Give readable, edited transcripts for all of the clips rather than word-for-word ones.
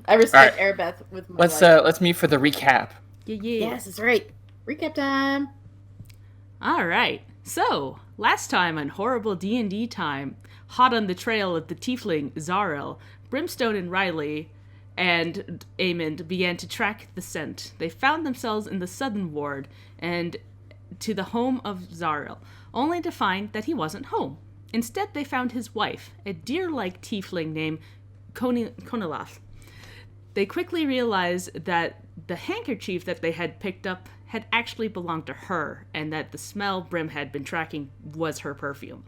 I respect Airbeth with my life. Let's meet for the recap. Yeah. Yes, that's right. Recap time. All right. So, last time on Horrible D&D Time, hot on the trail of the tiefling Zarel, Brimstone and Riley and Aemond began to track the scent. They found themselves in the southern ward and to the home of Zarel, only to find that he wasn't home. Instead, they found his wife, a deer-like tiefling named Konilaf. They quickly realized that the handkerchief that they had picked up had actually belonged to her, and that the smell Brim had been tracking was her perfume.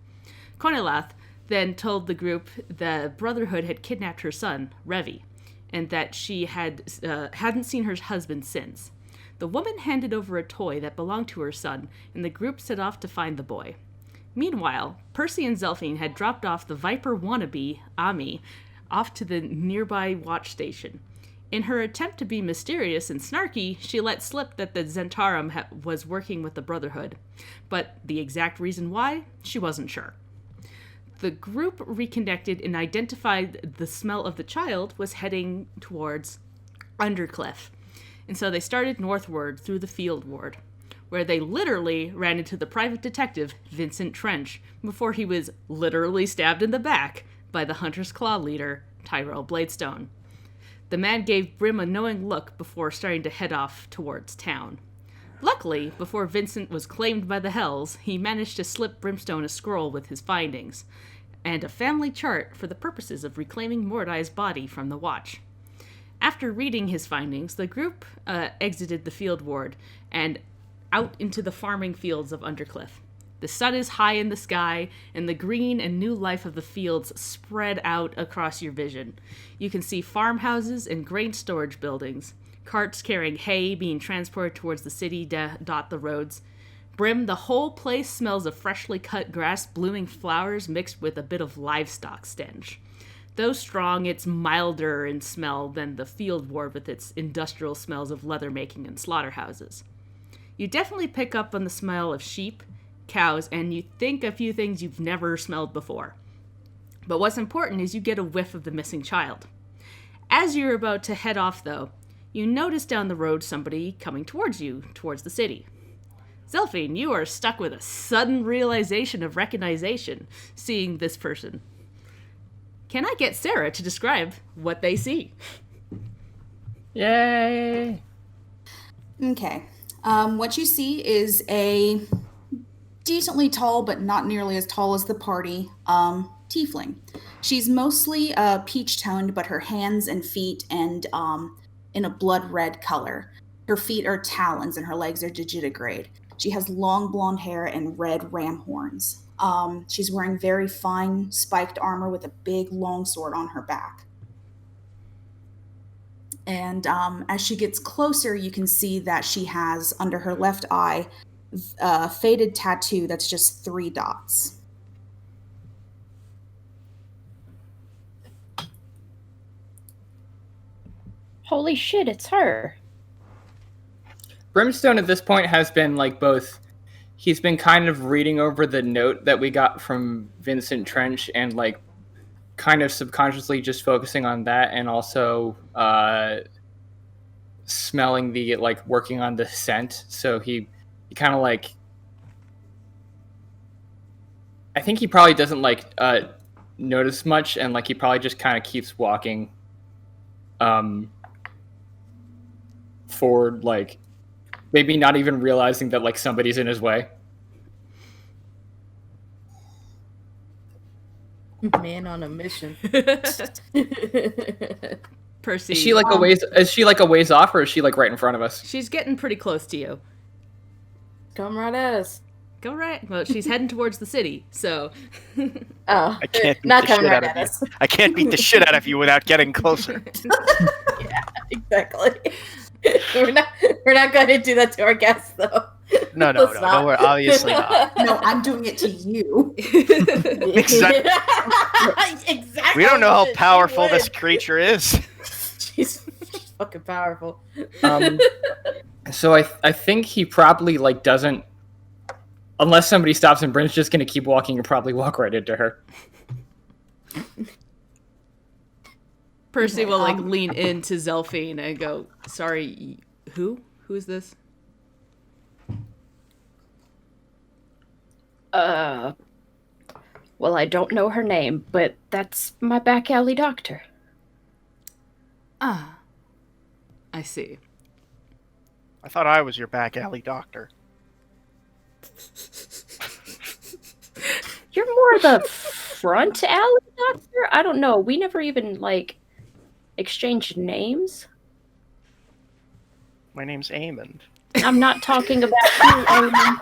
Konilaf then told the group the Brotherhood had kidnapped her son, Revi, and that she hadn't seen her husband since. The woman handed over a toy that belonged to her son, and the group set off to find the boy. Meanwhile, Percy and Zelphine had dropped off the Viper wannabe, Ami, off to the nearby watch station. In her attempt to be mysterious and snarky, she let slip that the Zentarum was working with the Brotherhood, but the exact reason why, she wasn't sure. The group reconnected and identified the smell of the child was heading towards Undercliff, and so they started northward through the field ward, where they literally ran into the private detective, Vincent Trench, before he was literally stabbed in the back by the Hunter's Claw leader, Tyrell Bladestone. The man gave Brim a knowing look before starting to head off towards town. Luckily, before Vincent was claimed by the Hells, he managed to slip Brimstone a scroll with his findings, and a family chart for the purposes of reclaiming Mordai's body from the Watch. After reading his findings, the group exited the field ward and out into the farming fields of Undercliff. The sun is high in the sky, and the green and new life of the fields spread out across your vision. You can see farmhouses and grain storage buildings. Carts carrying hay being transported towards the city dot the roads. Brim, the whole place smells of freshly cut grass, blooming flowers mixed with a bit of livestock stench. Though strong, it's milder in smell than the field ward with its industrial smells of leather making and slaughterhouses. You definitely pick up on the smell of sheep, cows, and you think a few things you've never smelled before. But what's important is you get a whiff of the missing child. As you're about to head off, though, you notice down the road somebody coming towards you, towards the city. Zelphine, you are stuck with a sudden realization of recognition seeing this person. Can I get Sarah to describe what they see? Yay! Okay. What you see is a decently tall, but not nearly as tall as the party, tiefling. She's mostly peach-toned, but her hands and feet and in a blood red color. Her feet are talons and her legs are digitigrade. She has long blonde hair and red ram horns. She's wearing very fine spiked armor with a big long sword on her back. And as she gets closer, you can see that she has under her left eye a faded tattoo that's just 3 dots. Holy shit, it's her. Brimstone at this point has been both. He's been kind of reading over the note that we got from Vincent Trench and kind of subconsciously just focusing on that, and also smelling the working on the scent. So he kind of I think he probably doesn't notice much, and he probably just kind of keeps walking forward, maybe not even realizing that somebody's in his way. Man on a mission. Percy. Is she a ways? Is she a ways off, or is she right in front of us? She's getting pretty close to you. Come right at us. Go right. Well, she's heading towards the city, so. Oh, I can't not coming right at us. I can't beat the shit out of you without getting closer. Yeah, exactly. We're not going to do that to our guests, though. No, we're obviously not. No, I'm doing it to you. Exactly. Exactly. We don't know how powerful this creature is. She's fucking powerful. So I think he probably doesn't, unless somebody stops him. Bryn's just gonna keep walking and probably walk right into her. Percy Okay, will like lean into Zelphine and go, "Sorry, who? Who is this?" Well, I don't know her name, but that's my back alley doctor. Ah, I see. I thought I was your back alley doctor. You're more the front alley doctor? I don't know. We never even, exchanged names. My name's Amond. I'm not talking about you, Eamon.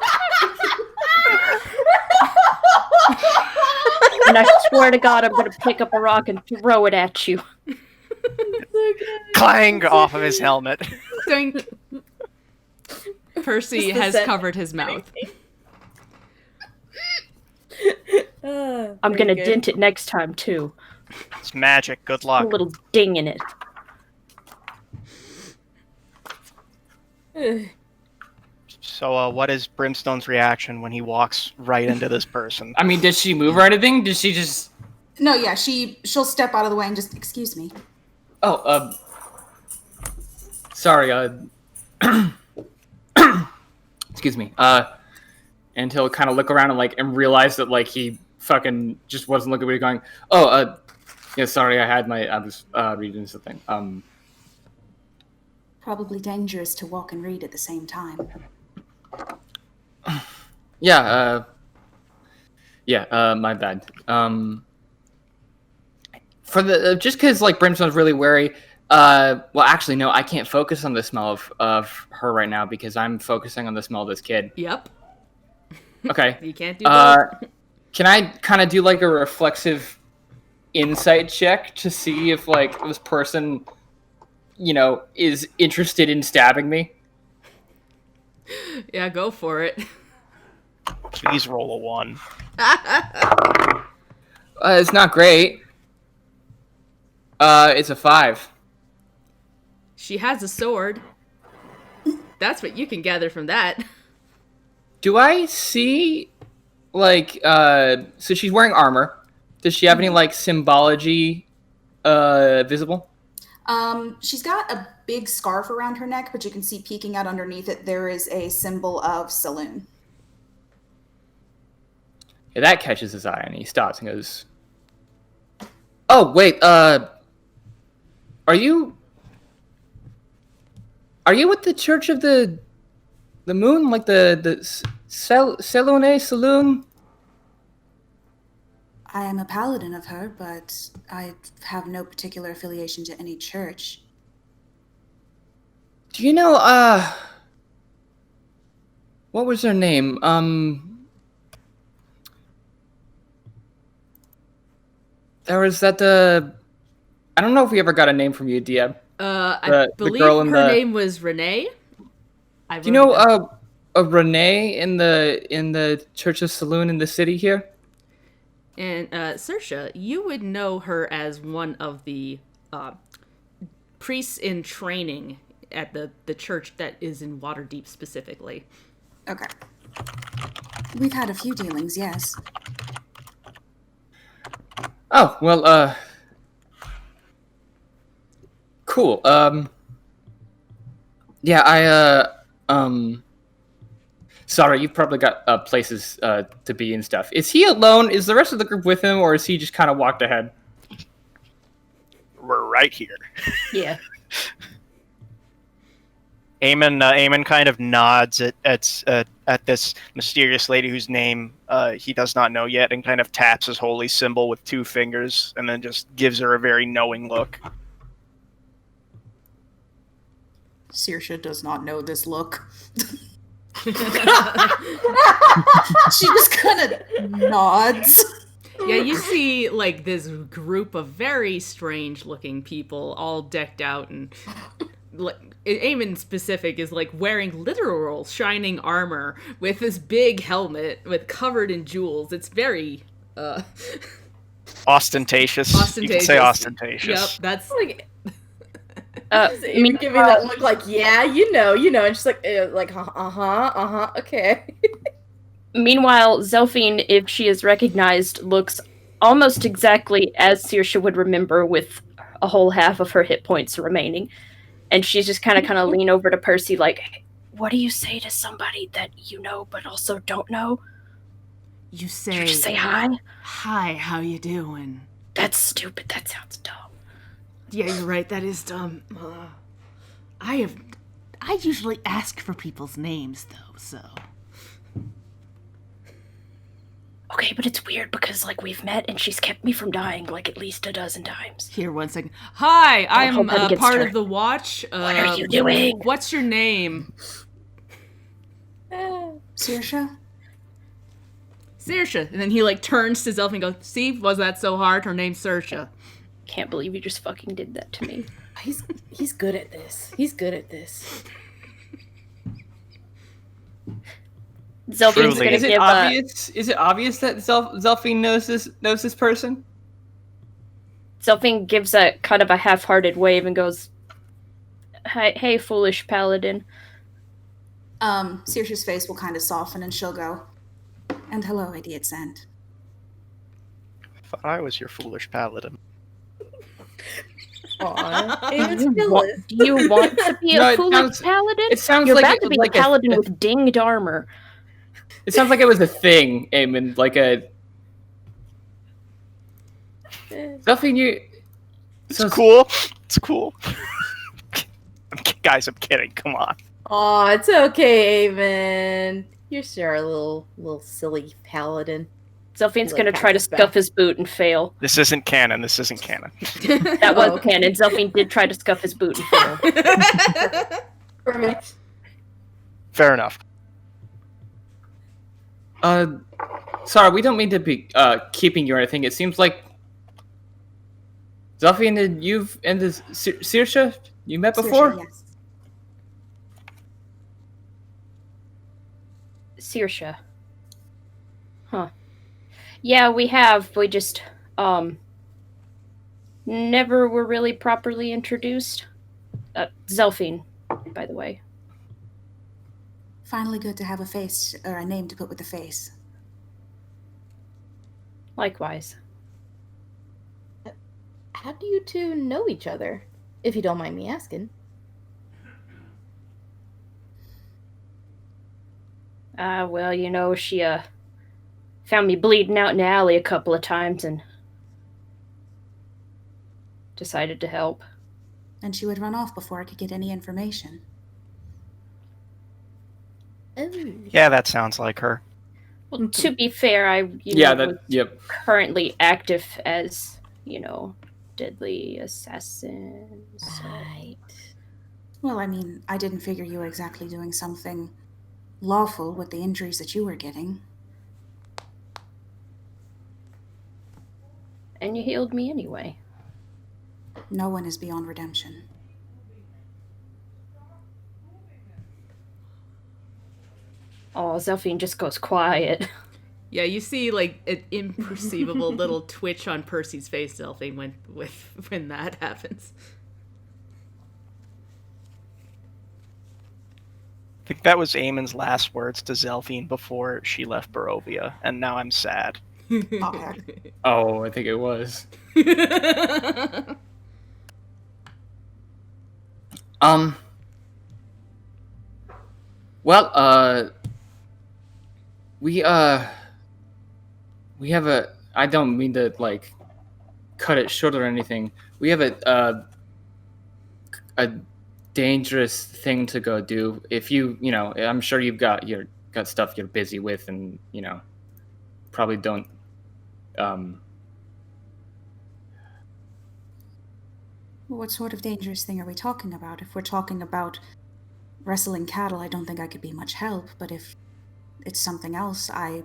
And I swear to God, I'm going to pick up a rock and throw it at you. Clang off of his helmet. Doink. Percy has covered his mouth. I'm going to dent it next time, too. It's magic. Good A luck. little ding in it. So, what is Brimstone's reaction when he walks right into this person? I mean, did she move or anything? Did she just... No, yeah, she'll step out of the way and just, excuse me. Oh, sorry, excuse me. And he'll kind of look around and realize that, he fucking just wasn't looking at me going, yeah, sorry, I was reading something. Probably dangerous to walk and read at the same time. Yeah, my bad. For the just because Brimstone's really wary. Well, actually, no, I can't focus on the smell of her right now because I'm focusing on the smell of this kid. Yep. Okay. You can't do both. Can I kind of do a reflexive insight check to see if this person, is interested in stabbing me? Yeah, go for it. Please roll a 1. It's not great. It's a 5. She has a sword. That's what you can gather from that. Do I see, so she's wearing armor. Does she have any, symbology, visible? She's got a big scarf around her neck, but you can see peeking out underneath it, there is a symbol of saloon. Yeah, that catches his eye, and he stops and goes, "Oh, wait, are you with the Church of the Moon? The Selune Saloon?" I am a paladin of her, but I have no particular affiliation to any church. Do you know, what was her name? There was that, I don't know if we ever got a name from you, Dia. I believe girl in her name was Renee. Do you know, a Renee in the Church of Saloon in the city here? And Saoirse, you would know her as one of the priests in training at the church that is in Waterdeep specifically. Okay. We've had a few dealings, yes. Oh, well, cool. Yeah, sorry, you've probably got places to be and stuff. Is he alone? Is the rest of the group with him, or is he just kind of walked ahead? We're right here. Yeah. Eamon kind of nods at this mysterious lady whose name he does not know yet, and kind of taps his holy symbol with 2 fingers, and then just gives her a very knowing look. Saoirse does not know this look. She just kind of nods. Yeah, you see this group of very strange looking people all decked out, and Eamon specific is wearing literal shining armor with this big helmet with covered in jewels. It's very Ostentatious. You can say ostentatious. Yep, that's Even giving that look yeah, you know, and she's okay. Meanwhile, Zelphine, if she is recognized, looks almost exactly as Saoirse would remember, with a whole half of her hit points remaining. And she's just kind of lean over to Percy like, what do you say to somebody that you know but also don't know? You Did you just say hi? Hi, how you doing? That's stupid. That sounds dumb. Yeah, you're right. That is dumb. I usually ask for people's names, though, so... Okay, but it's weird because, like, we've met and she's kept me from dying, like, at least a dozen times. Here, 1 second. Hi, I'm hold that against part her. of the watch. What are you doing? What's your name? Saoirse? Saoirse. And then he, like, turns to Zelfin and goes, see, was that so hard? Her name's Saoirse. Can't believe you just fucking did that to me. He's good at this. He's good at this. Zelfin's gonna Is it give obvious? Is it obvious that Zelfin knows this person? Zelfin gives a kind of a half-hearted wave and goes, hey, foolish paladin. Saoirse's face will kind of soften and she'll go, and hello, idiot Sand. I thought I was your foolish paladin. Aw, Do you want to be a foolish paladin? It sounds You're like about to be a paladin with dinged armor. It sounds like it was a thing, Eamon. Like a... Zelfin, you... It's cool. It's cool. Guys, I'm kidding. Come on. Aw, it's okay, Amen. You're sure a little silly paladin. Zelfin's gonna try to scuff his boot and fail. This isn't canon. This isn't canon. That was canon. Zelfin did try to scuff his boot and fail. Perfect. Fair enough. Sorry, we don't mean to be keeping you or anything. It seems like Zelfin and you've and this Saoirse you met before? Saoirse, yes. Saoirse. Huh. Yeah, we have. We just, never were really properly introduced. Zelfin, by the way. Finally good to have a face, or a name to put with a face. Likewise. How do you two know each other, if you don't mind me asking? Well, you know, she, found me bleeding out in the alley a couple of times and decided to help. And she would run off before I could get any information. Yeah, that sounds like her. Well, to be fair, I currently active as, deadly assassin. So. Right. Well, I mean, I didn't figure you were exactly doing something lawful with the injuries that you were getting. And you healed me anyway. No one is beyond redemption. Oh, Zelfin just goes quiet. Yeah, you see like an imperceivable little twitch on Percy's face, Zelfin, when that happens. I think that was Eamon's last words to Zelfin before she left Barovia, and now I'm sad. Oh, I think it was. Well, we have a, I don't mean to, like, cut it short or anything. We have a dangerous thing to go do. If I'm sure you've got stuff you're busy with and, probably don't, What sort of dangerous thing are we talking about? If we're talking about wrestling cattle, I don't think I could be much help, but if it's something else, I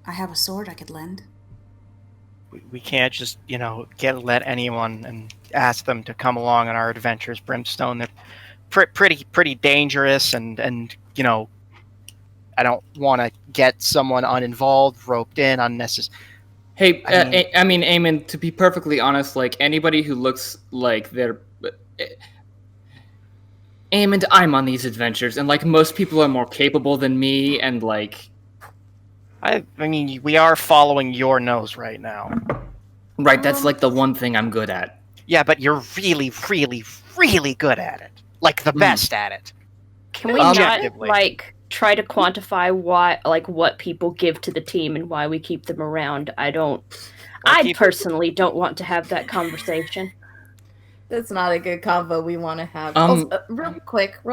have a sword I could lend. We can't just, let anyone and ask them to come along on our adventures, Brimstone. They're pretty dangerous, and I don't want to get someone uninvolved, roped in, unnecessary. Hey, Eamon, to be perfectly honest, like, anybody who looks like they're... Eamon, I'm on these adventures, and, like, most people are more capable than me, and, like... I mean, we are following your nose right now. Right, that's like the one thing I'm good at. Yeah, but you're really, really, really good at it. Like the best at it. Can we not Objectively. like try to quantify what people give to the team and why we keep them around? I personally don't want to have that conversation. That's not a good convo we want to have. Real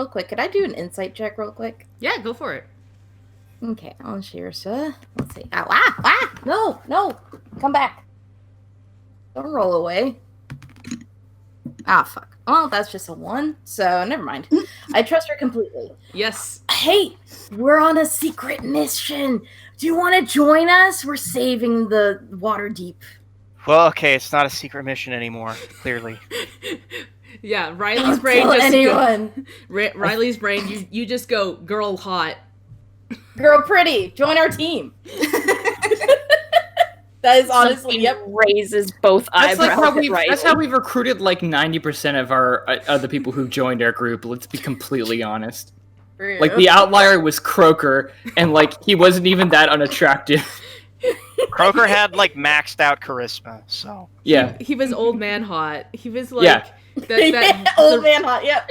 quick, could I do an insight check real quick? Yeah, go for it. Okay, on Shirsa. Let's see. Ow, no, come back. Don't roll away. Ah, fuck. Well, that's just a 1, so never mind. I trust her completely. Yes. Hey, we're on a secret mission. Do you want to join us? We're saving the water deep. Well, okay, it's not a secret mission anymore, clearly. Yeah, Riley's Don't brain tell just anyone. Riley's brain, you just go, girl hot. Girl pretty, join our team. That is honestly, Something raises both eyebrows. That's how we've recruited like 90% of our other people who joined our group. Let's be completely honest. True. Like the outlier was Croaker, and like he wasn't even that unattractive. Croaker had like maxed out charisma, so Yeah, He was old man hot. He was like Yeah. Old man hot, yep.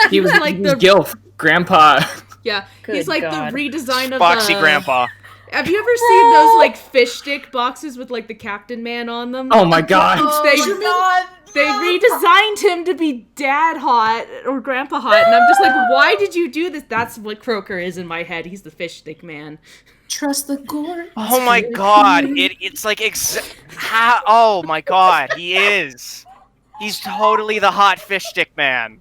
He was like the Gilf, Grandpa. yeah. Good He's like God. the redesign of Foxy the Grandpa. Have you ever seen those like fish stick boxes with like the Captain Man on them? Oh my god. They redesigned him to be dad hot or grandpa hot, and I'm just like, why did you do this? That's what Croaker is in my head. He's the fish stick man. Trust the gore. Oh my god, it's like oh my god, he is. He's totally the hot fish stick man.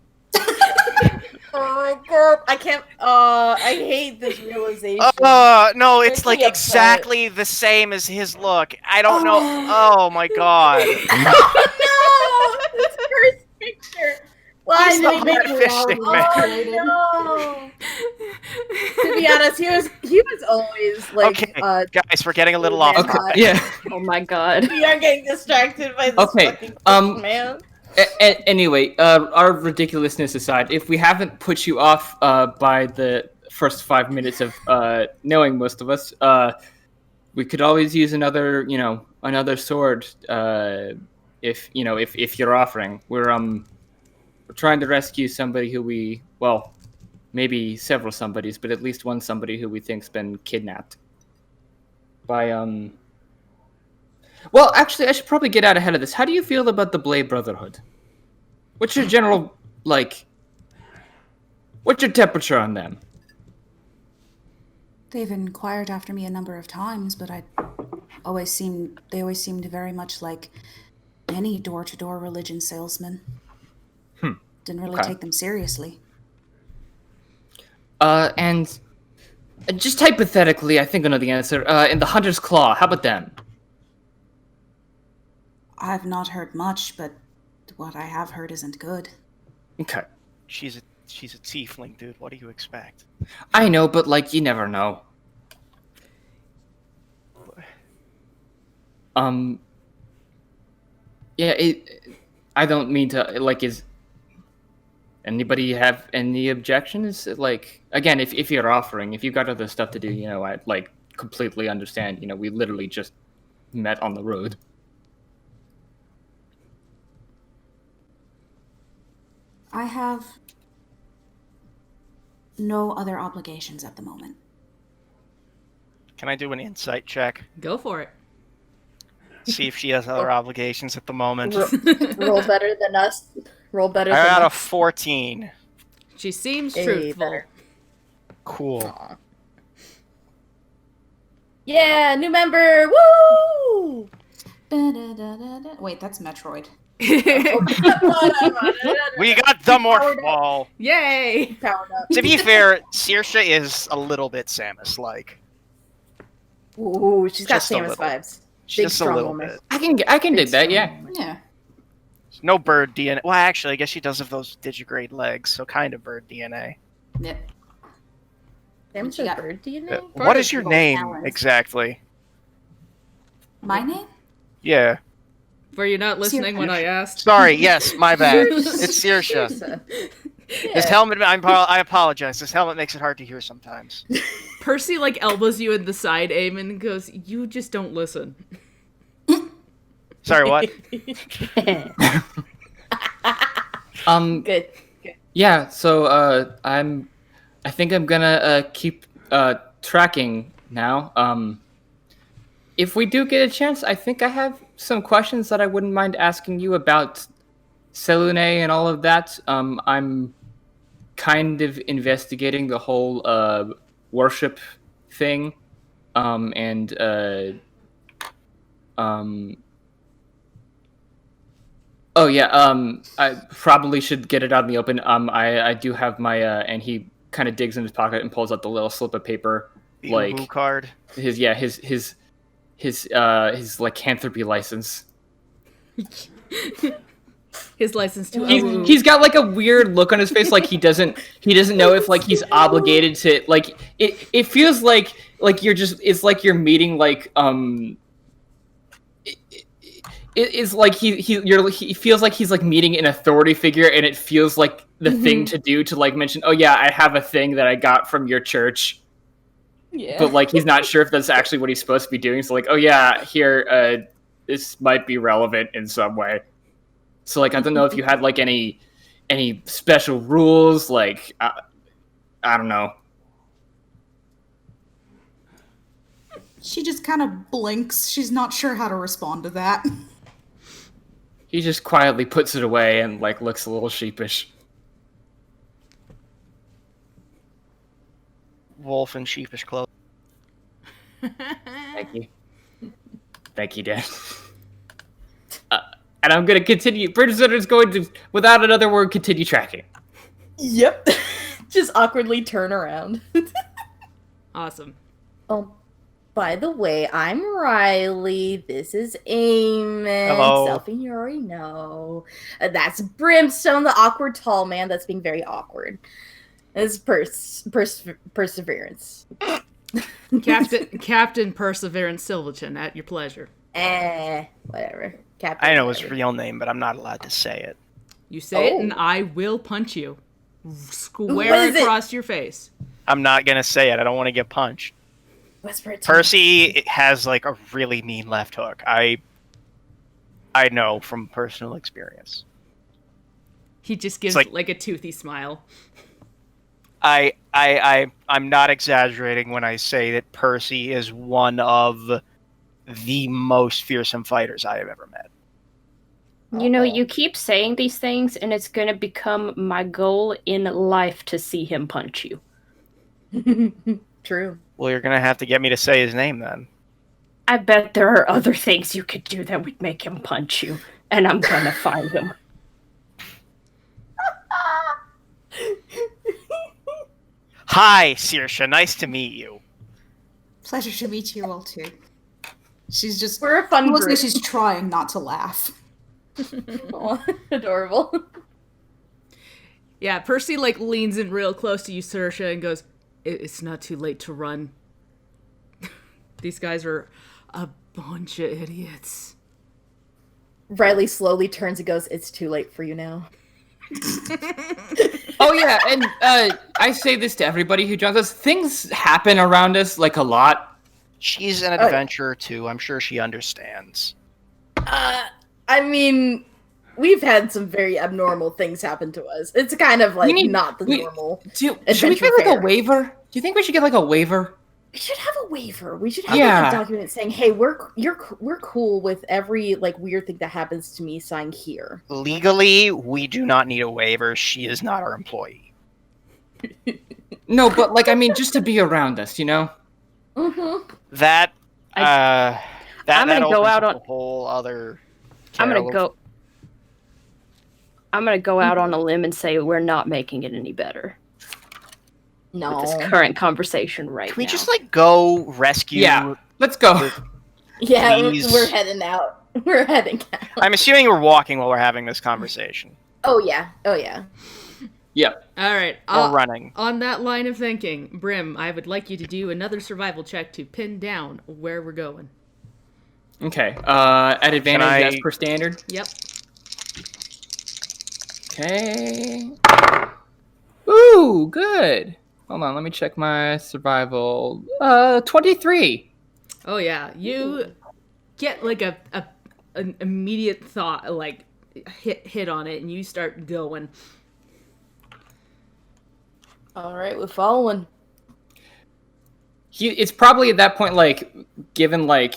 Oh my god, I can't. I hate this realization. No, it's Makes me like upset. exactly the same as his look. I don't know. Oh my god. Oh no! This first picture. Why He's did the he make hot fish stick man. Oh no! To be honest, he was always like. Okay, guys, we're getting a little old off. man Okay, hot. yeah. Oh my god. We are getting distracted by this Okay, fucking man. Anyway, our ridiculousness aside, if we haven't put you off by the first 5 minutes of knowing most of us, we could always use another sword. If you're offering, we're trying to rescue somebody who maybe several somebodies, but at least one somebody who we think's been kidnapped by Well, actually, I should probably get out ahead of this. How do you feel about the Blade Brotherhood? What's your general, what's your temperature on them? They've inquired after me a number of times, but they always seemed very much like any door-to-door religion salesman. Didn't really Okay. take them seriously. And just hypothetically, I think I know the answer. In the Hunter's Claw, how about them? I've not heard much, but what I have heard isn't good. Okay. She's a tiefling, dude. What do you expect? I know, but you never know. Yeah, I don't mean to, is anybody have any objections? Again, if you're offering, if you've got other stuff to do, I completely understand. We literally just met on the road. I have no other obligations at the moment. Can I do an insight check? Go for it. See if she has other obligations at the moment. Roll better than us. Roll better I than got a us. 14. She seems Hey, truthful. better. Cool. Aw. Yeah, new member! Woo! Da-da-da-da-da. Wait, that's Metroid. We got the morph ball. Yay! Powered up. To be fair, Saoirse is a little bit Samus-like. Ooh, she's got Just a Samus little. vibes. Big, Just a strong little woman. bit. I can dig that, yeah. Yeah. No bird DNA. Well, actually, I guess she does have those digigrade legs, so kind of bird DNA. Yep. Samus Yeah. has bird DNA? What is your Bird name talons. exactly? My name? Yeah. Were you not listening when I asked? Sorry. Yes, my bad. It's Saoirse. This helmet. I apologize. This helmet makes it hard to hear sometimes. Percy elbows you in the side, Eamon, and goes, "You just don't listen." Sorry, what? Good. Yeah, so I think I'm gonna keep tracking now. If we do get a chance, I think I have some questions that I wouldn't mind asking you about Selune and all of that. I'm kind of investigating the whole worship thing, and oh yeah, I probably should get it out in the open. I do have my and he kind of digs in his pocket and pulls out the little slip of paper, The like Uhu card. his lycanthropy license. His license to He's got like a weird look on his face, like he doesn't know if like he's obligated to like it feels like you're just it's like you're meeting like it's like he feels like he's like meeting an authority figure, and it feels like the thing to do to like mention, oh yeah, I have a thing that I got from your church. Yeah. But like he's not sure if that's actually what he's supposed to be doing. So like, oh yeah, here this might be relevant in some way. So like I don't know if you had like any special rules, like I don't know. She just kind of blinks. She's not sure how to respond to that. He just quietly puts it away and like looks a little sheepish. Wolf in sheepish clothes. Thank you, Dad. And I'm gonna continue. Bridgesetter's going to, without another word, continue tracking. Yep. Just awkwardly turn around. Awesome. Oh, by the way, I'm Riley. This is Eamon. Hello. Selfie, you already know. That's Brimstone, the awkward tall man that's being very awkward. This is Perseverance. Captain Perseverance Silverton, at your pleasure. Whatever. Captain, I know his whatever. real name, but I'm not allowed to say it. You say it, Oh. and I will punch you What square is it? across your face. I'm not gonna say it. I don't want to get punched. Whisper it to me. Percy has like a really mean left hook. I know from personal experience. He just gives It's like a toothy smile. I'm not exaggerating when I say that Percy is one of the most fearsome fighters I have ever met. You know, you keep saying these things, and it's going to become my goal in life to see him punch you. True. Well, you're gonna have to get me to say his name then. I bet there are other things you could do that would make him punch you, and I'm going to find him. Hi, Saoirse. Nice to meet you. Pleasure to meet you all too. She's just We're a fun looks like group. she's trying not to laugh. Aw, adorable. Yeah, Percy like leans in real close to you, Saoirse, and goes, "It's not too late to run. These guys are a bunch of idiots." Riley slowly turns and goes, "It's too late for you now." Oh yeah, and I say this to everybody who joins us: things happen around us like a lot. She's an adventurer too. I'm sure she understands. I mean, we've had some very abnormal things happen to us. It's kind of like not the normal. Should we adventure get like fare. a waiver? Do you think we should get like a waiver? We should have a waiver. We should have Yeah. like a document saying, "Hey, we're cool with every like weird thing that happens to me." Sign here. Legally, we do not need a waiver. She is not our employee. No, but like I mean, just to be around us, you know. Mm-hmm. That I'm gonna that go opens out up on- a whole other. I'm can gonna of- go. I'm gonna go out on a limb and say we're not making it any better No. with this current conversation right Can we now. just like go rescue? Yeah, let's go. Yeah, Please. we're heading out. We're heading out. I'm assuming we're walking while we're having this conversation. Oh yeah. Oh yeah. Yep. All right. Or running. On that line of thinking, Brim, I would like you to do another survival check to pin down where we're going. Okay. At advantage I- as per standard. Yep. Okay. Ooh, good. Hold on, let me check my survival. 23. Oh yeah, you get like a an immediate thought, like, hit on it, and you start going. All right, we're following. It's probably at that point, like, given, like,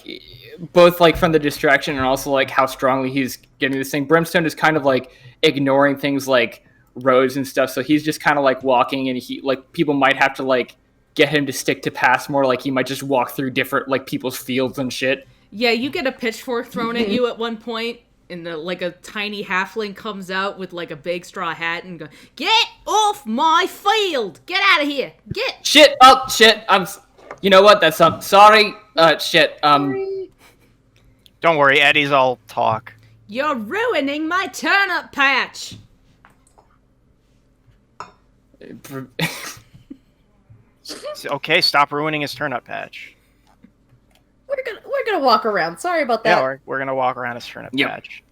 both, like, from the distraction and also, like, how strongly he's getting this thing, Brimstone is kind of, like, ignoring things like roads and stuff, so he's just kind of, like, walking, and he, like, people might have to, like, get him to stick to paths more, like, he might just walk through different, like, people's fields and shit. Yeah, you get a pitchfork thrown at you at one point, and like a tiny halfling comes out with like a big straw hat and go, "Get off my field! Get out of here! Get!" Shit! Oh, shit! You know what? That's sorry. Shit. Don't worry, Eddie's all talk. You're ruining my turnip patch. Okay, stop ruining his turnip patch. We're gonna walk around. Sorry about that. Yeah, we're gonna walk around his turnip patch.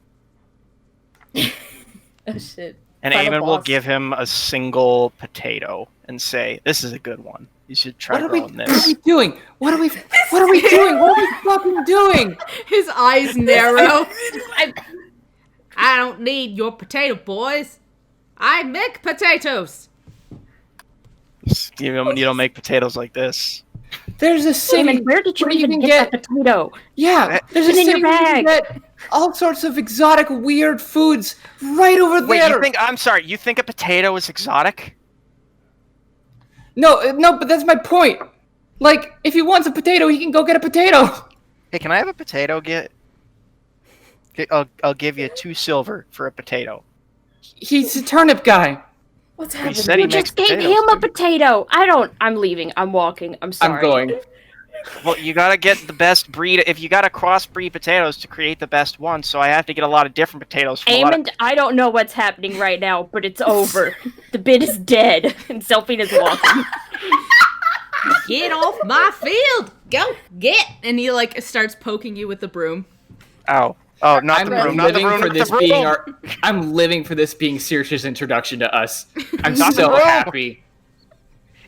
Oh shit. And Final Eamon will boss. give him a single potato and say, "This is a good one. You should try growing What are we this." doing? What are we doing? What are we fucking doing? His eyes narrow. I don't need your potato, boys. I make potatoes. You don't make potatoes like this. There's a city. Eamon, where did you where even get that potato? Yeah, there's a It's in your city where you can bag. get all sorts of exotic, weird foods right over Wait, there. I'm sorry, you think a potato is exotic? No, but that's my point. Like, if he wants a potato, he can go get a potato. Hey, can I have a potato? I'll give you 2 silver for a potato. He's a turnip guy. What's He happening? said he You makes just gave potatoes, him a dude. potato. I'm leaving. I'm walking. I'm sorry. I'm going. Well, you gotta get the best breed. If you gotta crossbreed potatoes to create the best one, so I have to get a lot of different potatoes. From a lot of... Eamon, I don't know what's happening right now, but it's over. The bit is dead, and Zelfine is walking. Get off my field. Go get. And he like starts poking you with the broom. Ow! Oh, not I'm the broom! Not the living broom! for Not this the being broom! I'm living for this being Saoirse's introduction to us. I'm Not the so broom. happy.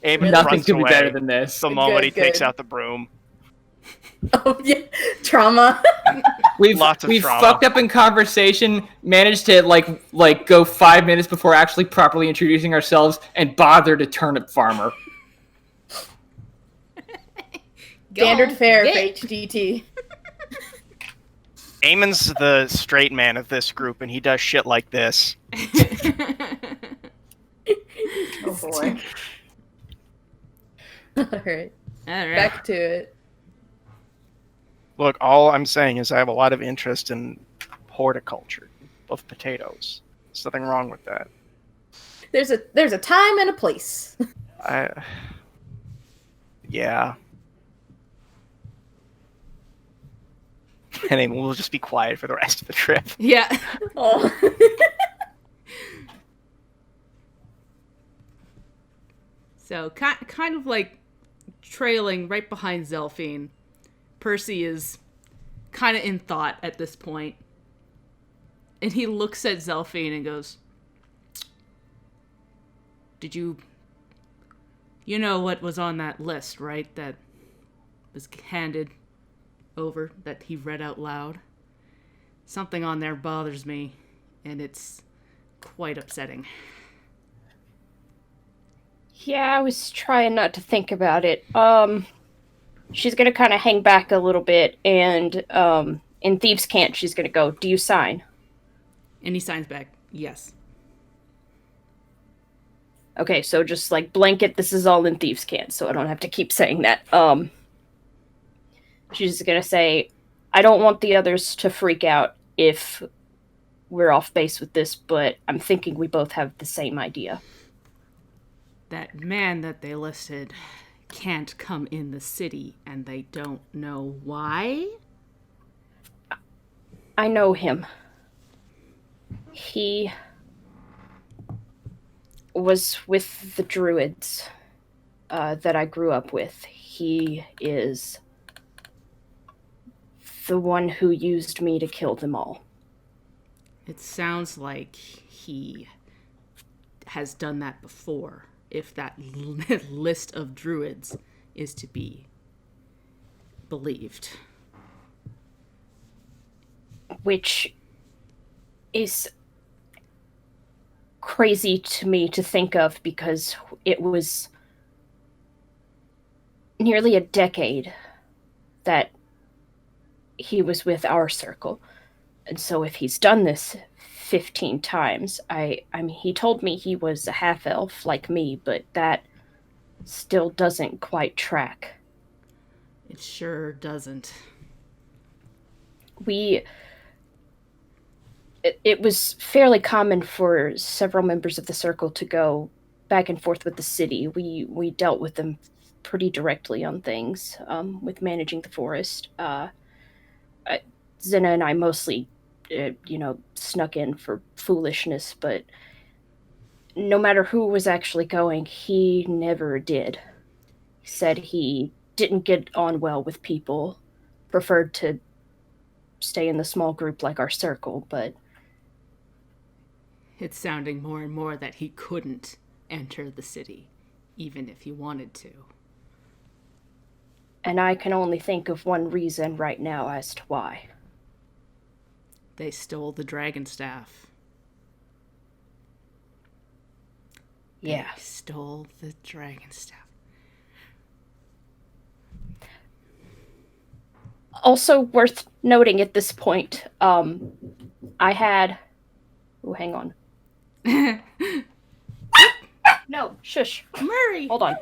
Eamon Nothing runs could be away better than this. the moment he Good, takes good. out the broom. Oh yeah, trauma. We've Lots of trauma. fucked up in conversation, managed to like go 5 minutes before actually properly introducing ourselves, and bothered a turnip farmer. Standard Go fare for get. HDT. Eamon's the straight man of this group, and he does shit like this. Oh boy. All right, All right. back to it. Look, all I'm saying is I have a lot of interest in horticulture of potatoes. There's nothing wrong with that. There's a time and a place. Yeah. And then we'll just be quiet for the rest of the trip. Yeah. Oh. So kind of like trailing right behind Zelfine. Percy is kind of in thought at this point. And he looks at Zelfine and goes, "Did you know what was on that list, right? That was handed over, that he read out loud? Something on there bothers me, and it's quite upsetting." Yeah, I was trying not to think about it. She's gonna kind of hang back a little bit, and in Thieves' Cant, she's gonna go, "Do you sign?" And he signs back, "Yes." Okay, so just like blanket, this is all in Thieves' Cant, so I don't have to keep saying that. She's gonna say, "I don't want the others to freak out if we're off base with this, but I'm thinking we both have the same idea." That man that they listed can't come in the city, and they don't know why? I know him. He was with the druids that I grew up with. He is the one who used me to kill them all. It sounds like he has done that before, if that list of druids is to be believed. which is crazy to me to think of because it was nearly a decade that he was with our circle. And so if he's done this 15 times, I mean, he told me he was a half-elf like me, but that still doesn't quite track. It sure doesn't. It was fairly common for several members of the circle to go back and forth with the city. We dealt with them pretty directly on things, with managing the forest. Zena and I mostly, snuck in for foolishness, but no matter who was actually going, he never did. He said he didn't get on well with people, preferred to stay in the small group like our circle, but It's sounding more and more that he couldn't enter the city, even if he wanted to. and I can only think of one reason right now as to why. They stole the dragon staff. Yeah. They stole the dragon staff. Also worth noting at this point, I had... Oh, hang on. No, shush. Murray! Hold on.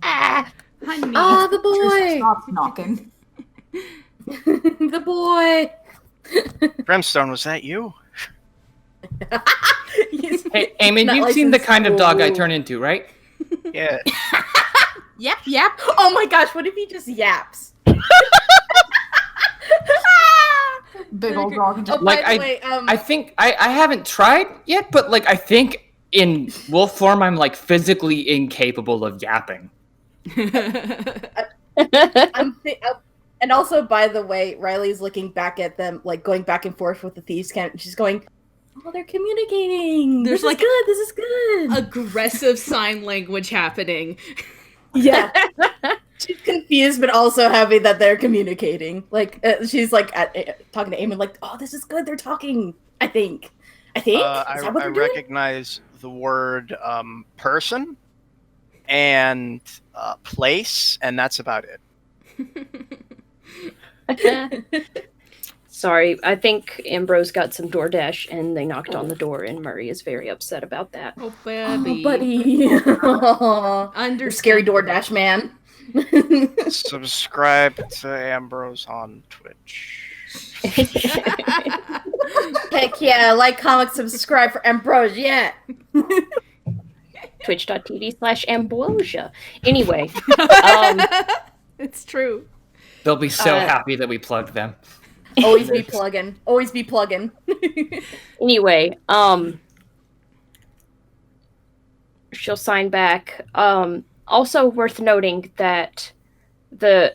Honey! Oh, the boy! Stop knocking. The boy! Brimstone, was that you? Hey, Eamon, Not you've seen the licensed. kind of dog I turn into, right? Yeah. Yap, yap. Oh my gosh, what if he just yaps? Big old dog. And just, Oh, by Like, the way, I think I haven't tried yet, but like I think in wolf form I'm like physically incapable of yapping. and also, by the way, Riley's looking back at them, like going back and forth with the thieves' camp. She's going, "Oh, they're communicating. There's This like is good. This is good." aggressive sign language happening. Yeah, she's confused, but also happy that they're communicating. Like she's like talking to Eamon, like, "Oh, this is good. They're talking. I think. Is that what I they're doing?" recognize the word person and place, and that's about it. Sorry, I think Ambrose got some DoorDash and they knocked on the door, and Murray is very upset about that. Oh, Oh, baby. buddy. Aw. Under You're scary DoorDash man. Subscribe to Ambrose on Twitch. Heck yeah, like, comment, subscribe for Ambrose, yeah. Twitch.tv/ambrosia. Anyway, It's true. They'll be so happy that we plugged them. Always be plugging. Always be plugging. anyway, she'll sign back. Also worth noting that the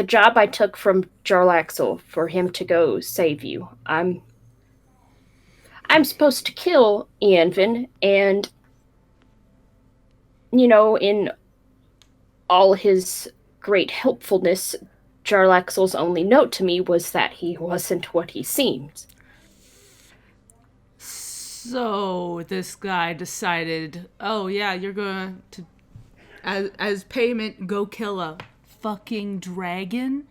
job I took from Jarlaxle for him to go save you, I'm supposed to kill Ianvin, and in all his great helpfulness, Jarlaxle's only note to me was that he wasn't what he seemed. So this guy decided, oh yeah, you're going to, as payment, go kill a fucking dragon?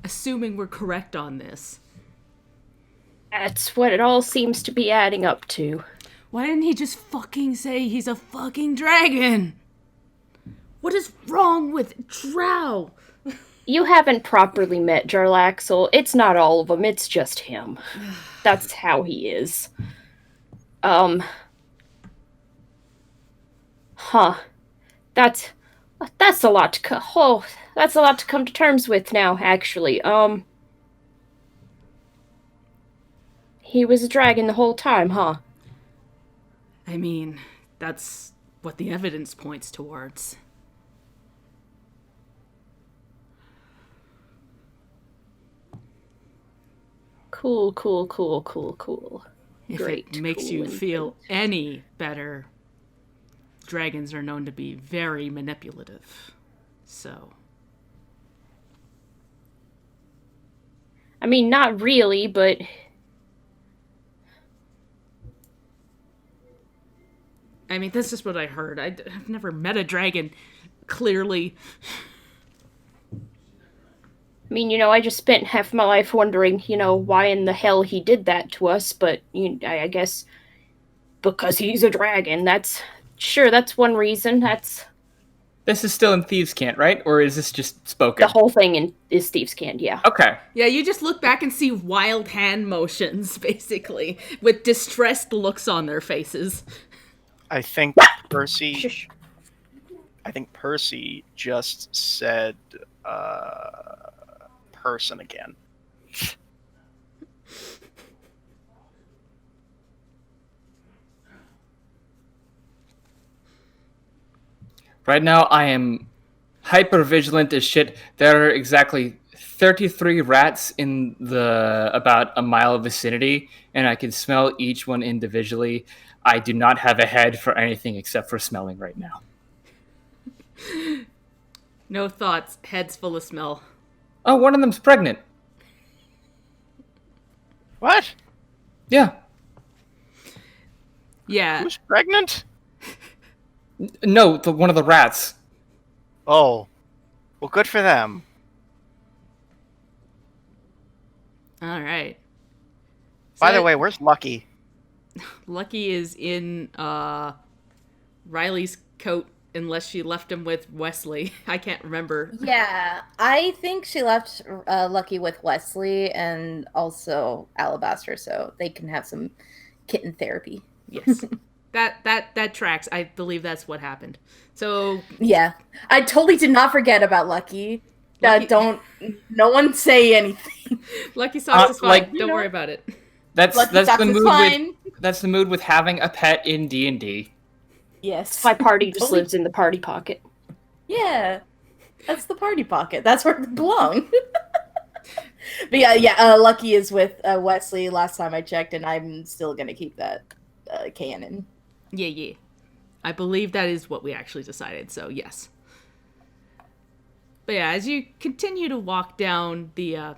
Assuming we're correct on this. That's what it all seems to be adding up to. Why didn't he just fucking say he's a fucking dragon? What is wrong with Drow? You haven't properly met Jarlaxle. It's not all of them, it's just him. That's how he is. That's a lot to that's a lot to come to terms with now, actually. He was a dragon the whole time, huh? I mean, that's what the evidence points towards. Cool. If Great, it makes cool, you and feel any better, dragons are known to be very manipulative. So, I mean, not really, but I mean, that's just what I heard. I've never met a dragon, clearly. I mean, I just spent half my life wondering, why in the hell he did that to us, but I guess because he's a dragon. That's one reason. That's This is still in Thieves' Cant, right? Or is this just spoken? the whole thing is Thieves' Cant, yeah. Okay. Yeah, you just look back and see wild hand motions, basically, with distressed looks on their faces. I think Percy. Shush. I think Percy just said person again. Right now, I am hyper vigilant as shit. There are exactly 33 rats in the about a mile vicinity, and I can smell each one individually. I do not have a head for anything except for smelling right now. No thoughts, heads full of smell. Oh, one of them's pregnant. What? Yeah. Yeah. Who's pregnant? No, one of the rats. Oh. Well, good for them. All right. By the way, where's Lucky? Lucky is in Riley's coat, unless she left him with Wesley. I can't remember. Yeah, I think she left Lucky with Wesley and also Alabaster, so they can have some kitten therapy. Yes. That tracks. I believe that's what happened. So Yeah, I totally did not forget about Lucky. Lucky- No one say anything. Lucky Socks is fine. like, Don't worry about it. That's Lucky that's Socks the is mood fine. with that's the mood with having a pet in D&D. Yes. My party just Totally- lives in the party pocket. Yeah, that's the party pocket. That's where it belongs. But yeah. Lucky is with Wesley. Last time I checked, and I'm still gonna keep that canon. Yeah. I believe that is what we actually decided, so yes. But yeah, as you continue to walk down the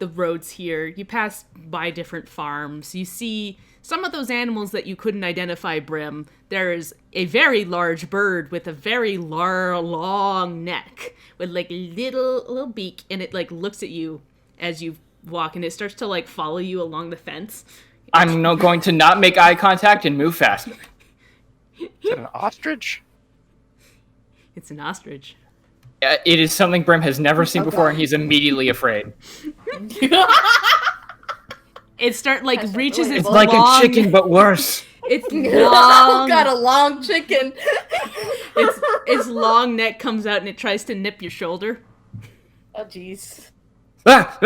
roads here, you pass by different farms. You see some of those animals that you couldn't identify, Brim. There is a very large bird with a very long neck with like a little beak, and it like looks at you as you walk, and it starts to like follow you along the fence. I'm going to not make eye contact and move faster. Is that an ostrich? It's an ostrich. It is something Brim has never seen Oh, before, God. and he's immediately afraid. It Hashtag reaches its It's like long, a chicken, but worse. Its Oh, long, got a long chicken. its long neck comes out and it tries to nip your shoulder. Oh jeez. Ah!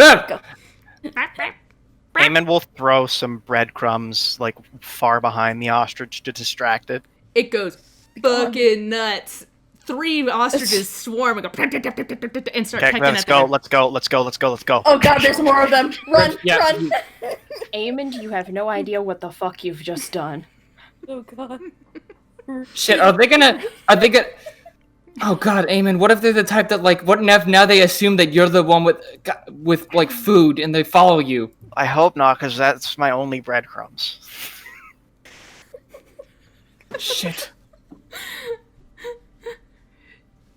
Eamon will throw some breadcrumbs like far behind the ostrich to distract it. It goes fucking nuts. 3 ostriches swarm and go and start Okay, pecking let's at go, them. let's go, let's go, let's go, let's go. Oh god, there's more of them. Run, Yeah. run. Eamon, you have no idea what the fuck you've just done. Oh god. Shit, are they gonna... Oh god, Eamon, what if they're the type that, like, what if now they assume that you're the one with like, food, and they follow you? I hope not, because that's my only breadcrumbs. Shit.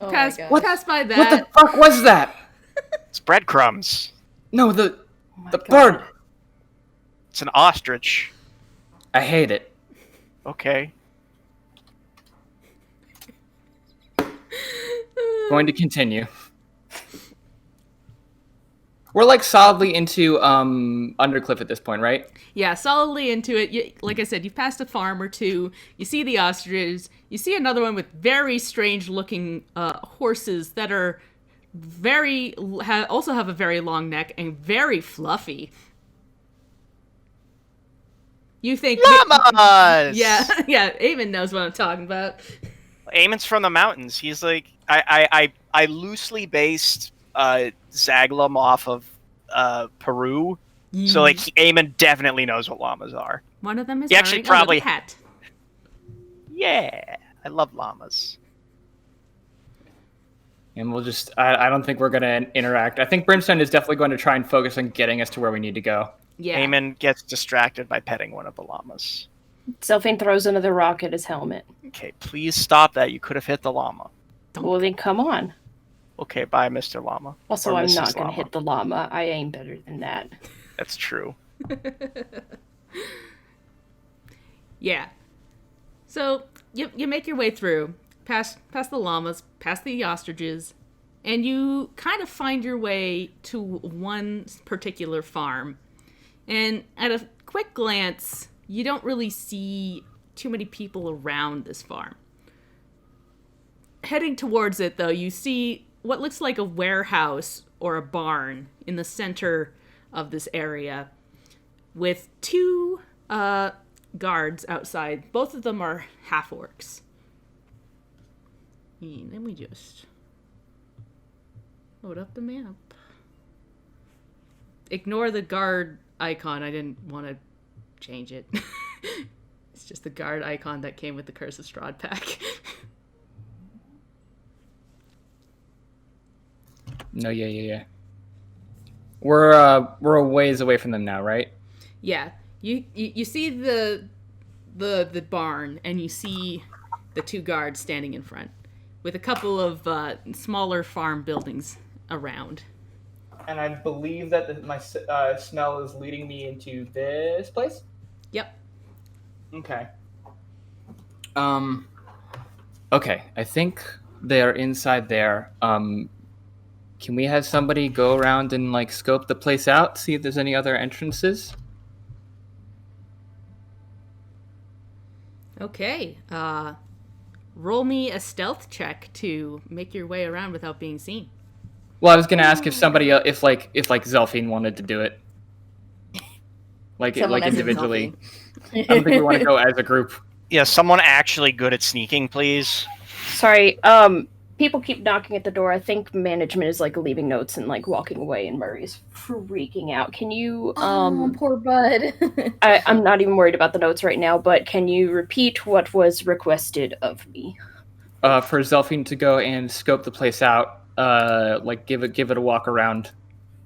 Oh Pass, my god. pass by that. What the fuck was that? It's breadcrumbs. No, the God. bird. It's an ostrich. I hate it. Okay. Going to continue. We're like solidly into Undercliff at this point, right? Yeah, solidly into it. Like I said, you've passed a farm or two. You see the ostriches. You see another one with very strange-looking horses that are also have a very long neck and very fluffy. You think Llamas! Yeah, Eamon knows what I'm talking about. Eamon's from the mountains. He's like I loosely based Zaglam off of Peru. So like Eamon definitely knows what llamas are. One of them is He actually wearing a little probably- hat. Yeah. I love llamas. And we'll just, I don't think we're going to interact. I think Brimstone is definitely going to try and focus on getting us to where we need to go. Yeah. Eamon gets distracted by petting one of the llamas. Zelfine throws another rock at his helmet. Okay, please stop that. You could have hit the llama. Well, then come on. Okay, bye, Mr. Llama. Also, Or I'm Mrs. not going to Llama. hit the llama. I aim better than that. That's true. Yeah. So you make your way through, past the llamas, past the ostriches, and you kind of find your way to one particular farm. And at a quick glance, you don't really see too many people around this farm. Heading towards it, though, you see what looks like a warehouse or a barn in the center of this area with two guards outside. Both of them are half-orcs. Let me just load up the map. Ignore the guard icon. I didn't want to change it. It's just the guard icon that came with the Curse of Strahd pack. No, yeah. We're a ways away from them now, right? Yeah. You see the barn, and you see the two guards standing in front with a couple of smaller farm buildings around. And I believe that my smell is leading me into this place? Yep. Okay. Okay, I think they're inside there. Can we have somebody go around and, like, scope the place out, see if there's any other entrances? Okay. Roll me a stealth check to make your way around without being seen. Well, I was gonna ask if somebody, if Zelfine wanted to do it, Someone as in individually. I don't think we want to go as a group. Yeah, someone actually good at sneaking, please. Sorry, people keep knocking at the door. I think management is, like, leaving notes and, like, walking away, and Murray's freaking out. Can you, Oh, poor bud. I'm not even worried about the notes right now, but can you repeat what was requested of me? For Zelfine to go and scope the place out, give it a walk around,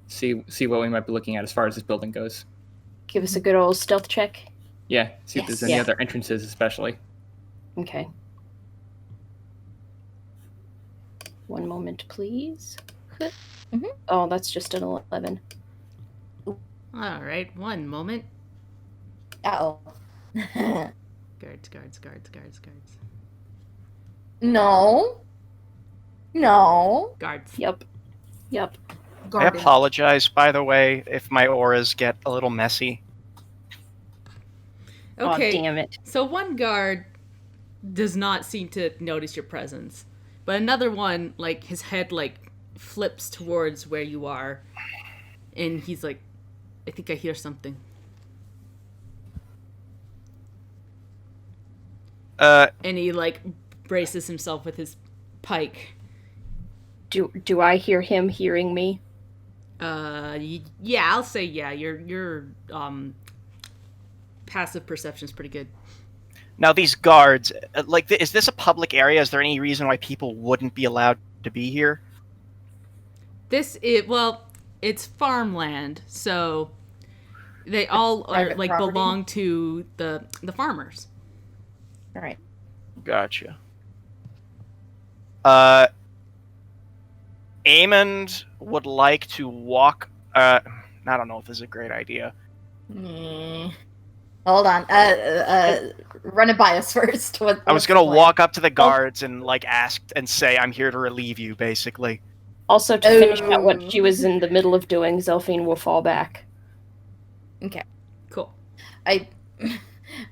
see what we might be looking at as far as this building goes. Give us a good old stealth check. Yeah, see if there's any other entrances, especially. Okay. One moment, please. Mhm. Oh, that's just an 11. All right, one moment. Uh-oh. Guards. No. Guards. Yep. I Garbage. apologize, by the way, if my auras get a little messy. Okay. Oh, damn it. So one guard does not seem to notice your presence, but another one, like, his head, like, flips towards where you are, and he's like, I think I hear something. And he, like, braces himself with his pike. Do I hear him hearing me? Yeah, I'll say yeah. Your passive perception's pretty good. Now, these guards, is this a public area? Is there any reason why people wouldn't be allowed to be here? It's farmland, so they all Private property? belong to the farmers. All right. Gotcha. Amond would like to walk. I don't know if this is a great idea. Hold on. Run it by us first. I was gonna walk up to the guards and, like, ask and say, "I'm here to relieve you," basically. Also, to finish out what she was in the middle of doing, Zelfine will fall back. Okay. Cool. Yeah,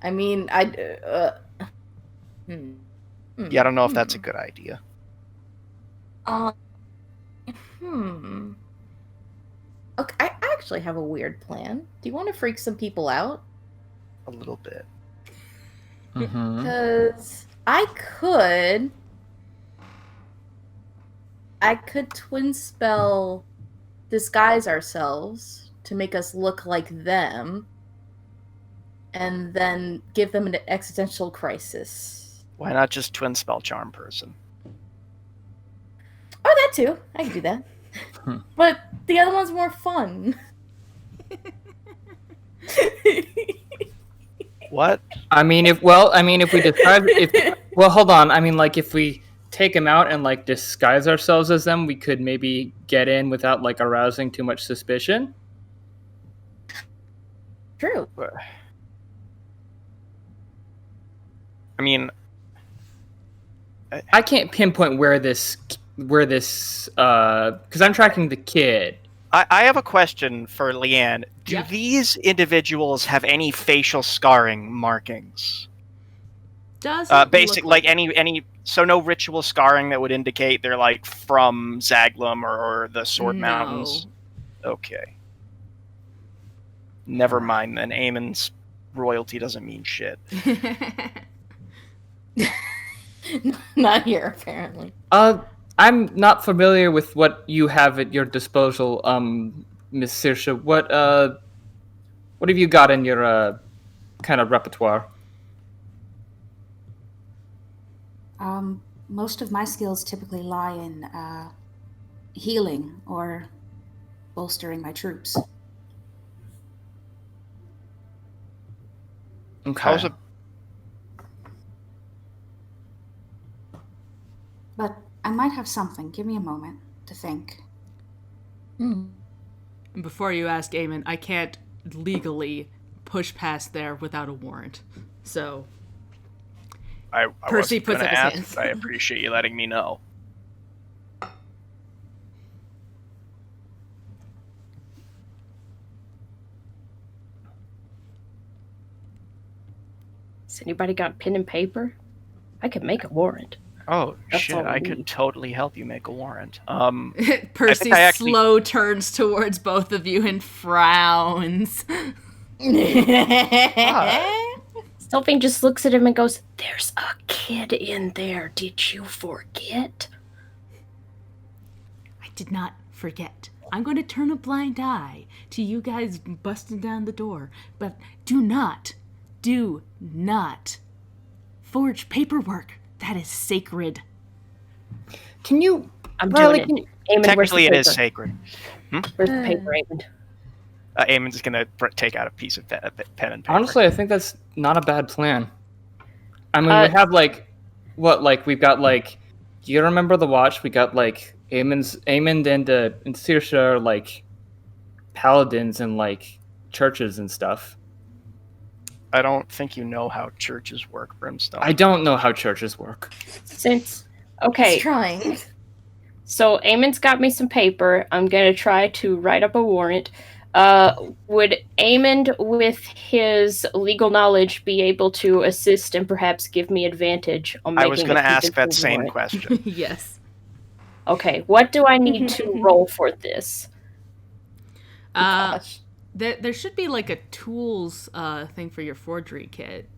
I don't know if that's a good idea. Okay, I actually have a weird plan. Do you want to freak some people out? A little bit. Mm-hmm. Because I could twin spell disguise ourselves to make us look like them, and then give them an existential crisis. Why not just twin spell charm person? Oh, That too. I can do that. But the other one's more fun. What? I mean, if we describe hold on. I mean, like, if we take them out and like disguise ourselves as them, we could maybe get in without like arousing too much suspicion. True. I mean, I can't pinpoint where this because I'm tracking the kid. I have a question for Leanne. Do Yeah. these individuals have any facial scarring markings? Does Basic, like any, so no ritual scarring that would indicate they're like from Zaglum or the Sword Mountains. Okay. Never mind then. Eamon's royalty doesn't mean shit. Not here, apparently. I'm not familiar with what you have at your disposal, Miss Saoirse. What have you got in your kind of repertoire? Most of my skills typically lie in healing or bolstering my troops. Okay. How's a But I might have something. Give me a moment to think. Before you ask, Eamon, I can't legally push past there without a warrant. So I Percy wasn't puts gonna up his ask, hands. but I appreciate you letting me know. Has anybody got pen and paper? I could make a warrant. Oh That's shit! all we I could need. totally help you make a warrant. Percy I actually- slow turns towards both of you and frowns. Sylphine just looks at him and goes, "There's a kid in there. Did you forget?" I did not forget. I'm going to turn a blind eye to you guys busting down the door, but do not forge paperwork. That is sacred. Can you? I'm Riley, doing it. Eamon, where's the Technically, it is paper? sacred. Where's the paper, Eamon? Eamon's just gonna take out a piece of pen and paper. Honestly, I think that's not a bad plan. I mean, we have we've got like. Do you remember the watch? We got like Eamon and Saoirse are like paladins and like churches and stuff. I don't think you know how churches work, Brimstone. I don't know how churches work. Okay, He's trying. so Eamon's got me some paper. I'm gonna try to write up a warrant. Would Eamon, with his legal knowledge, be able to assist and perhaps give me advantage on making I was going to a ask that convincing same warrant? question. Yes. Okay, what do I need to roll for this? Gosh. There should be like a tools thing for your forgery kit.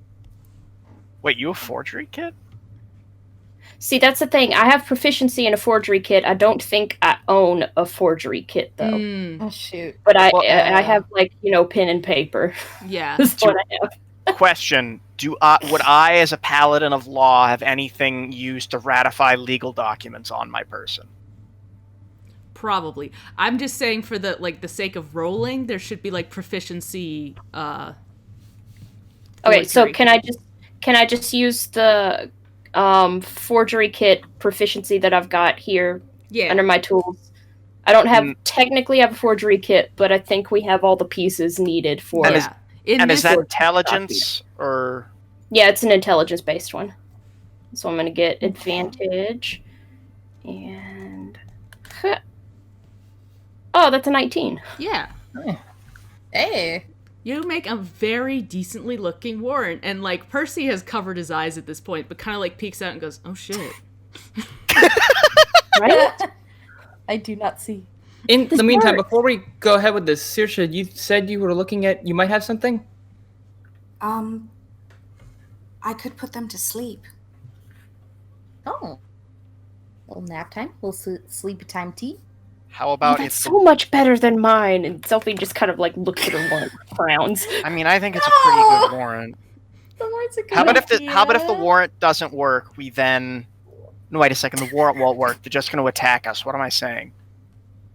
Wait, you a forgery kit? See, that's the thing. I have proficiency in a forgery kit. I don't think I own a forgery kit, though. Mm, Oh, shoot. But I have, like, pen and paper. yeah. That's what I have. Question: would I, as a paladin of law, have anything used to ratify legal documents on my person? Probably. I'm just saying for the sake of rolling, there should be like proficiency Okay, so forgery can I just use the forgery kit proficiency that I've got here Yeah. under my tools? I don't have Mm. technically have a forgery kit, but I think we have all the pieces needed for And it. is- Yeah. In And is this that intelligence or? Yeah, it's an intelligence based one. So I'm gonna get advantage. And oh, that's a 19. Yeah. Hey. You make a very decently looking warrant, and like Percy has covered his eyes at this point, but kind of like peeks out and goes, "Oh shit!" Right? I do not see. In This the meantime, works. before we go ahead with this, Saoirse, you said you were looking at. You might have something. I could put them to sleep. Oh. Little nap time. Little sleepy time tea. How Oh, about that's if? so much better than mine. And Sophie just kind of like looks at her warrant and frowns. I mean, I think it's a pretty good warrant. The words are good. How about if the idea. warrant doesn't work? We then No, wait a second. The warrant won't work. They're just going to attack us. What am I saying?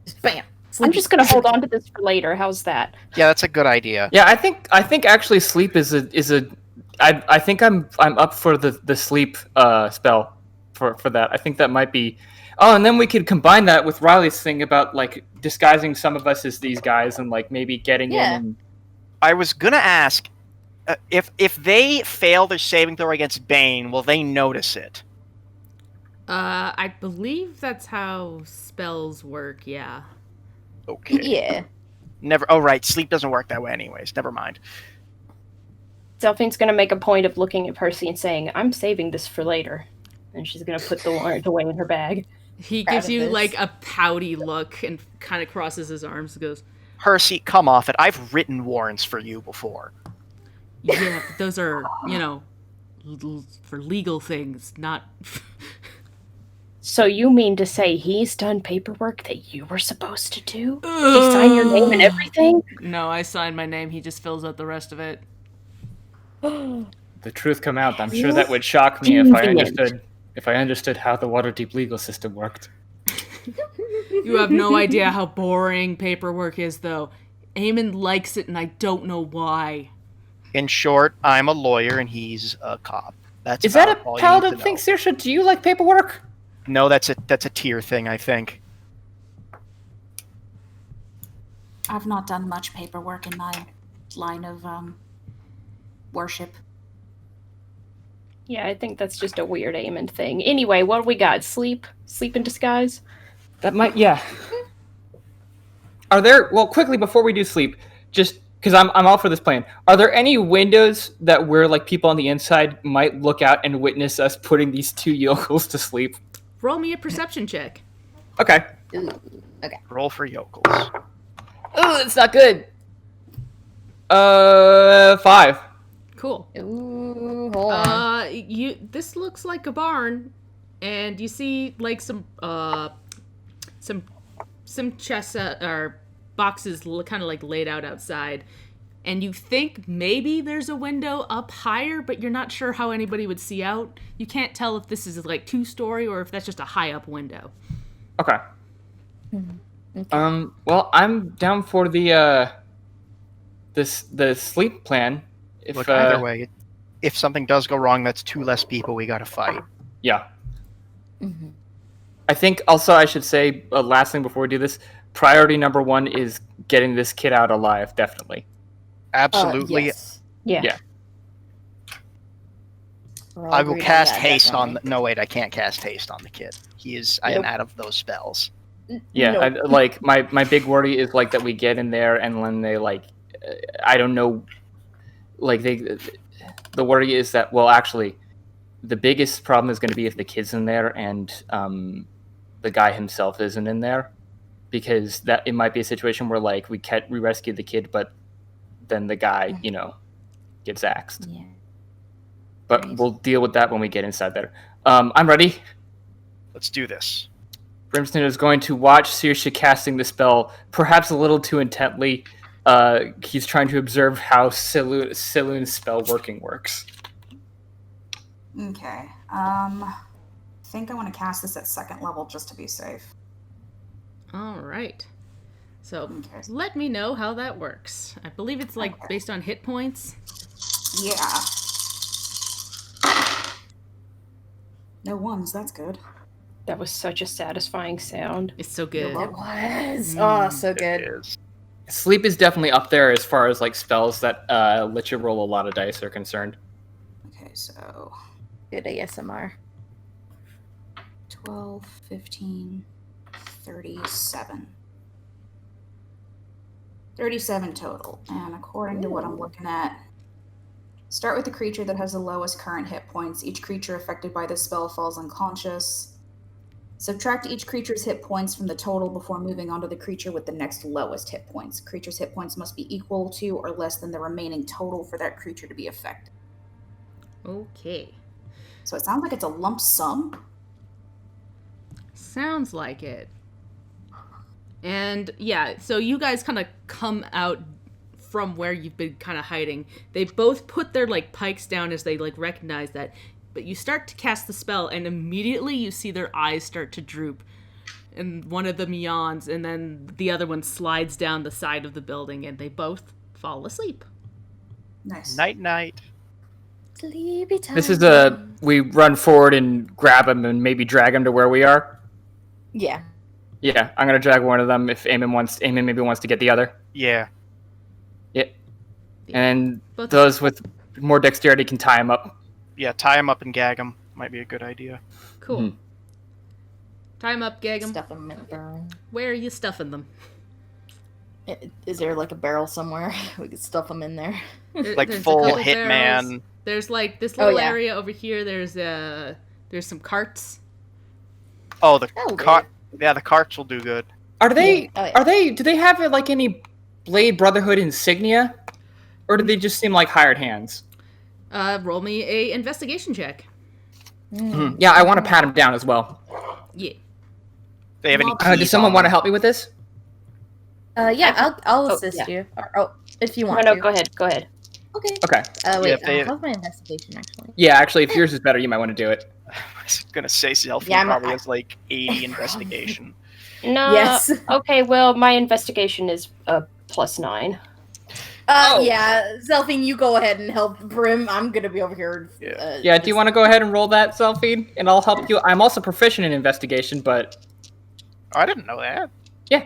Just bam. I'm just gonna hold on to this for later. How's that? Yeah, that's a good idea. Yeah, I think actually sleep is a. I think I'm up for the sleep spell for that. I think that might be. Oh, and then we could combine that with Riley's thing about like disguising some of us as these guys and like maybe getting in. Yeah. And... I was going to ask, if they fail their saving throw against Bane, will they notice it? I believe that's how spells work, yeah. Okay. Yeah. Never. Oh, right. Sleep doesn't work that way, anyways. Never mind. Delphine's gonna make a point of looking at Percy and saying, "I'm saving this for later," and she's gonna put the warrant away in her bag. He Proud gives of you this. like a pouty look and kind of crosses his arms and goes, Percy, come off it. I've written warrants for you before. "Yeah, but those are, for legal things, not." So you mean to say he's done paperwork that you were supposed to do? He signed your name and everything? No, I signed my name. He just fills out the rest of it. The truth come out. I'm sure that would shock me if I understood how the Waterdeep legal system worked. You have no idea how boring paperwork is, though. Eamon likes it, and I don't know why. In short, I'm a lawyer and he's a cop. That's Is that about a all you need paladin to know. thing, Saoirse? Do you like paperwork? No, that's a tier thing, I think. I've not done much paperwork in my line of worship. Yeah, I think that's just a weird Eamon thing. Anyway, what do we got? Sleep? Sleep in disguise? That might, yeah. Are there, well, quickly before we do sleep, just because I'm all for this plan, are there any windows that where like people on the inside might look out and witness us putting these two yokels to sleep? Roll me a perception check. Okay. Ooh. Roll for yokels. Oh, it's not good. 5. Cool. Ooh, hold on. This looks like a barn, and you see like some chests or boxes kind of like laid out outside, and you think maybe there's a window up higher, but you're not sure how anybody would see out. You can't tell if this is like 2-story or if that's just a high up window. Okay. Okay. Well, I'm down for the sleep plan. If Look, either way, if something does go wrong, that's 2 less people we gotta fight. Yeah. Mhm. I think also I should say last thing before we do this. Priority number 1 is getting this kid out alive. Definitely. Absolutely. Yes. Yeah. Yeah. We're all I will agreed on cast that, haste on. definitely. No, wait, I can't cast haste on the kid. I am Nope. out of those spells. Yeah, Nope. like my big worry is like that we get in there and when they like, I don't know, like the worry is that, well, actually, the biggest problem is going to be if the kid's in there and the guy himself isn't in there, because that it might be a situation where like we rescue the kid, but then the guy gets axed. Yeah. But Right. we'll deal with that when we get inside there. I'm ready. Let's do this. Brimstone is going to watch Saoirse casting the spell, perhaps a little too intently. He's trying to observe how Saloon's spell working works. Okay. I think I want to cast this at 2nd level just to be safe. All right. So Okay. let me know how that works. I believe it's like Okay. based on hit points. Yeah. No ones, that's good. That was such a satisfying sound. It's so good. You're It was. Oh, so good. It is. Sleep is definitely up there as far as like spells that let you roll a lot of dice are concerned. Okay, so Good ASMR. 12, 15, 37. 37 total. And according to what I'm looking at, start with the creature that has the lowest current hit points. Each creature affected by this spell falls unconscious. Subtract each creature's hit points from the total before moving on to the creature with the next lowest hit points. Creature's hit points must be equal to or less than the remaining total for that creature to be affected. Okay. So it sounds like it's a lump sum. Sounds like it. And yeah, so you guys kind of come out from where you've been kind of hiding. They both put their like pikes down as they like recognize that but you start to cast the spell, and immediately you see their eyes start to droop. And one of them yawns, and then the other one slides down the side of the building, and they both fall asleep. Nice. Night, night. Sleepy time. This is we run forward and grab him and maybe drag him to where we are. Yeah. Yeah, I'm gonna drag one of them if Eamon maybe wants to get the other. Yeah. Yeah. And Both- those with more dexterity can tie him up. Yeah, tie him up and gag him. Might be a good idea. Cool. Mhm. Tie them up, gag them. Stuff them in a barrel. Where are you stuffing them? Is there like a barrel somewhere we could stuff them in there? Like There's a full couple Hitman. barrels. There's like this little yeah. area over here. There's some carts. Oh, the Oh, cart. Yeah, the carts will do good. Are they? Yeah. Oh, yeah. Do they have like any Blade Brotherhood insignia, or do they just seem like hired hands? Roll me a investigation check. Mm. Yeah, I want to pat him down as well. Yeah. They have any Well, keys Does someone on want to them? help me with this? Yeah, I'll Oh, assist yeah. you. Or, if you No, want no, to. go ahead. Go ahead. Okay. Okay. Wait, if they- how's my investigation actually? Yeah, actually, if yours is better, you might want to do it. I was gonna say Zelfie Yeah, probably has like 80 investigation. No. Yes. Okay, well, my investigation is +9. Oh. Yeah, Zelfine, you go ahead and help Brim. I'm gonna be over here. Yeah. Yeah, do you want to go ahead and roll that, Selfie? And I'll help you. I'm also proficient in investigation, but Oh, I didn't know that. yeah.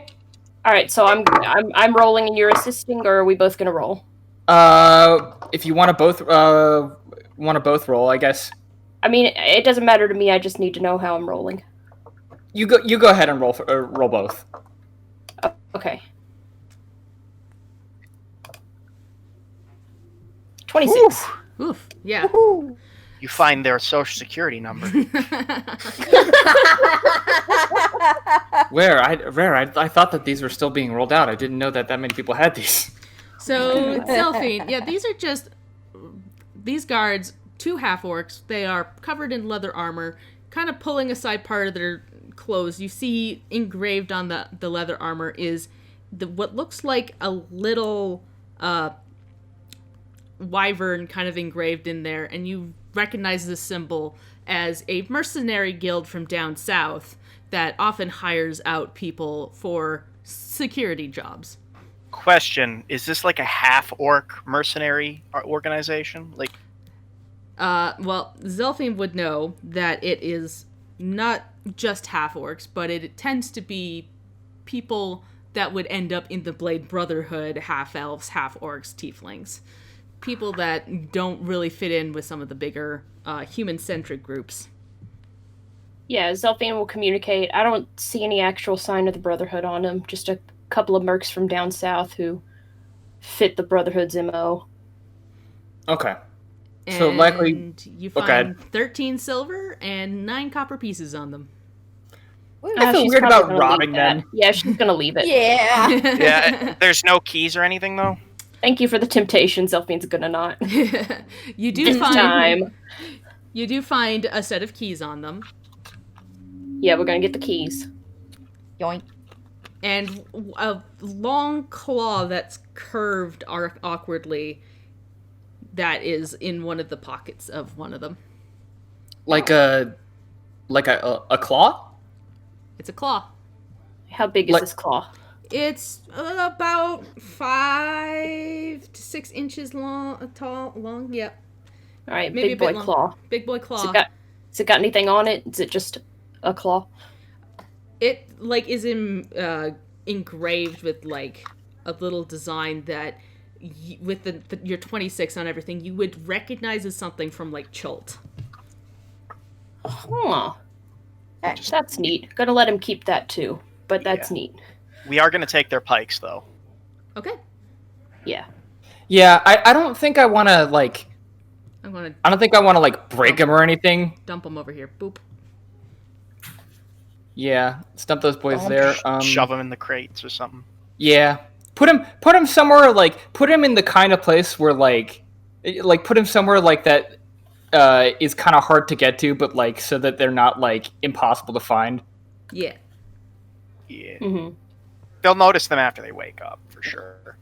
All right, so I'm rolling and you're assisting, or are we both gonna roll? If you want to both roll, I guess. I mean, it doesn't matter to me. I just need to know how I'm rolling. You go ahead and roll both. Oh, okay. 26. Oof. Yeah. You find their social security number. I thought that these were still being rolled out. I didn't know that many people had these. So, Zelfine, yeah, these are just these guards, 2 half-orcs. They are covered in leather armor, kind of pulling aside part of their clothes. You see engraved on the leather armor is what looks like a little wyvern kind of engraved in there, and you recognize this symbol as a mercenary guild from down south that often hires out people for security jobs. Question: is this like a half-orc mercenary organization? Like, Well, Zelfine would know that it is not just half-orcs, but it tends to be people that would end up in the Blade Brotherhood, half-elves, half-orcs, tieflings. People that don't really fit in with some of the bigger human-centric groups. Yeah, Zelfine will communicate. I don't see any actual sign of the Brotherhood on him. Just a couple of mercs from down south who fit the Brotherhood's MO. Okay. So likely- And you Okay. find 13 silver and 9 copper pieces on them. I feel she's weird probably about gonna robbing leave that. them. Yeah, she's gonna leave it. Yeah. yeah, there's no keys or anything though. Thank you for the temptation. Zelfine's gonna not. You do This find time. you do find a set of keys on them. Yeah, we're gonna get the keys. Yoink. And a long claw that's curved awkwardly that is in one of the pockets of one of them. Like a claw? It's a claw. How big is Like- this claw? It's about 5 to 6 inches long. Yep. All right, Maybe big a bit boy long. claw. Big boy claw. Has it got anything on it? Is it just a claw? It is engraved with like a little design that with your 26 on everything you would recognize as something from like Chult. Huh. That's neat. Gonna let him keep that too, but that's neat. We are gonna take their pikes though. Okay. Yeah. Yeah, I don't think I want to like. I'm gonna I don't think I want to like break them or anything. dump them over here. Boop. Yeah, stump those boys there. Shove them in the crates or something. Yeah, put him somewhere like put him in the kind of place where like put him somewhere like that is kind of hard to get to, but like so that they're not like impossible to find. Yeah. Yeah. Mm-hmm. They'll notice them after they wake up for sure.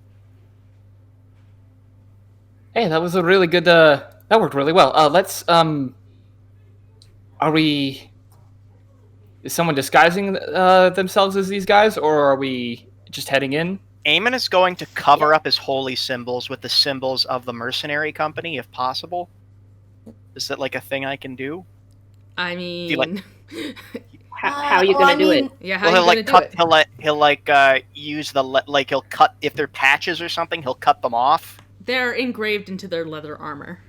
Hey, that was a really good. That worked really well. Let's Are we... Is someone disguising themselves as these guys, or are we just heading in? Eamon is going to cover up his holy symbols with the symbols of the mercenary company, if possible. Is that like a thing I can do? I mean, like- How are you gonna do it? yeah, how Well, are you gonna do it? He'll use he'll cut if they're patches or something. He'll cut them off. They're engraved into their leather armor.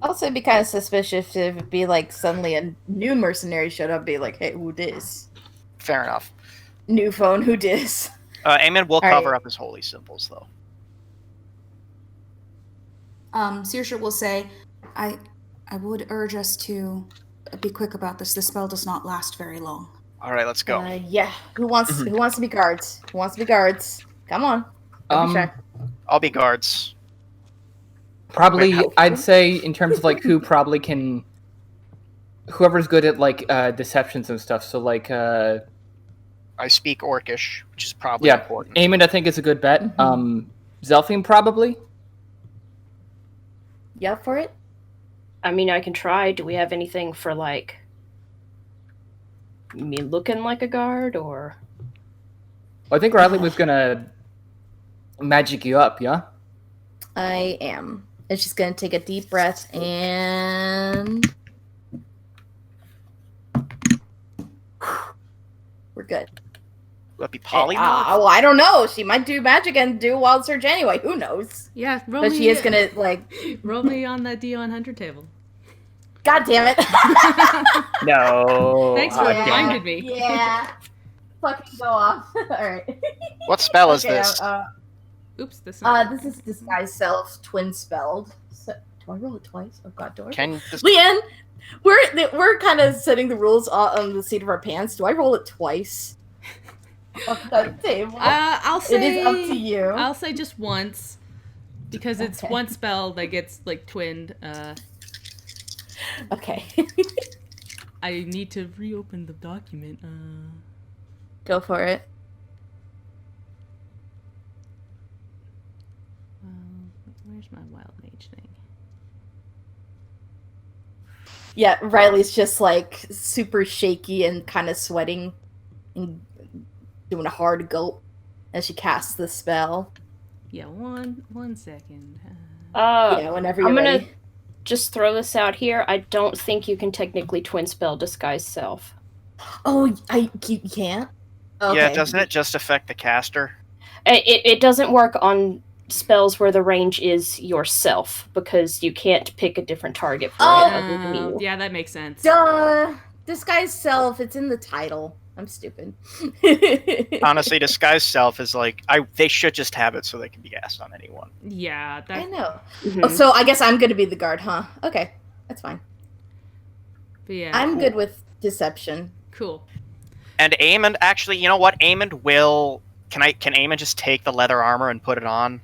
Also, it'd be kind of suspicious if it'd be like suddenly a new mercenary showed up, and be like, "Hey, who dis? Fair enough. New phone, who dis?" Eamon will All cover right. up his holy symbols, though. Saoirse will say, I would urge us to be quick about this. The spell does not last very long. All right, let's go. Yeah. Who wants to be guards? Who wants to be guards? Come on. Don't be shy. I'll be guards. Probably, Wait, how- I'd say in terms of like who probably can, whoever's good at like deceptions and stuff. So like, I speak Orcish, which is probably yeah, important. Eamon I think is a good bet. Zelfine probably. You up for it? I mean, I can try. Do we have anything for, like, me looking like a guard, or... Well, I think Riley was gonna magic you up, yeah. I am. And she's gonna take a deep breath and we're good. Would that be polymorph? Well, I don't know. She might do magic and do wild surge anyway. Who knows? Yeah, roll But me, she is gonna like. roll me on that D100 table. God damn it! No. Thanks for damn it. reminded me. Yeah. Fucking go off. All right. What spell is Okay, this? Oops, this This is disguise self twin spelled. So, do I roll it twice? Oh God, do I? Can this... Leanne, we're kind of setting the rules on the seat of our pants. Do I roll it twice? On that table. I'll say It is up to you. I'll say just once, because it's Okay. one spell that gets like twinned. Okay. I need to reopen the document. Go for it. Where's my wild mage thing? Yeah, Riley's just like super shaky and kind of sweating and doing a hard gulp as she casts the spell. Yeah, one second. Yeah, whenever you're I'm gonna ready. just throw this out here. I don't think you can technically twin spell disguise self. Oh, you can't? Okay. Yeah, doesn't it just affect the caster? It doesn't work on spells where the range is yourself, because you can't pick a different target for Oh. it other than you. Yeah, that makes sense. Duh! Disguise self, it's in the title. I'm stupid. Honestly, disguise self is like they should just have it so they can be cast on anyone. Yeah, I that. know. Mhm. Oh, so I guess I'm gonna be the guard, huh? Okay, that's fine. But yeah, I'm good with deception. cool. And Eamon, actually, you know what? Eamon will. Can Eamon just take the leather armor and put it on?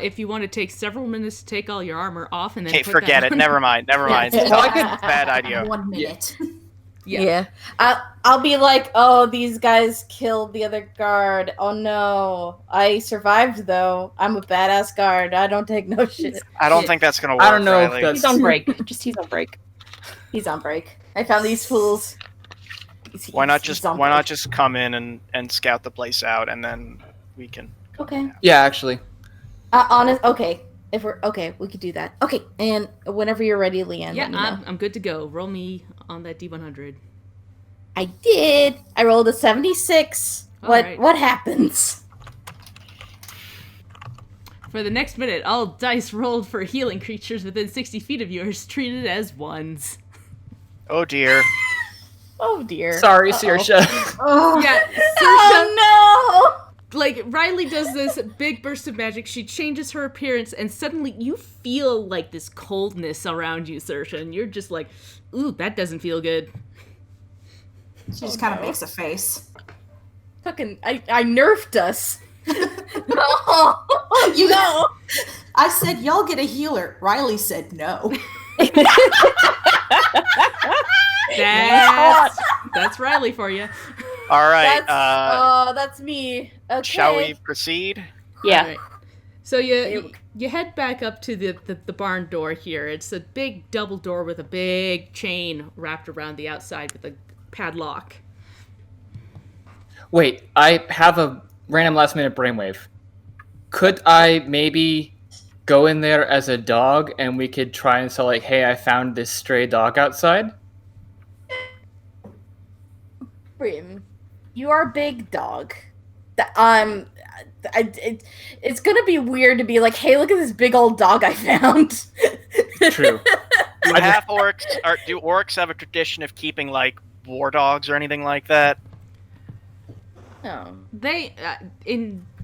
If you want to take several minutes to take all your armor off and then Okay, put forget that it. on- Never mind. Never mind. Yeah. Well, I could. Bad idea. 1 minute. Yeah. I'll be like, oh, these guys killed the other guard. Oh no, I survived though. I'm a badass guard. I don't take no shit. I don't Yeah. think that's gonna work. I don't know if Riley. that's- He's on break. He's on break. He's on break. I found these fools. Why not He's just on Why break. not just come in and scout the place out, and then we can. Okay. Yeah, actually. Okay. If we're okay, we could do that. Okay, and whenever you're ready, Leanne. Yeah, let me know. I'm good to go. Roll me on that D100. I did. I rolled a 76. All What right. What happens? For the next minute, all dice rolled for healing creatures within 60 feet of yours treated as ones. Oh dear. Oh dear. Sorry, Uh-oh. Saoirse. Oh, Yeah, oh like Riley does this big burst of magic. She changes her appearance, and suddenly you feel like this coldness around you, Saoirse, and you're just like, "Ooh, that doesn't feel good." She just kind of makes a face. no! Fucking, I nerfed us. No, You no. I said, y'all get a healer. Riley said no. That's Riley for you. All right. That's me. Okay. Shall we proceed? Yeah. Alright. So you You head back up to the barn door here. It's a big double door with a big chain wrapped around the outside with a padlock. Wait, I have a random last minute brainwave. Could I maybe go in there as a dog and we could try and say, like, hey, I found this stray dog outside? Brim, you are a big dog. It's gonna be weird to be like, hey, look at this big old dog I found. True. Do orcs have a tradition of keeping like war dogs or anything like that? Oh. They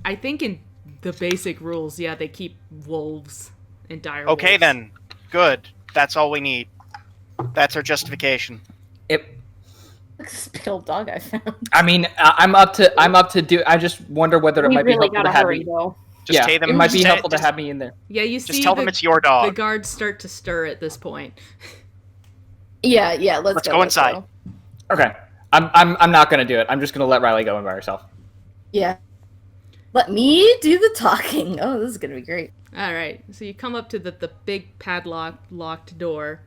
I think in the basic rules, yeah, they keep wolves and dire Okay, wolves. then. Good. That's all we need. That's our justification. Look at this big old dog I found. I mean, I'm up to do. I just wonder whether it We might be really helpful to gotta have hurry, me. though. Just Yeah, tell them, it might be just- helpful to just- have me in there. Yeah, you Just see tell them it's your dog. the guards start to stir at this point. Yeah, let's go inside. go. Okay, I'm not gonna do it. I'm just gonna let Riley go in by herself. Yeah. Let me do the talking. Oh, this is gonna be great. All right, so you come up to the big locked door.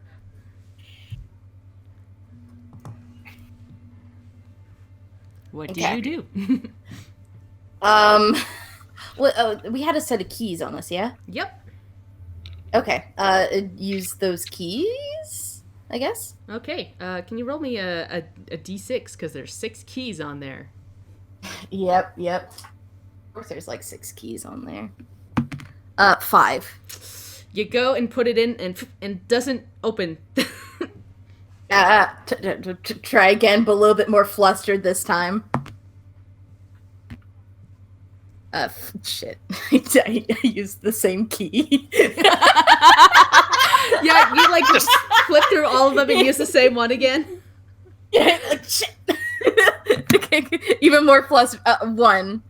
What do Okay. you do? Well, we had a set of keys on us, yeah? Yep. Okay. Use those keys, I guess. Okay. Can you roll me a d6 because there's 6 keys on there. Yep. Of course, there's like 6 keys on there. 5. You go and put it in and doesn't open. Try again, but a little bit more flustered this time. Shit. I used the same key. Yeah, you like just flip through all of them and use the same one again. Yeah, like shit. Okay, even more flustered. One.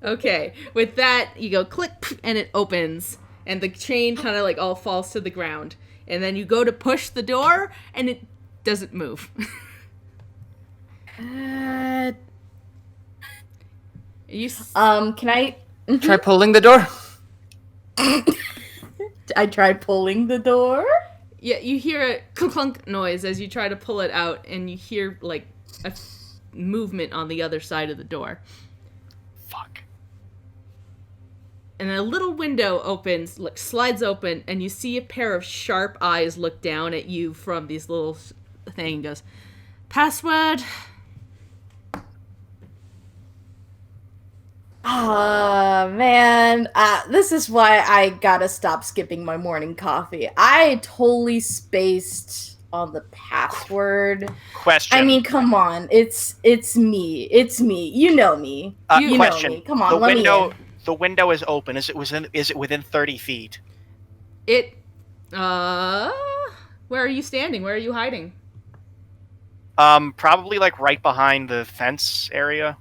Okay, with that, you go click, and it opens, and the chain kind of like all falls to the ground. And then you go to push the door, and it doesn't move. Can I? Try pulling the door. I tried pulling the door. Yeah, you hear a clunk noise as you try to pull it out, and you hear like a movement on the other side of the door. Fuck. And a little window opens, slides open, and you see a pair of sharp eyes look down at you from these little thing and goes, "Password." Man, this is why I gotta stop skipping my morning coffee. I totally spaced on the password. Question. I mean, come on, it's me. You know me. You question. know me. Come on, the let window, me in. The window is open. Is it within 30 feet? It, where are you standing? Where are you hiding? Probably like right behind the fence area.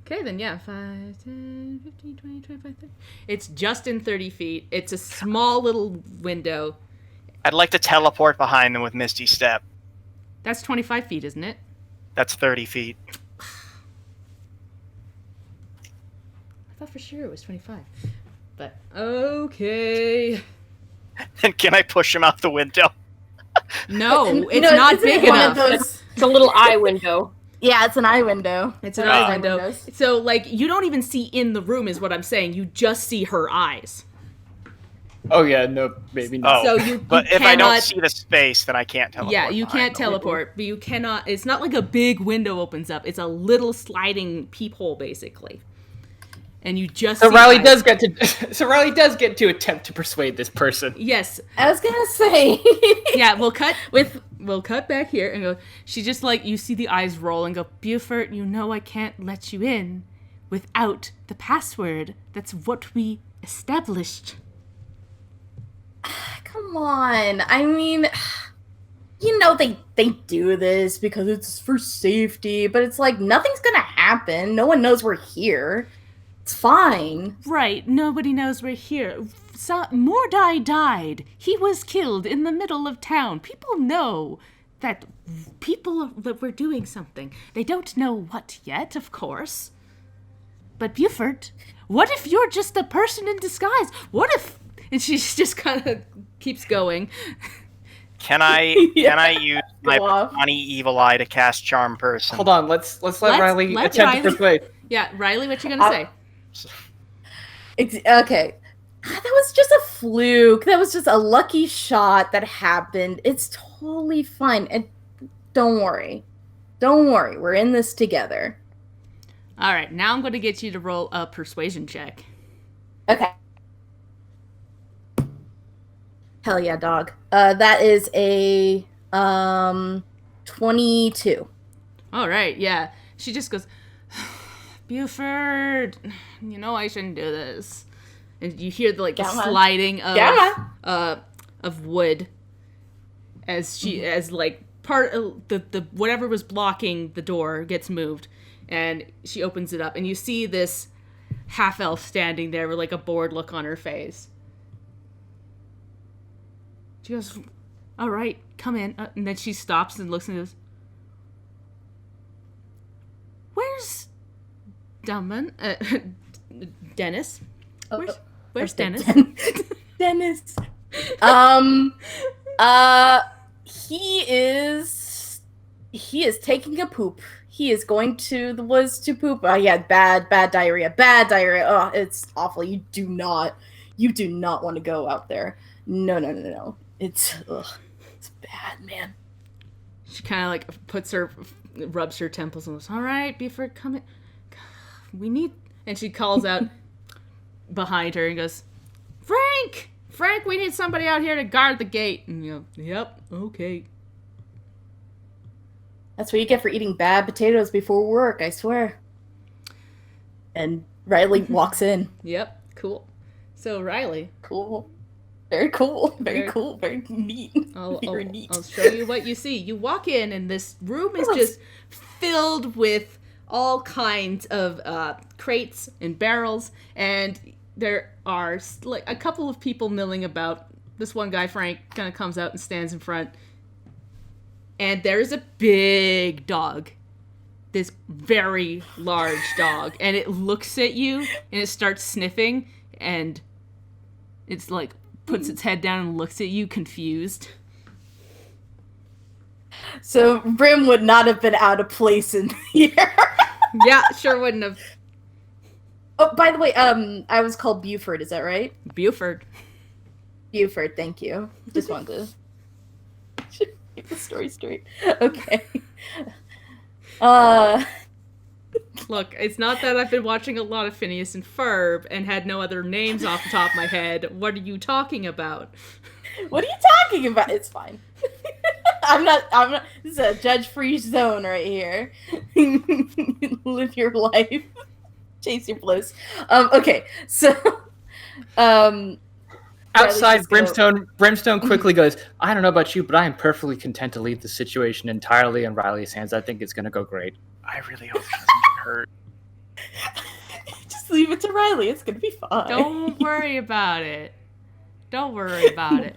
Okay, then yeah, 5, 10, 15, 20, 25, 30. It's just in 30 feet. It's a small little window. I'd like to teleport behind them with Misty Step. That's 25 feet, isn't it? That's 30 feet. I thought for sure it was 25. But, okay. And can I push him out the window? No, it's No, not isn't big it one of enough. those- It's a little eye window. Yeah, it's an eye window. It's an One of eye those window. windows. So, like, you don't even see in the room, is what I'm saying. You just see her eyes. Oh yeah, no, maybe not. Oh, So you but if I cannot- don't see the space, then I can't teleport. Yeah, you behind can't them. teleport, but you cannot. It's not like a big window opens up. It's a little sliding peephole, basically. And you just So see Riley eyes. does get to. So Riley does get to attempt to persuade this person. Yes. I was gonna say. Yeah, we'll cut back here and go. She just like you see the eyes roll and go, Buford, you know I can't let you in without the password. That's what we established. Come on. I mean, you know they do this because it's for safety, but it's like nothing's gonna happen. No one knows we're here. It's fine. Right, nobody knows we're here. Mordai died. He was killed in the middle of town. People know that we're doing something. They don't know what yet, of course. but Buford, what if you're just a person in disguise? What if... And she just kind of keeps going. Can I use my Go off. funny evil eye to cast charm person? Hold on, let's let Riley let attempt Riley- to persuade. Yeah, Riley, what you gonna say? Okay. That was just a fluke. That was just a lucky shot that happened. It's totally fine. And don't worry. Don't worry. We're in this together. All right, now I'm going to get you to roll a persuasion check. Okay. Hell yeah, dog. That is a 22. All right, yeah. She just goes, Buford, you know I shouldn't do this. And you hear the Come on. sliding Come of wood as part of the whatever was blocking the door gets moved, and she opens it up, and you see this half elf standing there with like a bored look on her face. She goes, "All right, come in," and then she stops and looks and goes, "Where's Dunman? Dennis? Where's Dennis?" Dennis. He is taking a poop. He is going to the woods to poop. He had bad diarrhea. Bad diarrhea. Oh, it's awful. You do not want to go out there. No. It's bad, man. She kind of like rubs her temples and goes, "All right, Buford, come in. We need," and she calls out behind her and goes, Frank, we need somebody out here to guard the gate. And you go, "Yep, okay." That's what you get for eating bad potatoes before work, I swear. And Riley walks in. Yep, cool. So Riley, Cool. Very cool. Very Very- cool. Very neat. Very neat. I'll show you what you see. You walk in, and this room is just filled with all kinds of crates and barrels, and there are like a couple of people milling about. This one guy, Frank, kind of comes out and stands in front, and there's a big dog, this very large dog, and it looks at you and it starts sniffing, and it's like puts its head down and looks at you confused. So Brim would not have been out of place in here. Yeah, sure wouldn't have. Oh, by the way, I was called Buford, is that right? Buford. Buford, thank you. Just wanted to keep the story straight. Okay. Look, it's not that I've been watching a lot of Phineas and Ferb and had no other names off the top of my head. What are you talking about? What are you talking about? It's fine. I'm not, this is a judge-free zone right here. Live your life. Chase your bliss. Okay, so, Outside, Riley's just Brimstone quickly goes, "I don't know about you, but I am perfectly content to leave the situation entirely in Riley's hands. I think it's going to go great." I really hope she doesn't get hurt. Just leave it to Riley. It's gonna be fine. Don't worry about it. Don't worry about it.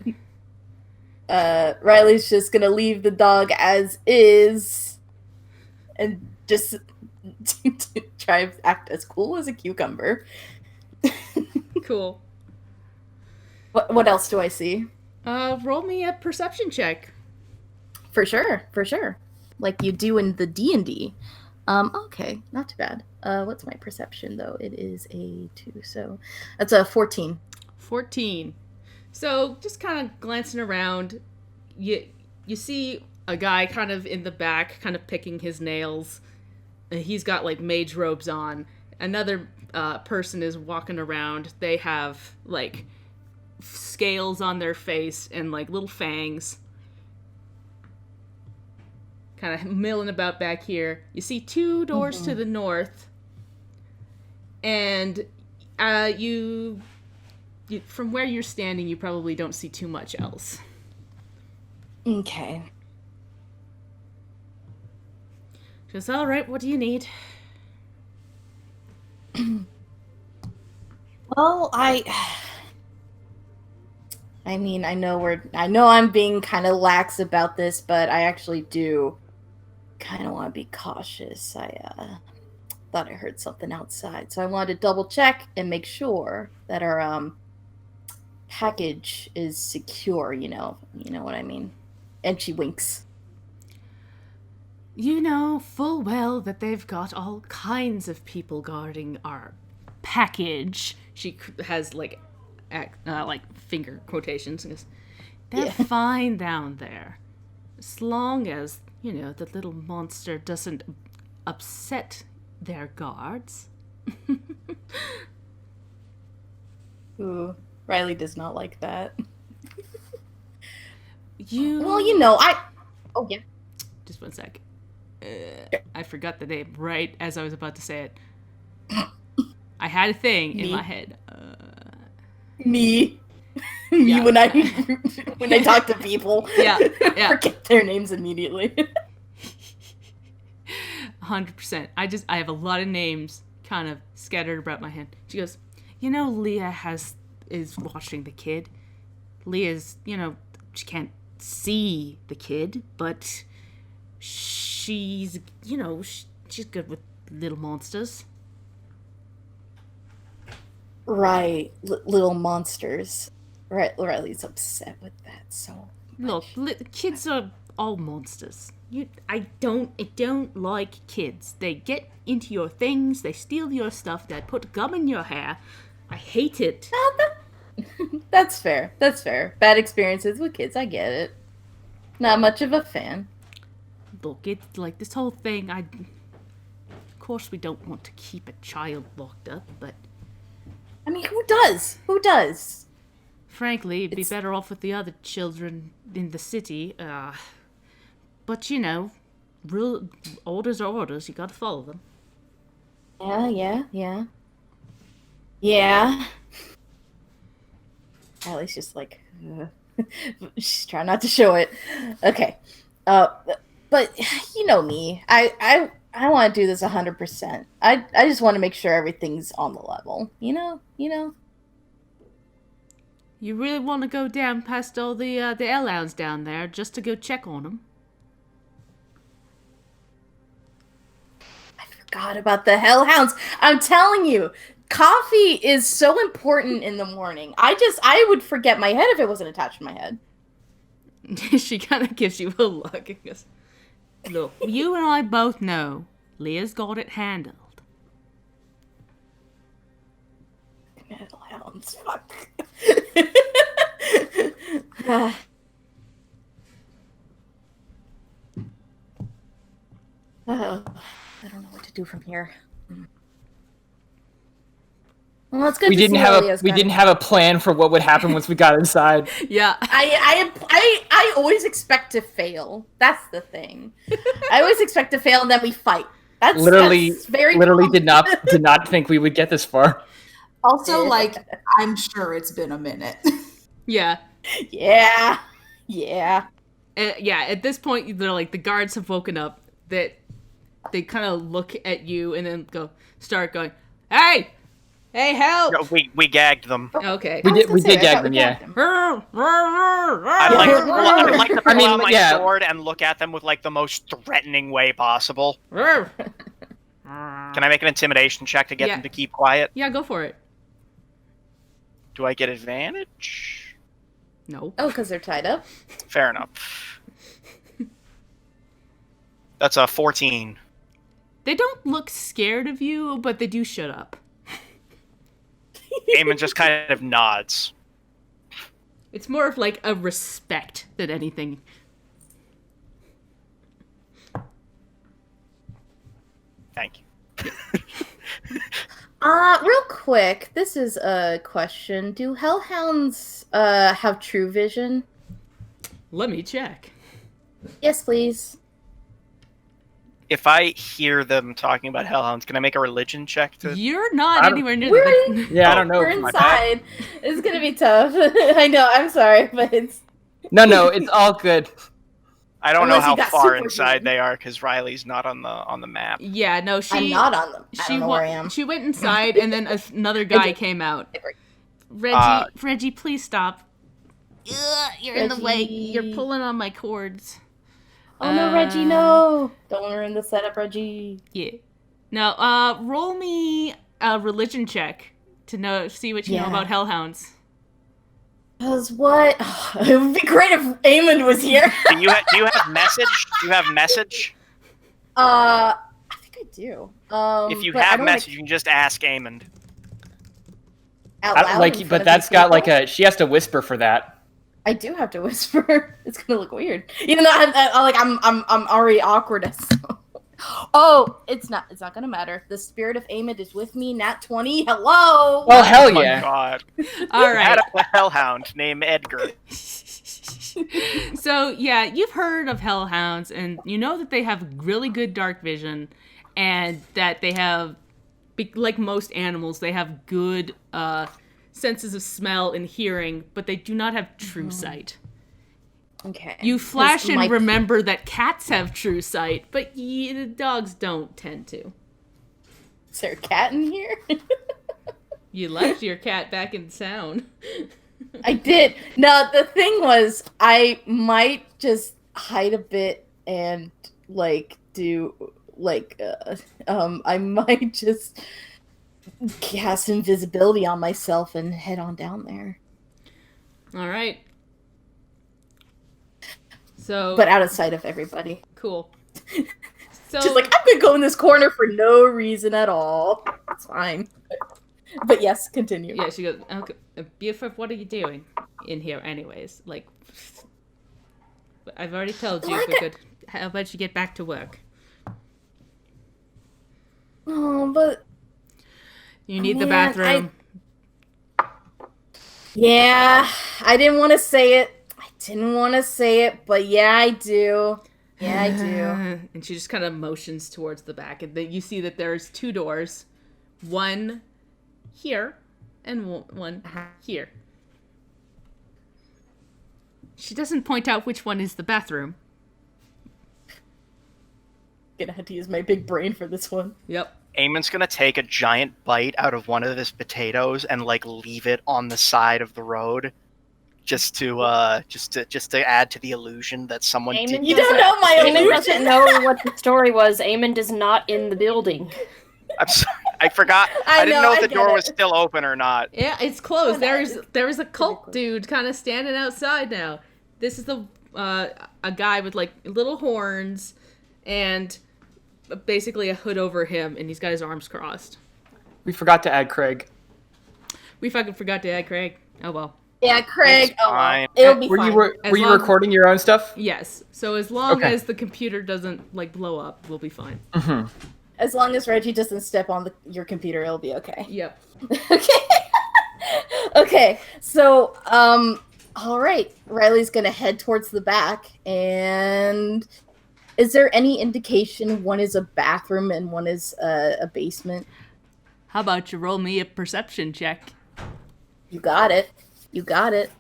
Riley's just gonna leave the dog as is, and just try and act as cool as a cucumber. Cool. What else do I see? Roll me a perception check. For sure. Like you do in the D&D. Okay, not too bad. What's my perception though? It is a 2, so that's a 14. 14. So just kind of glancing around, you see a guy kind of in the back, kind of picking his nails. He's got like mage robes on. Another person is walking around. They have like scales on their face and like little fangs. Kind of milling about back here. You see 2 doors to the north, and you from where you're standing, you probably don't see too much else. Okay. She goes, "All right, what do you need?" Well, I mean, I know I'm being kind of lax about this, but I actually do kind of want to be cautious. thought I heard something outside, so I wanted to double check and make sure that our package is secure. You know what I mean. And she winks. You know full well that they've got all kinds of people guarding our package. She has like finger quotations. And goes, they're fine down there, as long as the little monster doesn't upset their guards. Ooh, Riley does not like that. Well, Oh yeah. Just one sec. I forgot the name right as I was about to say it. I had a thing in my head. Me. Yeah. Me when I talk to people. Yeah. Forget their names immediately. 100%. I have a lot of names kind of scattered about my head. She goes, Leah is watching the kid. Leah's, she can't see the kid, but she's, she's good with little monsters. Right, little monsters. Right, Riley's upset with that. So look, kids are all monsters. I don't like kids. They get into your things. They steal your stuff. They put gum in your hair. I hate it. That's fair. Bad experiences with kids. I get it. Not much of a fan. Look, it's like this whole thing. Of course, we don't want to keep a child locked up, but I mean, who does? Frankly, it'd be better off with the other children in the city. But real orders are orders. You gotta follow them. Yeah. Riley's just like, she's trying not to show it. Okay. But you know me. I want to do this 100%. I just want to make sure everything's on the level. You know. You really want to go down past all the L-hounds down there just to go check on them? I forgot about the hellhounds. I'm telling you, coffee is so important in the morning. I would forget my head if it wasn't attached to my head. She kind of gives you a look and goes, look, you and I both know Leah's got it handled. Hellhounds, fuck. I don't know what to do from here. Well, it's good. We didn't have a plan for what would happen once we got inside. Yeah. I always expect to fail. That's the thing. I always expect to fail and then we fight. That's very literally common. did not think we would get this far. Also, I'm sure it's been a minute. Yeah. Yeah. Yeah, at this point, they're like, the guards have woken up. That they kind of look at you and then start going, hey, help! No, we gagged them. Okay. We did gag them, yeah. I'd like to pull out my sword and look at them with the most threatening way possible. Can I make an intimidation check to get them to keep quiet? Yeah, go for it. Do I get advantage? No. Oh, because they're tied up? Fair enough. That's a 14. They don't look scared of you, but they do shut up. Eamon just kind of nods. It's more of a respect than anything. Thank you. Real quick, this is a question. Do hellhounds have true vision? Let me check. Yes, please. If I hear them talking about hellhounds, can I make a religion check to... You're not anywhere near them. Yeah, I don't know. We're inside. It's gonna be tough. I know, I'm sorry, but it's... No, it's all good. I don't know how far inside they are, because Riley's not on the map. Yeah, no, I'm not on them. I don't know where I am. She went inside, and then another guy came out. Reggie, please stop. Ugh, you're in the way. You're pulling on my cords. Oh no, Reggie, no! Don't ruin the setup, Reggie. Yeah. Now, roll me a religion check to see what you know Yeah. about hellhounds. Because what? It would be great if Eamon was here. Do you have message? Do you have message? I think I do. If you but I have don't wanna- message, you can just ask Aemond. out loud in Like, front but of that's these got like people? a. She has to whisper for that. I do have to whisper. It's gonna look weird, even though I'm already awkward as. Oh, it's not gonna matter. The spirit of Amid is with me. Nat 20. Hello. Well, hell Oh my yeah. god. All I had right. a hellhound named Edgar. So, yeah, you've heard of hellhounds, and you know that they have really good dark vision, and that they have, like most animals, they have good senses of smell and hearing, but they do not have true sight. Okay. You flash 'Cause and my- remember that cats have true sight, but dogs don't tend to. Is there a cat in here? You left your cat back in town. I did. No, the thing was, I might just hide a bit and like do like I might just cast invisibility on myself and head on down there, All right. So, but out of sight of everybody. cool. So, Just like, I'm gonna go in this corner for no reason at all. It's fine. But yes, continue. yeah, she goes, okay, BFF, what are you doing in here anyways? Like, I've already told you, Like how about you get back to work? Oh, but You need the Man, bathroom. yeah, I didn't want to say it. But yeah, I do. Yeah, I do. And she just kind of motions towards the back, and then you see that there's two doors, one here and one here. She doesn't point out which one is the bathroom. Gonna have to use my big brain for this one. Yep. Eamon's gonna take a giant bite out of one of his potatoes and like leave it on the side of the road, just to add to the illusion that someone Eamon did. You don't know my Eamon illusion. doesn't know what the story was. Eamon is not in the building. I'm sorry, I forgot. I I didn't know, know if I the get door it. was still open or not. Yeah, it's closed. Oh, no. There's a cult closed. dude kind of standing outside now. This is a guy with like little horns and basically a hood over him, and he's got his arms crossed. We forgot to add Craig. We fucking forgot to add Craig. Oh well. Yeah, Craig. It's Oh, well. fine. It'll be Were fine. you As were you long- recording your own stuff? Yes. So as long Okay. as the computer doesn't like blow up, we'll be fine. Mm-hmm. As long as Reggie doesn't step on your computer, it'll be okay. Yep. Okay. Okay. So, all right. Riley's gonna head towards the back, and is there any indication one is a bathroom and one is a basement? How about you roll me a perception check? You got it. You got it.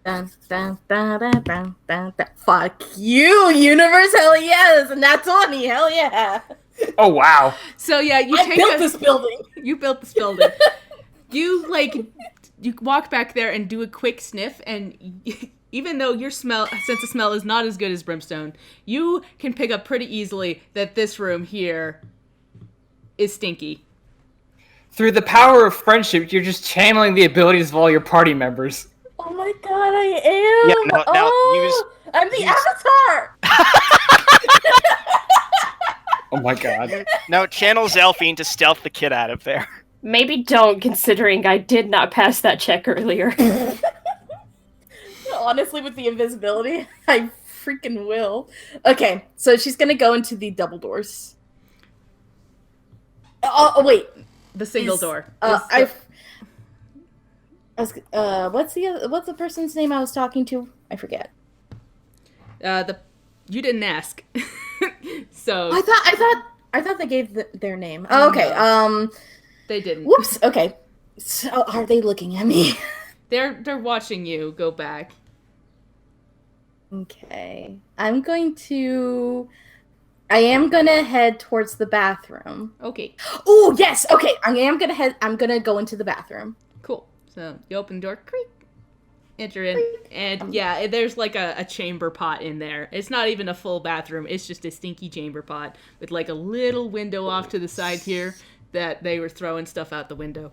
Dun, dun, dun, dun, dun, dun, dun. Fuck you, universe. Hell yes. And that's 20. Hell yeah. Oh wow. So yeah, you I take built this building. You built this building. You walk back there and do a quick sniff, and even though your sense of smell is not as good as Brimstone, you can pick up pretty easily that this room here is stinky. Through the power of friendship, you're just channeling the abilities of all your party members. Oh my god, I am. Yeah, no, oh, I'm the avatar. Oh my god. No, channel Zelphine to stealth the kid out of there. Maybe don't, considering I did not pass that check earlier. Honestly, with the invisibility, I freaking will. Okay, so she's gonna go into the double doors. Oh wait. The single Is- door. What's the person's name I was talking to? I forget. You didn't ask. So I thought they gave their name. Oh, okay. they didn't. Whoops. Okay. So are they looking at me? They're watching you go back. Okay. I am gonna head towards the bathroom. Okay, Oh yes. Okay. I'm gonna go into the bathroom. cool. So you open the door, creak, enter in, and yeah, there's like a chamber pot in there. It's not even a full bathroom. It's just a stinky chamber pot with like a little window off to the side here that they were throwing stuff out the window.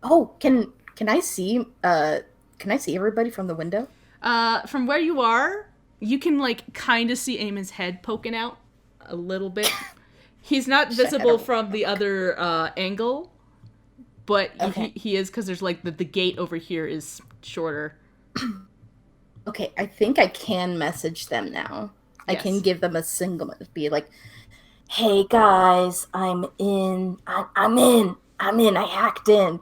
Oh, can I see everybody from the window? From where you are, you can like kind of see Eamon's head poking out a little bit. He's not visible from the other angle, but Okay. he is, because there's like the gate over here is shorter. Okay, I think I can message them now. I Yes. can give them a single, be like, "Hey guys, I'm in. I hacked in.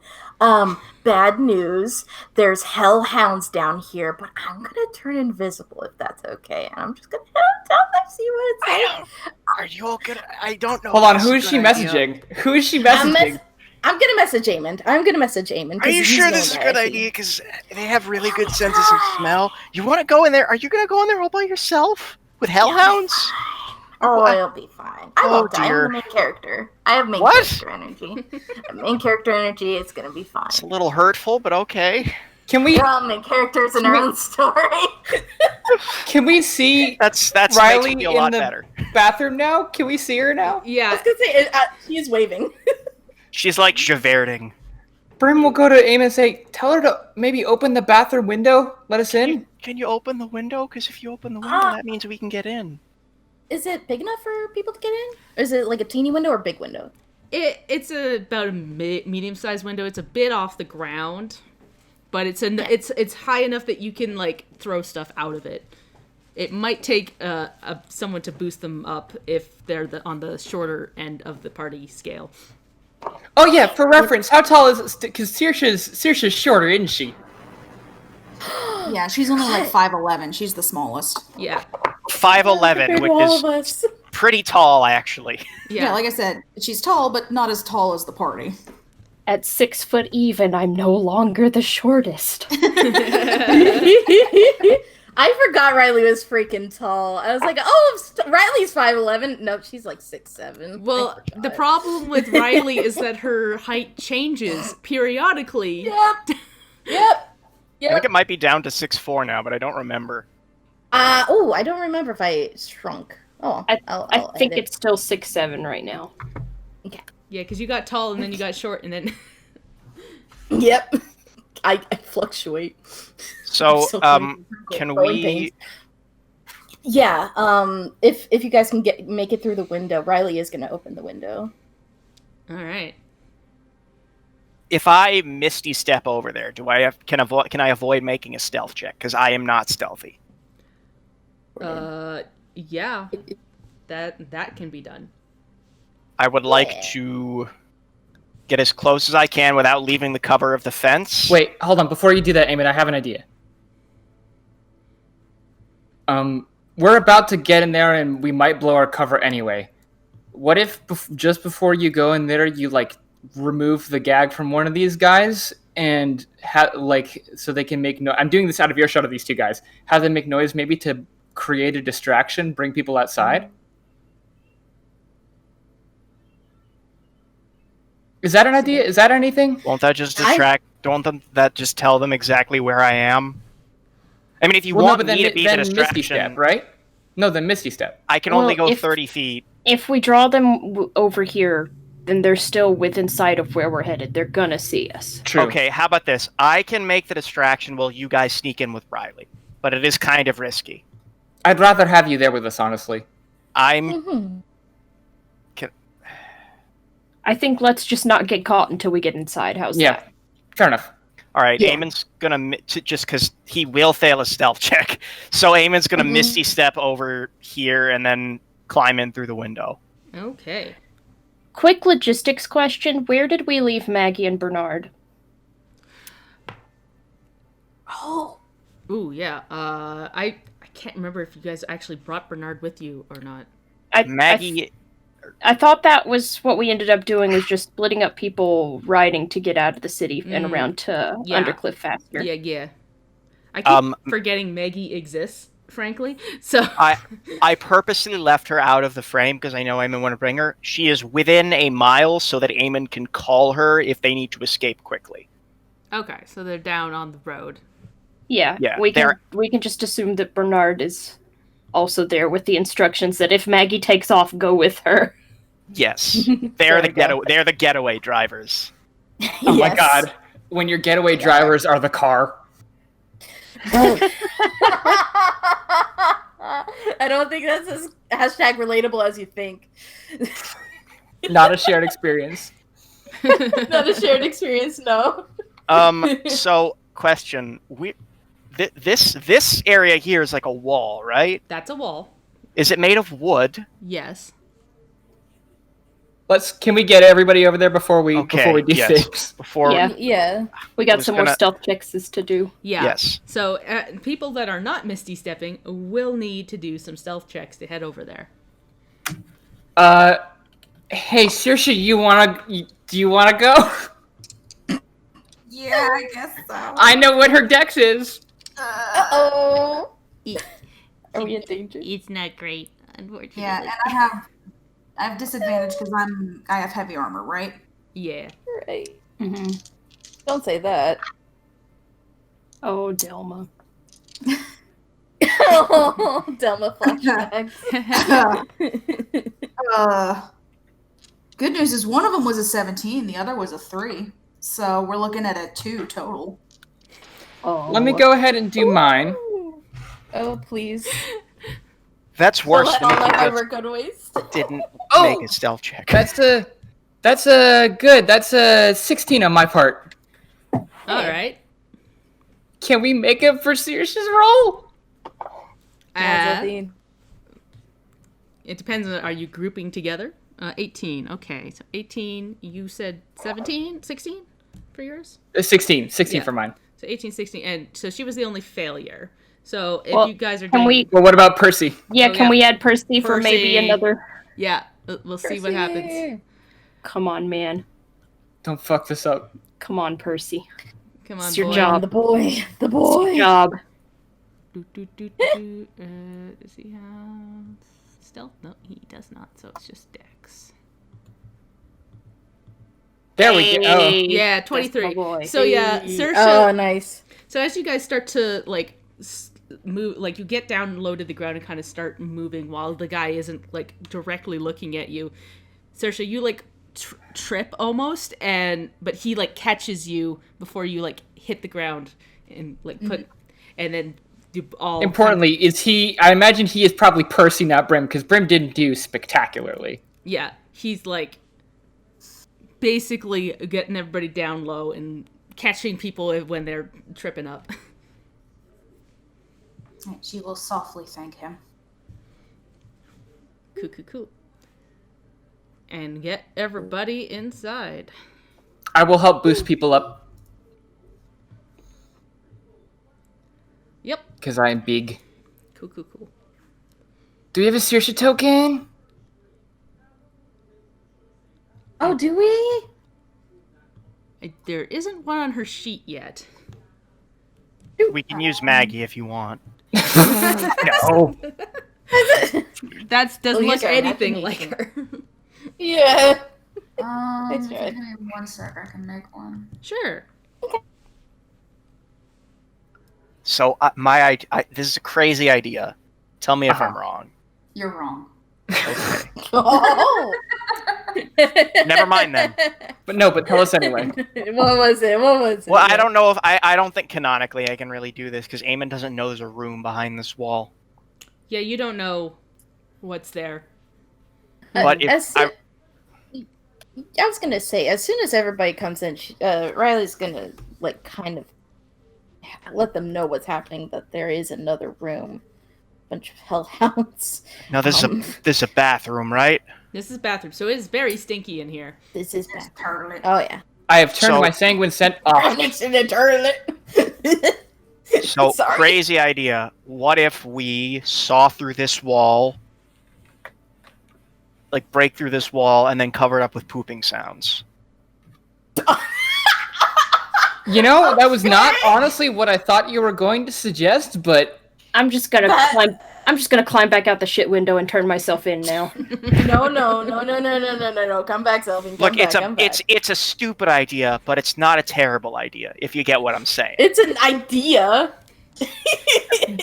Bad news. There's hellhounds down here, but I'm gonna turn invisible if that's okay. And I'm just gonna head on down there, see what it's like. Are you all good? I don't know. Hold if on, this who a is she good idea. messaging? Who is she messaging? I'm gonna message Eamon. Are you sure this is a good idea? Because they have really good senses of smell. You want to go in there? Are you going to go in there all by yourself? With hellhounds? Oh, it'll be fine. I won't die. dear. I'm the main character. I have main What? character energy. Main character energy. It's gonna be fine. It's a little hurtful, but okay. Can we We're all main characters in our own story. see That's Riley makes me feel a in lot the better. bathroom now? Can we see her now? I Yeah, was gonna say she is waving. She's like Javerding. Brim will go to Aim and say, tell her to maybe open the bathroom window. Let us in. Can you open the window? Because if you open the window, that means we can get in. Is it big enough for people to get in? Or is it like a teeny window or a big window? it's about a medium-sized window. It's a bit off the ground, but it's high enough that you can like throw stuff out of it. It might take someone to boost them up if they're on the shorter end of the party scale. Oh yeah, for reference, how tall is... Because Saoirse's shorter, isn't she? Yeah, she's only like 5'11". She's the smallest. Yeah, 5'11", which is us. pretty tall, actually. Yeah, like I said, she's tall, but not as tall as the party. At 6 foot even, I'm no longer the shortest. I forgot Riley was freaking tall. I was like, oh, Riley's 5'11". Nope, she's like 6'7". well, the problem with Riley is that her height changes periodically. Yep. I think it might be down to 6'4" now, but I don't remember. I don't remember if I shrunk. Oh, I think edit. it's still 6'7" right now. Okay. Yeah, because you got tall and then you got short and then... Yep. I fluctuate. So, So can growing we... pains. Yeah. If you guys can make it through the window, Riley is gonna open the window. All right. If I misty step over there, can I avoid making a stealth check? Because I am not stealthy. Yeah. That can be done. I would like to get as close as I can without leaving the cover of the fence. Wait, hold on. Before you do that, Eamon, I have an idea. We're about to get in there and we might blow our cover anyway. What if just before you go in there, you like remove the gag from one of these guys and so they can make I'm doing this out of earshot of these two guys. Have them make noise, maybe to create a distraction, bring people outside. Is that an idea? Is that anything? Won't that just distract? That just tell them exactly where I am? I mean, if you want me to be the distraction, Misty Step, right? No, then Misty Step. I can only Well, go if- 30 feet. If we draw them over here, then they're still within sight of where we're headed. They're gonna see us. True. Okay, how about this? I can make the distraction while you guys sneak in with Riley, but it is kind of risky. I'd rather have you there with us, honestly. I'm... I think let's just not get caught until we get inside. How's Yeah, that? fair enough. All right, Yeah. Eamon's gonna just because he will fail a stealth check, so Eamon's gonna misty step over here and then climb in through the window. Okay. Quick logistics question. Where did we leave Maggie and Bernard? Oh. Ooh, yeah. I can't remember if you guys actually brought Bernard with you or not. Maggie, I thought that was what we ended up doing, was just splitting up people riding to get out of the city and around to Yeah. Undercliff faster. Yeah. I keep forgetting Maggie exists, frankly. So I purposely left her out of the frame because I know Eamon want to bring her. She is within a mile so that Eamon can call her if they need to escape quickly. okay, so they're down on the road. Yeah, Yeah, we can just assume that Bernard is also there with the instructions that if Maggie takes off, go with her. Yes, There we go. they're the getaway drivers. Oh my Yes. god. When your getaway drivers are the car. I don't think that's as hashtag relatable as you think. Not a shared experience. Not a shared experience, no. So question: this area here is like a wall, right? That's a wall. Is it made of wood? Yes. Can we get everybody over there before we do yes. things? Before Yeah. Yeah. We got was some more gonna- stealth checks to do. Yeah. Yes. So people that are not Misty stepping will need to do some stealth checks to head over there. Hey, Saoirse, do you wanna go? Yeah, I guess so. I know what her dex is. Uh-oh. Are we in danger? It's not great, unfortunately. Yeah, and I have disadvantage because I have heavy armor, right? Yeah. Right. Mm-hmm. Don't say that. Oh, Delma. Oh, Delma flashbacks. Good news is one of them was a 17, the other was a 3. So we're looking at a 2 total. Oh. Let me go ahead and do mine. Oh, please. That's worse Don't than let all if my you hard work go to waste. just didn't Oh! make a stealth check. That's a good. That's a 16 on my part. All right. Can we make it for Saoirse's roll? It It depends on, are you grouping together? 18. Okay. So 18, you said 17, 16 for yours? 16 Yeah. for mine. So 18, 16, and so she was the only failure. So if Well, you guys are can doing, we- Well, what about Percy? Yeah, Oh, can yeah. we add Percy for maybe Percy. another? yeah, we'll see what happens. Come on, man. Don't fuck this up. Come on, Percy. Come on, It's your boy. job. The boy. The It's boy. your job. Does he have stealth? No, he does not. So it's just Dex. There we go. Oh. Hey, Yeah, that's my 23. boy. So yeah, Hey. Saoirse. Oh, nice. So as you guys start to like move, like you get down low to the ground and kind of start moving while the guy isn't like directly looking at you, Saoirse, you like trip almost, but he like catches you before you like hit the ground and like put, and then do all. Importantly, is he? I imagine he is probably Percy, not Brim, because Brim didn't do spectacularly. Yeah, he's like basically getting everybody down low and catching people when they're tripping up. She will softly thank him. Cool. And get everybody inside. I will help boost people up Yep. because I am big. Cool. Do we have a Saoirse token? Oh, do we? There isn't one on her sheet yet. We can use Maggie if you want. No. That doesn't We'll look use our anything like imagination. her. Yeah. If you right. give me 1 sec, I can make one. Sure. So this is a crazy idea. Tell me if I'm wrong. You're wrong. Okay. Oh. Never mind then. But tell us anyway. What was it? Well, I don't know if I don't think canonically I can really do this because Eamon doesn't know there's a room behind this wall. Yeah, you don't know what's there. But if I was gonna say, as soon as everybody comes in, Riley's gonna like kind of let them know what's happening. That there is another room, bunch of hellhounds. No, this is a bathroom, right? This is bathroom, so it is very stinky in here. This is It's back. turlet. Oh yeah. I have turned So- my sanguine scent off. Next to the toilet. So Sorry. crazy idea. What if we saw through this wall, like break through this wall, and then cover it up with pooping sounds? You know, that was not honestly what I thought you were going to suggest, but I'm just gonna climb back out the shit window and turn myself in now. No. Come back, Selvin. Look, Come back. it's a stupid idea, but it's not a terrible idea if you get what I'm saying. It's an idea.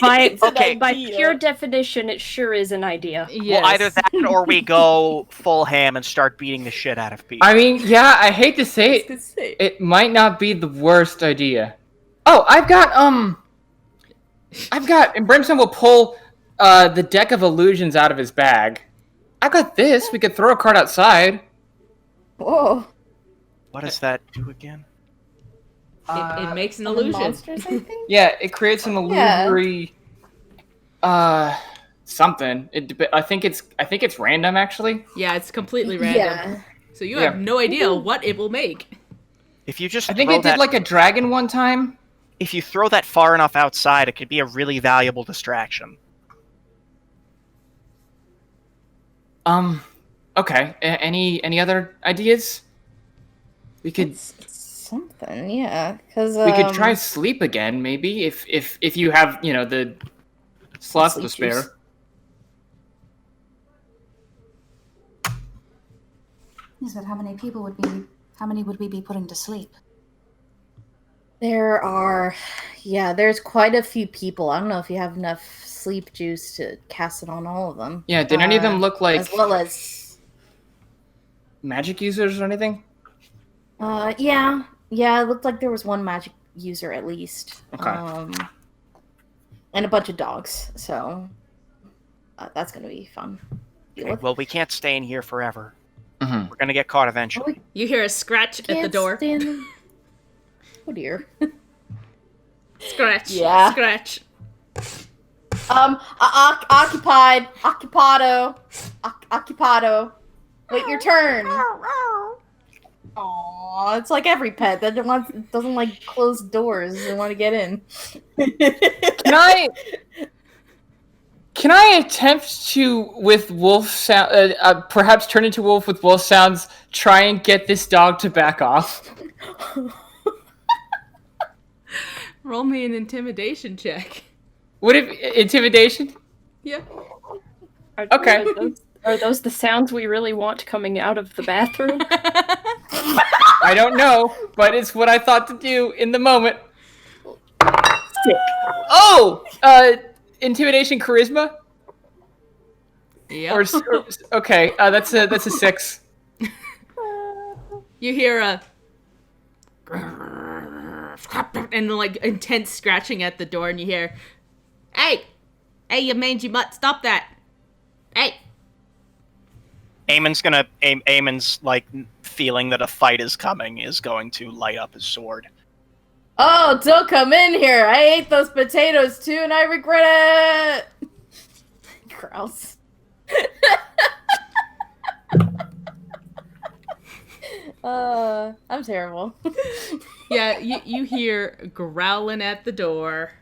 By an by idea. pure definition, it sure is an idea. Yes. Well, either that or we go full ham and start beating the shit out of people. I mean, yeah, I hate to say it, it might not be the worst idea. Oh, and Brimstone will pull the deck of illusions out of his bag. I got this. We could throw a card outside. Whoa. What does that do again? It makes an On the illusion. monsters, I think? Yeah, it creates an Yeah. illusory, something. I think it's random actually. Yeah, it's completely random. Yeah. So you have no idea what it will make. If you just I think throw it did that, like a dragon one time. if you throw that far enough outside, it could be a really valuable distraction. Okay. Any other ideas? We could It's something, yeah. Because we could try sleep again, maybe if you have the slots to Sleep spare. juice. Yes, but how many would we be putting to sleep? There's quite a few people. I don't know if you have enough sleep juice to cast it on all of them. Yeah. Did any of them look like as well as magic users or anything? yeah, it looked like there was one magic user at least. Okay. And a bunch of dogs. So that's gonna be fun. Okay, well, we can't stay in here forever. Mhm. We're gonna get caught eventually. You hear a scratch at the door. Oh dear. Scratch. Yeah. Scratch. Occupado. Wait your turn. Aw, it's like every pet that doesn't like close doors and want to get in. Can I attempt to, with wolf sound, perhaps turn into wolf with wolf sounds, try and get this dog to back off? Roll me an intimidation check. Would it intimidation? Yeah. Okay. Are those the sounds we really want coming out of the bathroom? I don't know, but it's what I thought to do in the moment. Sick. Oh, intimidation, charisma. Yep. Okay, that's a 6. You hear a and like intense scratching at the door, and you hear, "Hey, you mangy mutt, stop that! Hey!" Eamon's like feeling that a fight is coming is going to light up his sword. Oh, don't come in here. I ate those potatoes too and I regret it. Gross. I'm terrible. Yeah, you hear growling at the door.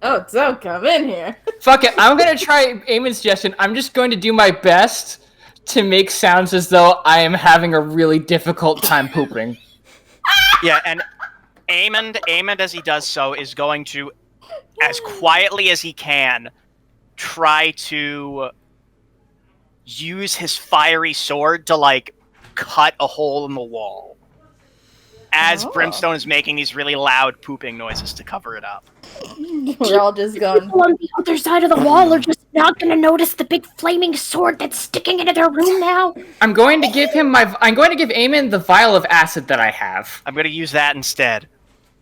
Oh, don't come in here. Fuck it, I'm gonna try Eamon's suggestion. I'm just going to do my best to make sounds as though I am having a really difficult time pooping. Yeah, and Eamon, as he does so, is going to, as quietly as he can, try to use his fiery sword to, like, cut a hole in the wall. As Brimstone is making these really loud pooping noises to cover it up. We're all just going. People on the other side of the wall are just not gonna notice the big flaming sword that's sticking into their room now. I'm going to give Eamon the vial of acid that I have. I'm going to use that instead.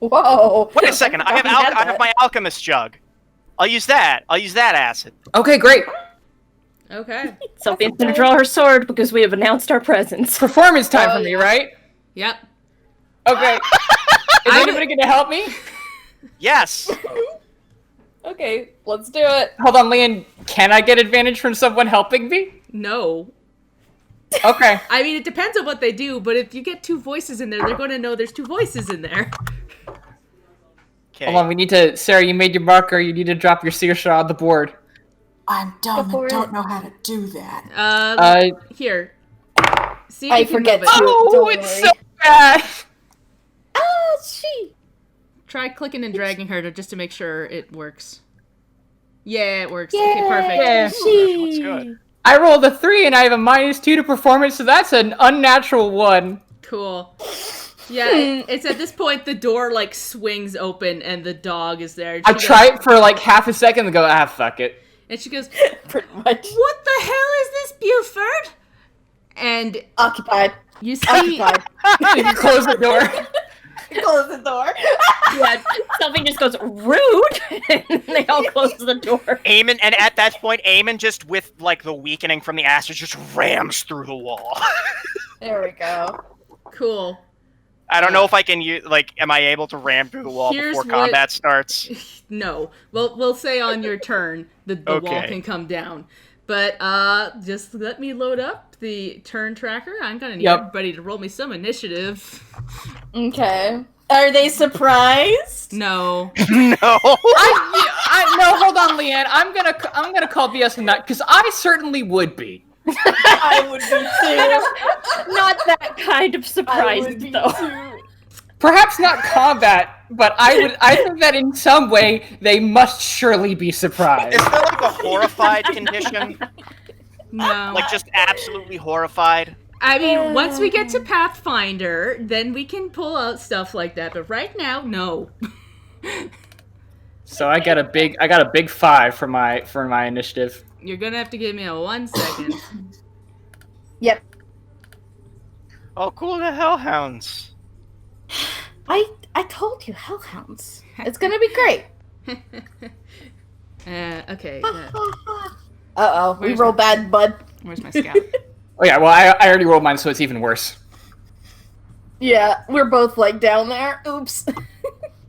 Whoa. Wait a second, I have my alchemist jug. I'll use that acid. Okay, great. Okay. Sophie's gonna draw her sword because we have announced our presence. Performance time for me, right? Yep. Okay. Is anybody gonna help me? Yes. Okay, let's do it. Hold on, Leon. Can I get advantage from someone helping me? No. Okay. I mean, it depends on what they do, but if you get two voices in there, they're going to know there's two voices in there. Okay. Hold on, we need to... Sarah, you made your marker. You need to drop your seer shot on the board. I'm dumb Go for and it. don't know how to do that. Here. See if I you can forget move it. to- Oh, Don't it's worry. so bad! Ah, she. Try clicking and dragging her just to make sure it works. Yeah, it works. Okay, perfect. Yeah. Looks good. I rolled a 3 and I have a -2 to performance, so that's an unnatural 1. Cool. Yeah, it's at this point the door like swings open and the dog is there. I try it for like half a second and go, fuck it. And she goes, Pretty much. "What the hell is this, Buford?" And Occupied. you see, You close the door. Close the door. Yeah, something just goes rude, and they all close the door. Eamon, and at that point, Eamon just with like the weakening from the acid just rams through the wall. There we go. cool. I don't know if I can use am I able to ram through the wall Here's before what- combat starts? No, we'll say on your turn the wall Okay. can come down. But just let me load up the turn tracker. I'm gonna need Yep. everybody to roll me some initiative. Okay. Are they surprised? No. No. No, hold on, Leanne. I'm gonna call BS on that because I certainly would be. I would be too. Not that kind of I surprise, would be though. too. Perhaps not combat, but I think that in some way they must surely be surprised. Is there like a horrified condition? No. Like just absolutely horrified? I mean, once we get to Pathfinder, then we can pull out stuff like that. But right now, no. So I got a big 5 for my initiative. You're gonna have to give me a 1 second. Yep. Oh, cool, the hellhounds. I told you, hellhounds. It's gonna be great. Okay. Uh-oh, we Where's roll bad, bud. Where's my scout? Oh yeah, well I already rolled mine, so it's even worse. Yeah, we're both like down there. Oops.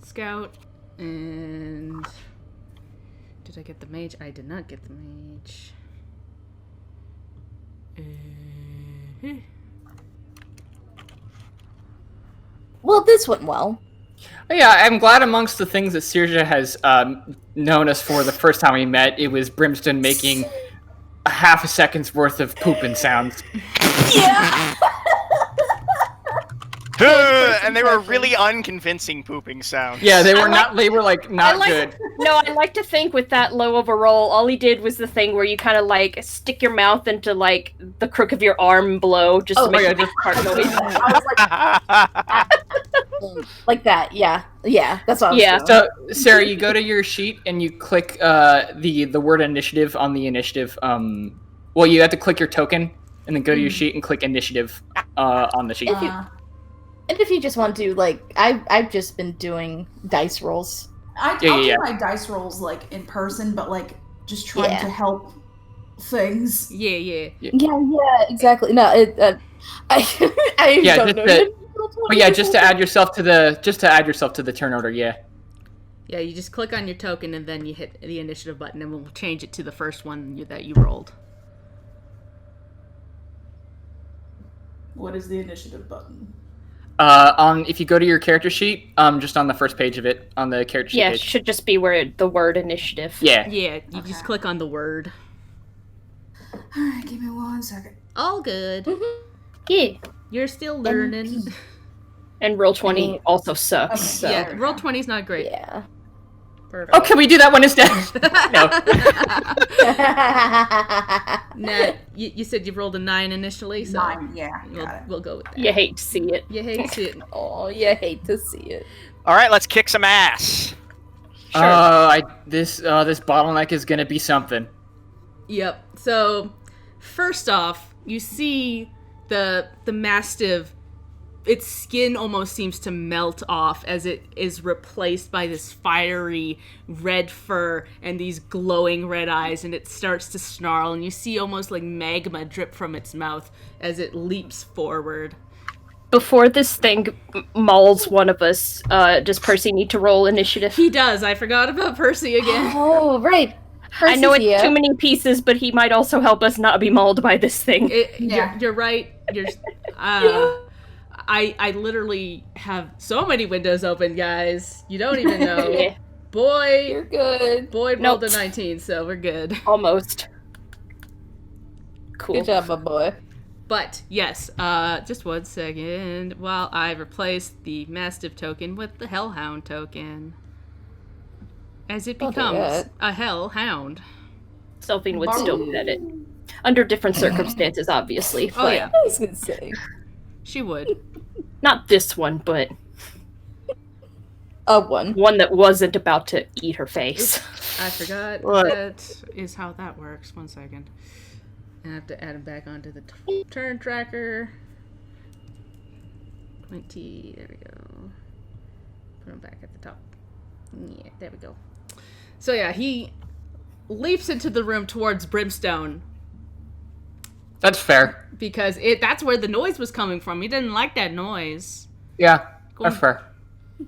Scout. And did I get the mage? I did not get the mage. Well, this went well. Oh, yeah, I'm glad amongst the things that Sirja has known us for the first time we met, it was Brimstone making a half a second's worth of pooping sounds. Yeah. And they were really unconvincing pooping sounds. Yeah, they were I like- not I good. No, I like to think with that low of a roll, all he did was the thing where you kind of like stick your mouth into like the crook of your arm and blow just to Oh, make yeah, a just- part noise. I was like that. Yeah. Yeah. That's what I was Yeah. doing. So, Sarah, you go to your sheet and you click the word initiative on the initiative. Well, you have to click your token and then go to your sheet and click initiative on the sheet. And if you just want to, like, I've just been doing dice rolls. I'll Yeah. do my dice rolls like in person, but like just trying Yeah. to help things. Yeah. Yeah, exactly. No, I Yeah, don't just know. to- But yeah, just to add yourself to the turn order. Yeah. Yeah, you just click on your token and then you hit the initiative button and we'll change it to the first one that you rolled. What is the initiative button? If you go to your character sheet, just on the first page of it, on the character sheet Yeah, it page. should just be where the word initiative. Yeah. Yeah, you Okay. just click on the word. Alright, give me 1 second. All good. Yeah. You're still learning. And roll 20 also sucks. Okay. So. Yeah, roll 20 is not great. Yeah. Perfect. Oh, can we do that one instead? No. Nat, you said you rolled a 9 initially, so 9, yeah, we'll, got it. we'll go with that. You hate to see it. You hate it. Oh, you hate to see it. All right, let's kick some ass. This bottleneck is gonna be something. Yep. So, first off, you see the Mastiff. Its skin almost seems to melt off as it is replaced by this fiery red fur and these glowing red eyes, and it starts to snarl, and you see almost like magma drip from its mouth as it leaps forward. Before this thing mauls one of us, does Percy need to roll initiative? He does. I forgot about Percy again. Oh, right. I know it's Percy's too here. many pieces, but he might also help us not be mauled by this thing. Yeah. You're right. I literally have so many windows open, guys. You don't even know. Yeah, Boy, You're good. Boyd Nope. rolled a 19, so we're good. almost. Cool. Good job, my boy. But yes, just 1 second while I replace the Mastiff token with the Hellhound token, as it Don't do becomes that. a Hellhound. Sylphine would still get it. Under different circumstances, obviously. Oh but yeah. I was gonna say. She would. Not this one, but One. one that wasn't about to eat her face. I forgot What? that is how that works. 1 second. I have to add him back onto the turn tracker. 20. There we go. Put him back at the top. Yeah, there we go. So yeah, he leaps into the room towards Brimstone That's fair. because that's where the noise was coming from. He didn't like that noise. Yeah, that's fair.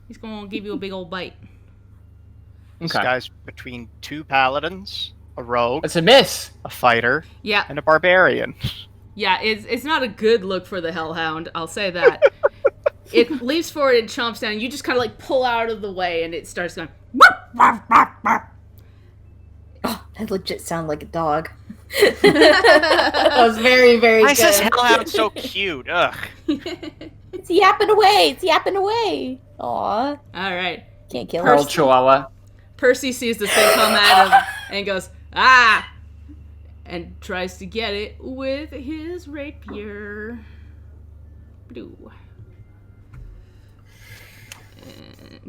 He's gonna give you a big old bite. This Okay. guy's between two paladins, a rogue, That's a miss. a fighter, Yeah, and a barbarian. yeah, it's not a good look for the Hellhound, I'll say that. It leaps forward and chomps down. You just kind of like pull out of the way and it starts going. Oh, that legit sound like a dog. That was very, very Why good. is this hellhound so cute? Ugh. It's yapping away. It's yapping away. Aw. Alright. Can't kill Pearl her. Chihuahua. Percy sees this thing come at him and goes, ah! And tries to get it with his rapier. Blue.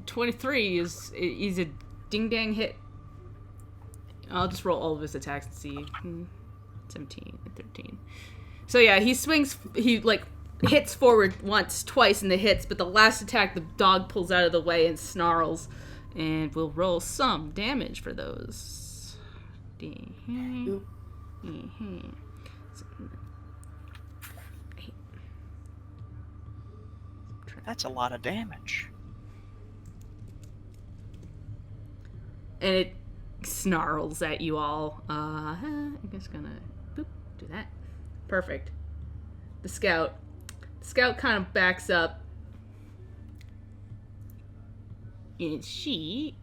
23 is a ding-dang hit. I'll just roll all of his attacks and see. 17 and 13. So yeah, he swings, he like hits forward once, twice in the hits, but the last attack the dog pulls out of the way and snarls. And we'll roll some damage for those. That's a lot of damage. And it snarls at you all. I'm just gonna boop, do that. Perfect. The scout kind of backs up. And she,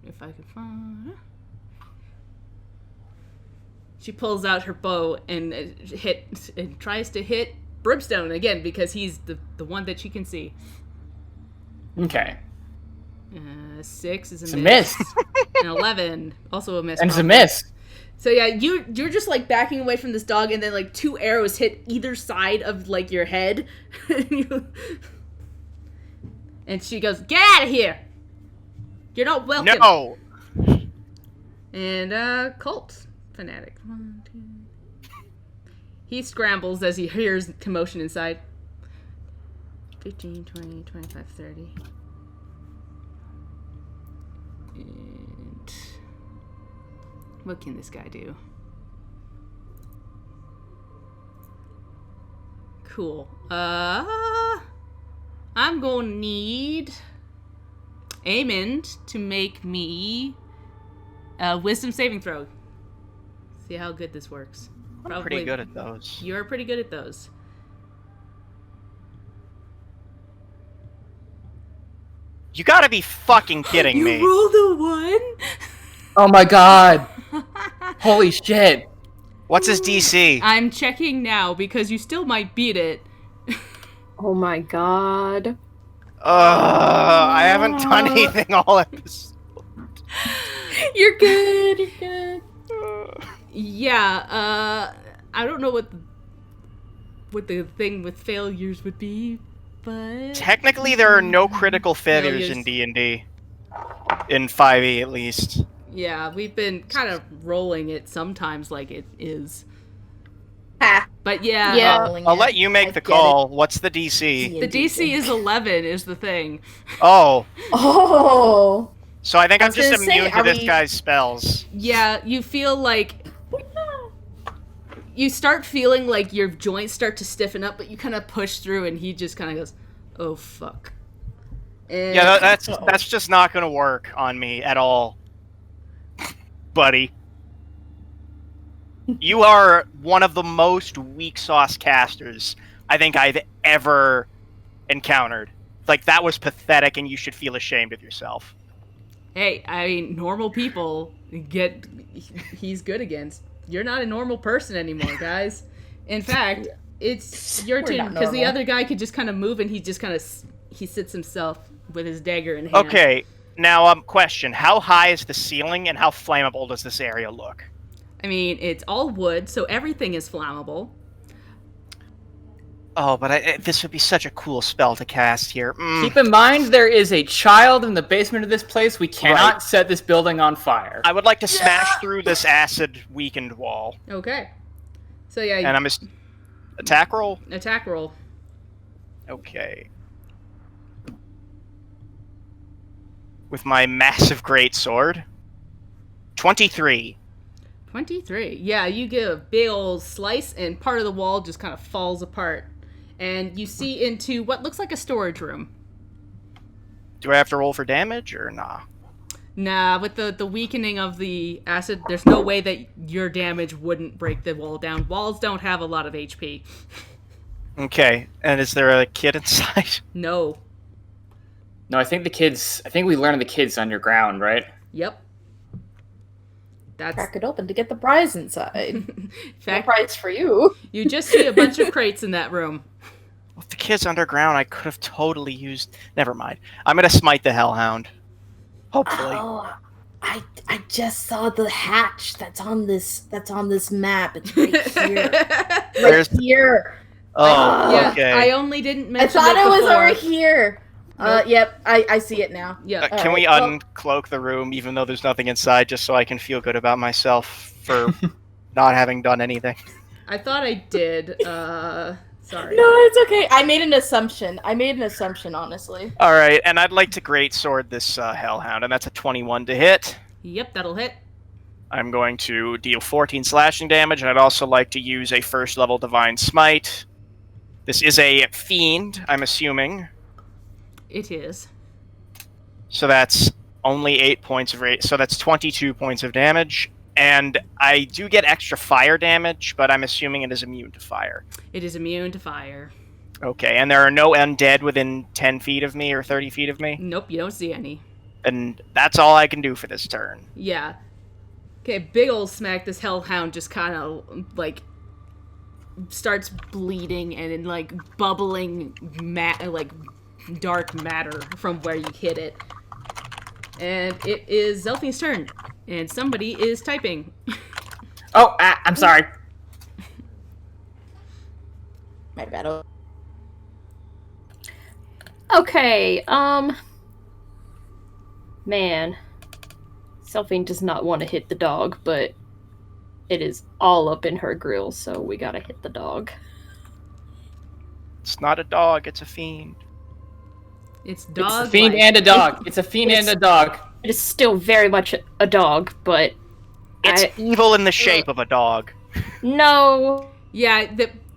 if I can find, she pulls out her bow and tries to hit Brimstone again because he's the one that she can see. Okay. 6 is It's a a miss. miss. And 11, also a miss. And it's a probably. miss. So yeah, you're just like backing away from this dog, and then like 2 arrows hit either side of like your head, and she goes, "Get out of here! You're not welcome." No! And cult fanatic. 1, 2. He scrambles as he hears commotion inside. 15, 20, 25, 30. And what can this guy do? Cool. I'm gonna need Amond to make me a wisdom saving throw. See how good this works. I'm pretty good at those. You're pretty good at those. You gotta be fucking kidding me. You rolled a 1? Oh my god. Holy shit. What's his DC? I'm checking now because you still might beat it. Oh my god. I haven't done anything all episode. You're good. You're good. Yeah, I don't know what the thing with failures would be, but Technically, there are no critical failures in Failures. D&D. In 5e, at least. yeah, we've been kind of rolling it sometimes like it is. Ha. But yeah, Yeah. I'll let you I make the get call. What's the DC? the DC is 11 is the thing. Oh, Oh. so I think I I'm was just gonna say, immune to are this we- guy's spells. Yeah, you feel like you start feeling like your joints start to stiffen up, but you kind of push through, and he just kind of goes, "Oh fuck." And Yeah, that's just not gonna work on me at all, buddy. You are one of the most weak sauce casters I think I've ever encountered. Like, that was pathetic, and you should feel ashamed of yourself. Hey, I mean, normal people he's good against. You're not a normal person anymore, guys. In fact, it's your We're turn not because the normal. other guy could just kind of move, and he just kind of he sits himself with his dagger in hand. Okay, now, question. How high is the ceiling, and how flammable does this area look? I mean, it's all wood, so everything is flammable. Oh, but this would be such a cool spell to cast here. Keep in mind, there is a child in the basement of this place. We cannot set this building on fire. I would like to smash through this acid-weakened wall. Okay. So yeah. And I'm attack roll? Attack roll. Okay. With my massive greatsword. 23. 23. Yeah, you get a big old slice, and part of the wall just kind of falls apart. And you see into what looks like a storage room. Do I have to roll for damage, or nah? Nah, with the weakening of the acid, there's no way that your damage wouldn't break the wall down. Walls don't have a lot of HP. Okay, and is there a kid inside? No. No, I think we learned the kid's underground, right? Yep. That's Crack it open to get the prize inside. in No fact, prize for you. you just see a bunch of crates in that room. Well, if the kid's underground, I could have totally used... Never mind. I'm gonna smite the Hellhound. Hopefully. Oh, I just saw the hatch that's on this map. It's right here. There's- Here. Oh, Yeah, okay. I only didn't I mention thought it was before. over here. Nope. Yep, I see it now. Yeah. Can we Alright, uncloak the room, even though there's nothing inside, just so I can feel good about myself for not having done anything? I thought I did. Sorry. No, it's okay. I made an assumption, honestly. All right, and I'd like to greatsword this Hellhound, and that's a 21 to hit. Yep, that'll hit. I'm going to deal 14 slashing damage, and I'd also like to use a first-level Divine Smite. This is a Fiend, I'm assuming. It is. So that's only 8 points of rate. So that's 22 points of damage. And I do get extra fire damage, but I'm assuming it is immune to fire. It is immune to fire. Okay, and there are no undead within 10 feet of me or 30 feet of me? Nope, you don't see any. And that's all I can do for this turn. Yeah. Okay, big old smack. This hellhound just kind of, like, starts bleeding and, like, bubbling, dark matter from where you hit it. And it is Zelfine's turn. And somebody is typing. Oh, I'm sorry. My bad. Okay, man. Zelfine does not want to hit the dog, but it is all up in her grill, so we gotta hit the dog. It's not a dog, it's a fiend. It's dog. It's a fiend and a dog. It's a fiend and a dog. It is still very much a dog, but It's evil in the shape of a dog. no. Yeah,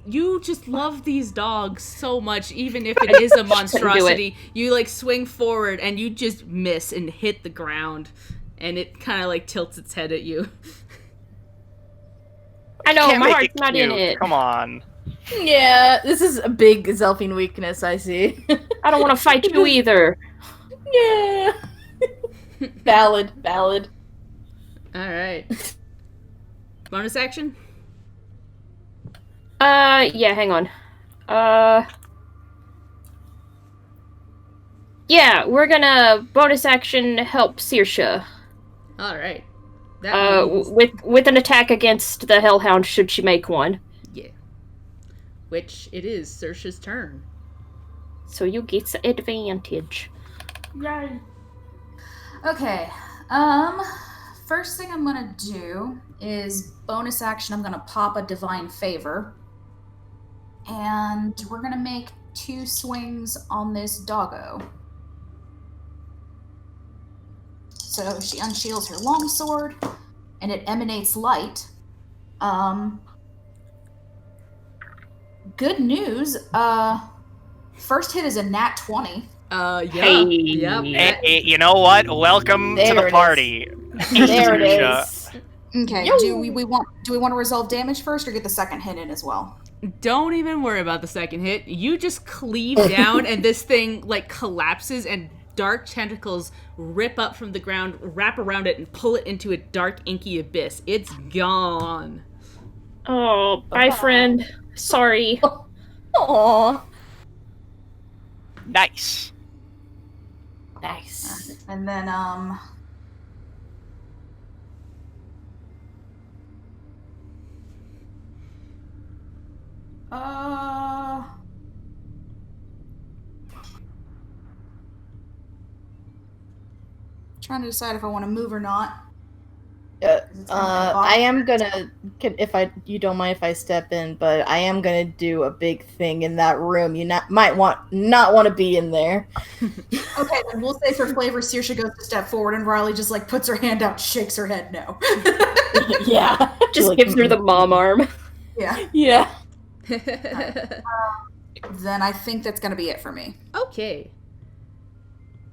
you just love these dogs so much, even if it is a monstrosity. You, like, swing forward and you just miss and hit the ground. And it kind of, like, tilts its head at you. I know, Can't my make heart's not in cute. it. Come on. Yeah, this is a big Zelfine weakness, I see. I don't want to fight you either. Yeah. Valid. Alright. Bonus action? Yeah, hang on. Yeah, we're gonna bonus action help Saoirse. Alright. That means... with an attack against the Hellhound should she make one. Yeah. Which it is Saoirse's turn. So you get the advantage. Yay. Okay. First thing I'm gonna do is bonus action. I'm gonna pop a divine favor, and we're gonna make 2 swings on this doggo. So she unshields her longsword, and it emanates light. Good news. First hit is a nat 20. Yeah. Hey. Yep. Hey, you know what? Welcome to There the it party. There it Saoirse. is. Okay. Yo. Do we want to resolve damage first, or get the second hit in as well? Don't even worry about the second hit. You just cleave down, and this thing, like, collapses, and dark tentacles rip up from the ground, wrap around it, and pull it into a dark, inky abyss. It's gone. Oh, bye, friend. Sorry. Aww. Nice. Nice. And then trying to decide if I want to move or not. I am gonna, you don't mind if I step in, but I am gonna do a big thing in that room. You might not want to be in there. Okay, then we'll say for flavor, Saoirse goes to step forward, and Riley just like puts her hand out, shakes her head no. Yeah, Just gives her the mom arm. Yeah. Yeah. Then I think that's gonna be it for me. Okay.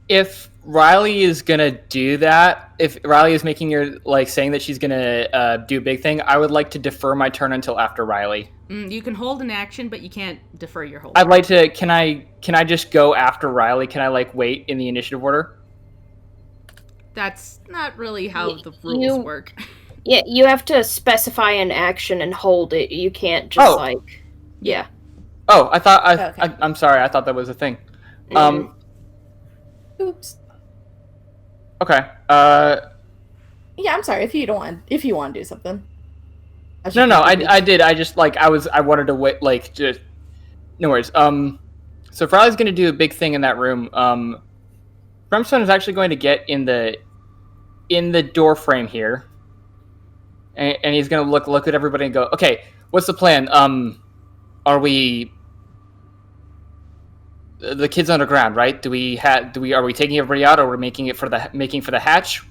If Riley is gonna do that, if Riley is making her saying that she's gonna do a big thing, I would like to defer my turn until after Riley. You can hold an action, but you can't defer your hold. I'd like to. Can I just go after Riley? Can I wait in the initiative order? That's not really how the rules work. Yeah, you have to specify an action and hold it. You can't just yeah. Oh, I thought Okay. I'm sorry. I thought that was a thing. Oops. Okay. Yeah, I'm sorry if you want to do something. No, I did. I just I wanted to wait. Just no worries. So if Riley's going to do a big thing in that room, Brimstone is actually going to get in the door frame here, and he's going to look at everybody and go, "Okay, what's the plan? Are we the kids underground, right? Are we taking everybody out, or we're making for the hatch?"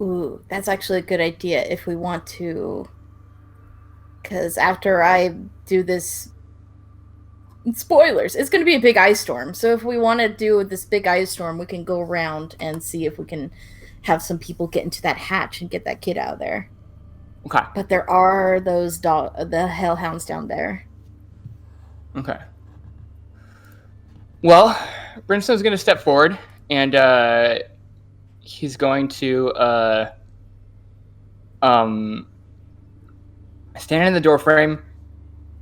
Ooh, that's actually a good idea if we want to. Because after I do this, spoilers, it's going to be a big ice storm. So if we want to do this big ice storm, we can go around and see if we can have some people get into that hatch and get that kid out of there. Okay. But there are those the hellhounds down there. Okay. Well, Brimstone's going to step forward, and he's going to stand in the door frame,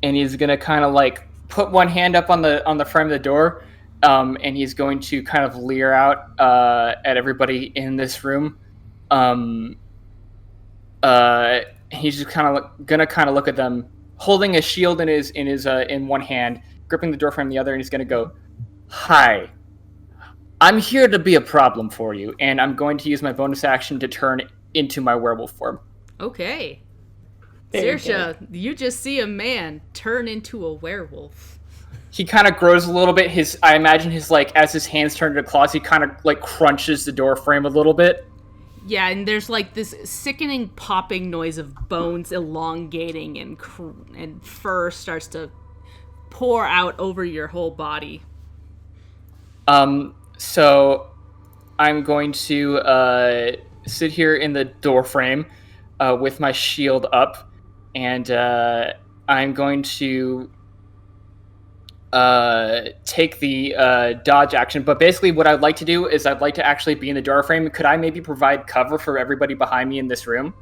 and he's going to kind of put one hand up on the frame of the door, and he's going to kind of leer out at everybody in this room. He's just gonna look at them, holding a shield in one hand, gripping the door frame in the other, and he's gonna go, "Hi, I'm here to be a problem for you, and I'm going to use my bonus action to turn into my werewolf form." Okay. Very Saoirse, you just see a man turn into a werewolf. He kind of grows a little bit. I imagine as his hands turn into claws, he kind of crunches the door frame a little bit. Yeah, and there's this sickening popping noise of bones elongating, and fur starts to pour out over your whole body. So I'm going to sit here in the door frame with my shield up, and I'm going to take the dodge action. But basically what I'd like to do is I'd like to actually be in the door frame. Could I maybe provide cover for everybody behind me in this room?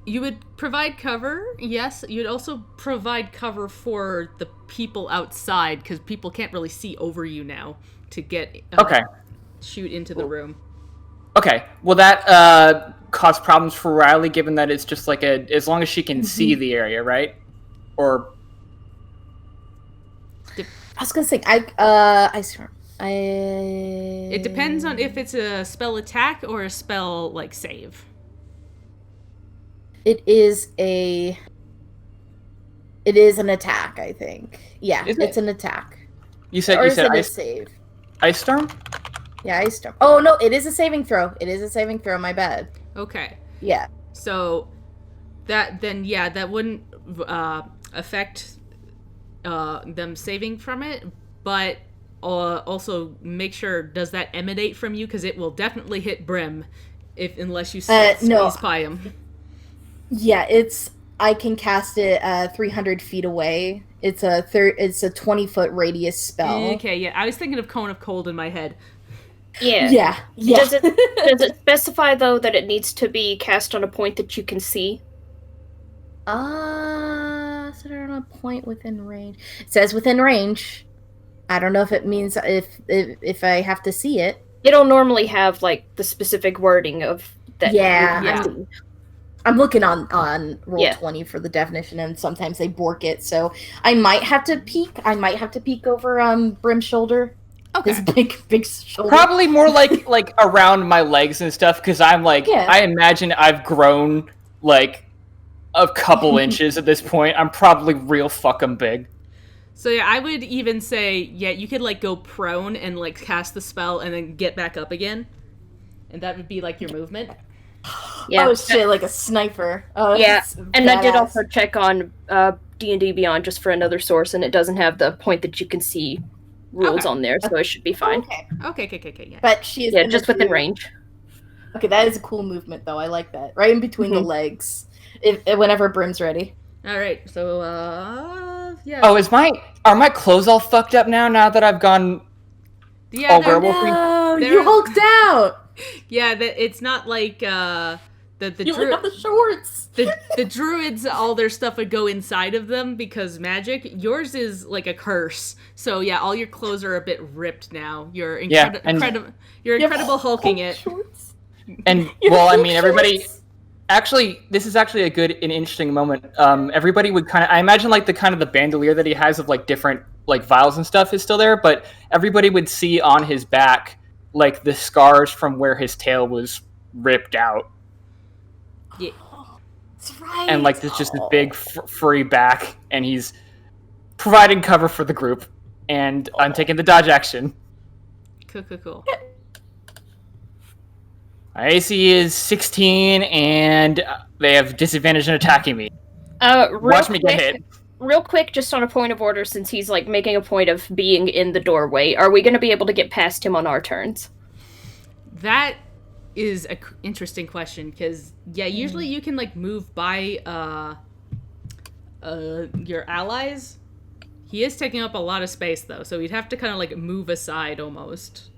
You would provide cover, yes. You'd also provide cover for the people outside, because people can't really see over you now to get shoot into the room. Okay. Will that cause problems for Riley, given that it's just as long as she can see the area, right? Or I was gonna say It depends on if it's a spell attack or a spell save. It is an attack, I think. Yeah, it's an attack. You said a save. Ice Storm? Yeah, Ice Storm. Oh no, it is a saving throw. My bad. Okay. Yeah. So that wouldn't affect them saving from it, but also make sure, does that emanate from you? Because it will definitely hit Brim unless you squeeze by him. Yeah, I can cast it 300 feet away. It's a 20-foot radius spell. Okay, yeah, I was thinking of Cone of Cold in my head. Yeah. Yeah. Does it specify though that it needs to be cast on a point that you can see? Set it on a point within range. It says within range. I don't know if it means if I have to see it. It'll normally have the specific wording of that. Yeah. I'm looking on Roll20 for the definition, and sometimes they bork it, so I might have to peek. I might have to peek over Brim's shoulder. Okay. His big shoulder. Probably more like around my legs and stuff, because I'm like, Yeah. I imagine I've grown like a couple inches at this point. I'm probably real fucking big. So yeah, I would even say, yeah, you could like go prone and like cast the spell and then get back up again. And that would be like your movement. Yeah. Oh shit, like a sniper. Oh, Yeah, that's and I did badass. also check on D&D Beyond just for another source, and it doesn't have the point that you can see rules Okay. on there, so it should be fine. Okay, yeah. But she is Yeah, gonna just within do- range. Okay, that is a cool movement though. I like that. Right in between the legs. Whenever Brim's ready. All right, so yeah. Oh, are my clothes all fucked up now that I've gone yeah, all they're- werewolfy? No, There- you hulked out. yeah, it's not like the You only have the shorts. the druids, all their stuff would go inside of them because magic. Yours is like a curse. So yeah, all your clothes are a bit ripped now. You're Yeah, and- you're You have incredible hulking Hulk it. shorts. And You well, have I Hulk mean, everybody. shorts. Actually, this is actually a good and interesting moment. Everybody would I imagine like the bandolier that he has of like different like vials and stuff is still there, but everybody would see on his back like the scars from where his tail was ripped out, Yeah. That's right. and like there's just this big furry back, and he's providing cover for the group, and I'm taking the dodge action. Cool. My AC is 16, and they have disadvantage in attacking me. Watch me get hit. Real quick, just on a point of order, since he's like making a point of being in the doorway, are we going to be able to get past him on our turns? That is a interesting question because yeah, usually you can like move by your allies. He is taking up a lot of space though, so he'd have to kind of like move aside almost.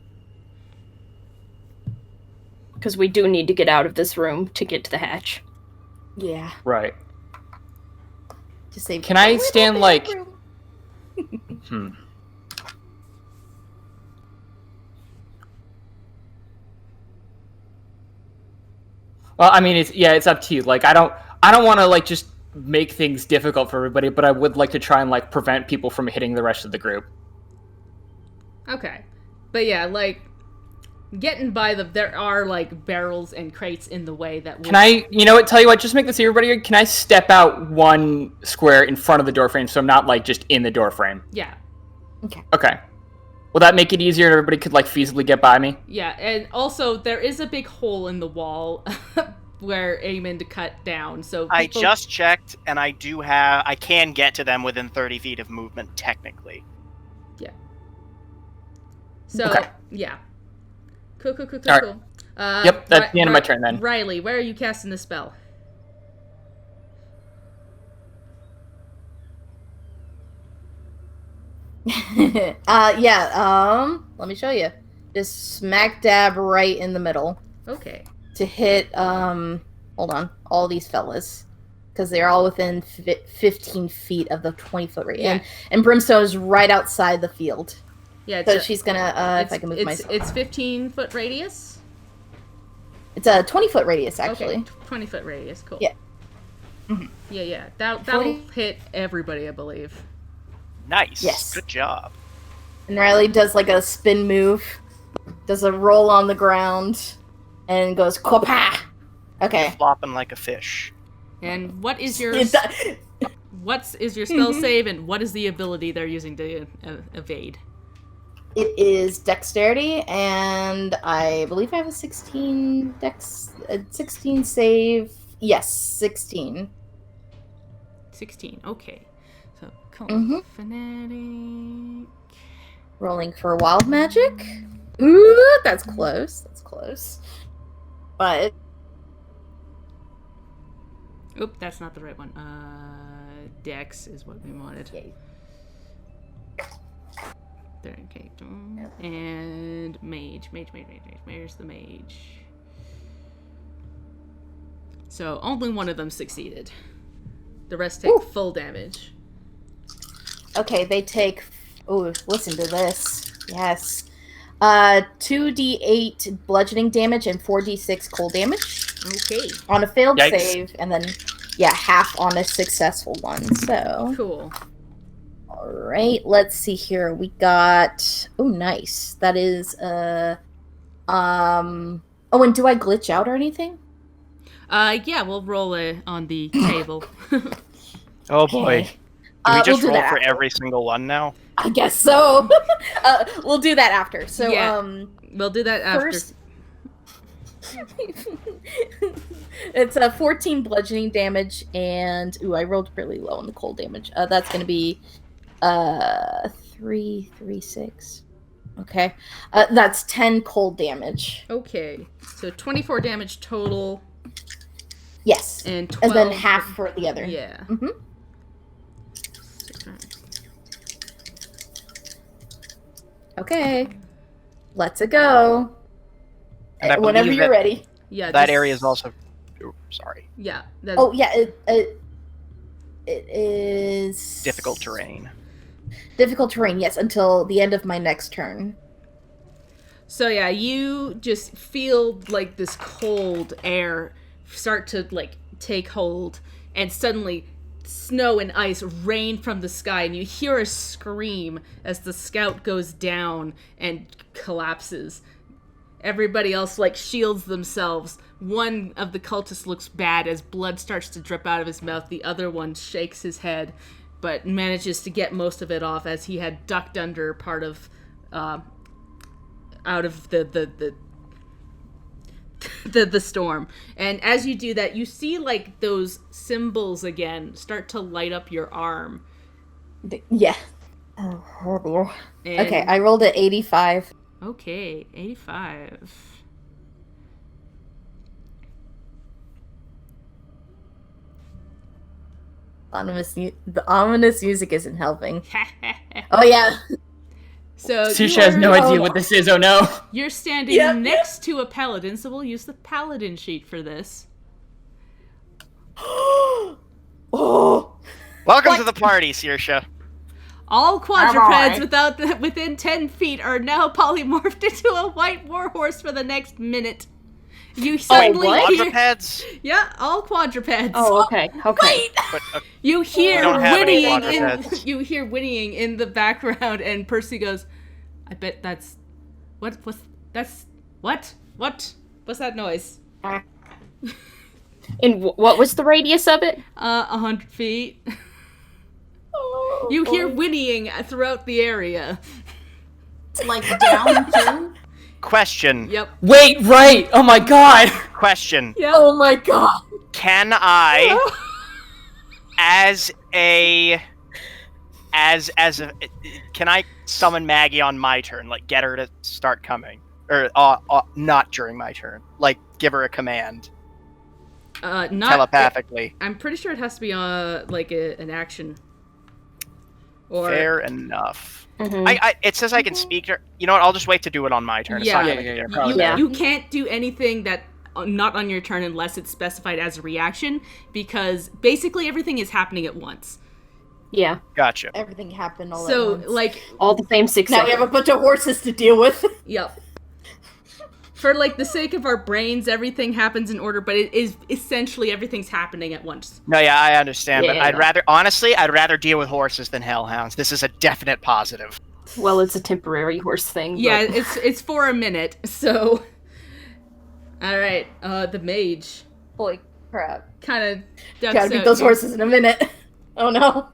Because we do need to get out of this room to get to the hatch. Yeah. Right. To save. Can I stand like? Well, I mean, it's up to you. Like, I don't want to like just make things difficult for everybody, but I would like to try and like prevent people from hitting the rest of the group. Okay, but yeah, like getting by there are like barrels and crates in the way that. Can I? You know what? Tell you what. Just make this everybody. Can I step out one square in front of the door frame so I'm not like just in the door frame? Yeah. Okay. Will that make it easier and everybody could like feasibly get by me? Yeah, and also there is a big hole in the wall where Aemond cut down. So I people- just checked, and I can get to them within 30 feet of movement, technically. So Okay. yeah. Cool. All right. Yep, that's the end of my turn then. Riley, where are you casting the spell? Let me show you. Just smack dab right in the middle Okay. to hit, hold on, all these fellas. Because they're all within 15 feet of the 20-foot radius. Yeah. And Brimstone is right outside the field. Yeah, So she's gonna, if I can move myself. It's 15-foot radius? It's a 20-foot radius, actually. Okay, 20-foot radius, cool. Yeah. Yeah. That'll 40? hit everybody, I believe. Nice. Yes. Good job. And Riley does like a spin move, does a roll on the ground, and goes, Quapa! Okay. Flopping like a fish. And what is your It does- what is your spell save, and what is the ability they're using to evade? It is dexterity, and I believe I have a 16 save. Yes, 16. 16. Okay. So Mhm. fanatic. Rolling for wild magic. Ooh, that's close. That's close. But Oop, that's not the right one. Dex is what we wanted. Okay. There, okay. And mage. Where's the mage? So only one of them succeeded. The rest take Ooh. full damage. okay, they take. Oh, listen to this. Yes. 2d8 bludgeoning damage and 4d6 cold damage Okay. on a failed Yikes. save, and then half on a successful one. So Cool. All right, let's see here. We got. Oh, nice. That is Oh, and do I glitch out or anything? Yeah, we'll roll it on the table. Oh boy. Okay. Do we We'll just do roll that for after. every single one now? I guess so. We'll do that after. So, Yeah. We'll do that after. first, it's a 14 bludgeoning damage, and I rolled really low on the cold damage. That's gonna be 3, 6. Okay, that's 10 cold damage. Okay, so 24 damage total. Yes, And 12 then half for the other. Yeah. Mm-hmm. Okay, let's go. And I Whenever believe you're that- ready. Yeah. That just- area is also. Sorry. Yeah. That, Oh yeah, it is Difficult terrain. Difficult terrain, yes, until the end of my next turn. So yeah, you just feel like this cold air start to like take hold, and suddenly snow and ice rain from the sky, and you hear a scream as the scout goes down and collapses. Everybody else like shields themselves. One of the cultists looks bad as blood starts to drip out of his mouth. The other one shakes his head, but manages to get most of it off as he had ducked under part of out of the storm. And as you do that, you see like those symbols again start to light up your arm. Yeah. Oh dear. And, Okay, I rolled at 85. Okay, 85. The ominous music isn't helping. Oh yeah. So Susha has no idea oh. what this is. Oh no. you're standing Yep. next to a paladin, so we'll use the paladin sheet for this. Oh. Welcome What? to the party, Saoirse. All quadrupeds Alright. within 10 feet are now polymorphed into a white warhorse for the next minute. You suddenly what? hear... Quadrupeds? Yeah, all quadrupeds. Oh, okay. Okay. But, You hear We don't have any whinnying quadrupeds. you hear whinnying in the background, and Percy goes, "I bet that's what what's that noise?" And what was the radius of it? 100 feet. Oh, You hear boy. whinnying throughout the area. It's like down too. question. Yep. Wait, right. Oh my god. Question. Yep. Oh my god. Can I, as a, can I summon Maggie on my turn? Like, get her to start coming, or not during my turn? Like, give her a command Not telepathically. I'm pretty sure it has to be like an action. Or Fair enough. Mhm. It says I can speak to her. You know what? I'll just wait to do it on my turn. It's not Yeah. gonna make a Yeah, difference. probably. Yeah. You can't do anything that not on your turn unless it's specified as a reaction, because basically everything is happening at once. Yeah. Gotcha. Everything happened all So at once. like, All the same 6 now we seconds. have a bunch of horses to deal with. yep. For like the sake of our brains, everything happens in order, but it is essentially everything's happening at once. No, yeah, I understand, but Yeah. I'd rather deal with horses than hellhounds. This is a definite positive. Well, it's a temporary horse thing. Yeah, but- it's for a minute. So, all right, the mage Holy crap. kind of ducks Gotta beat out those here. horses in a minute. Oh no.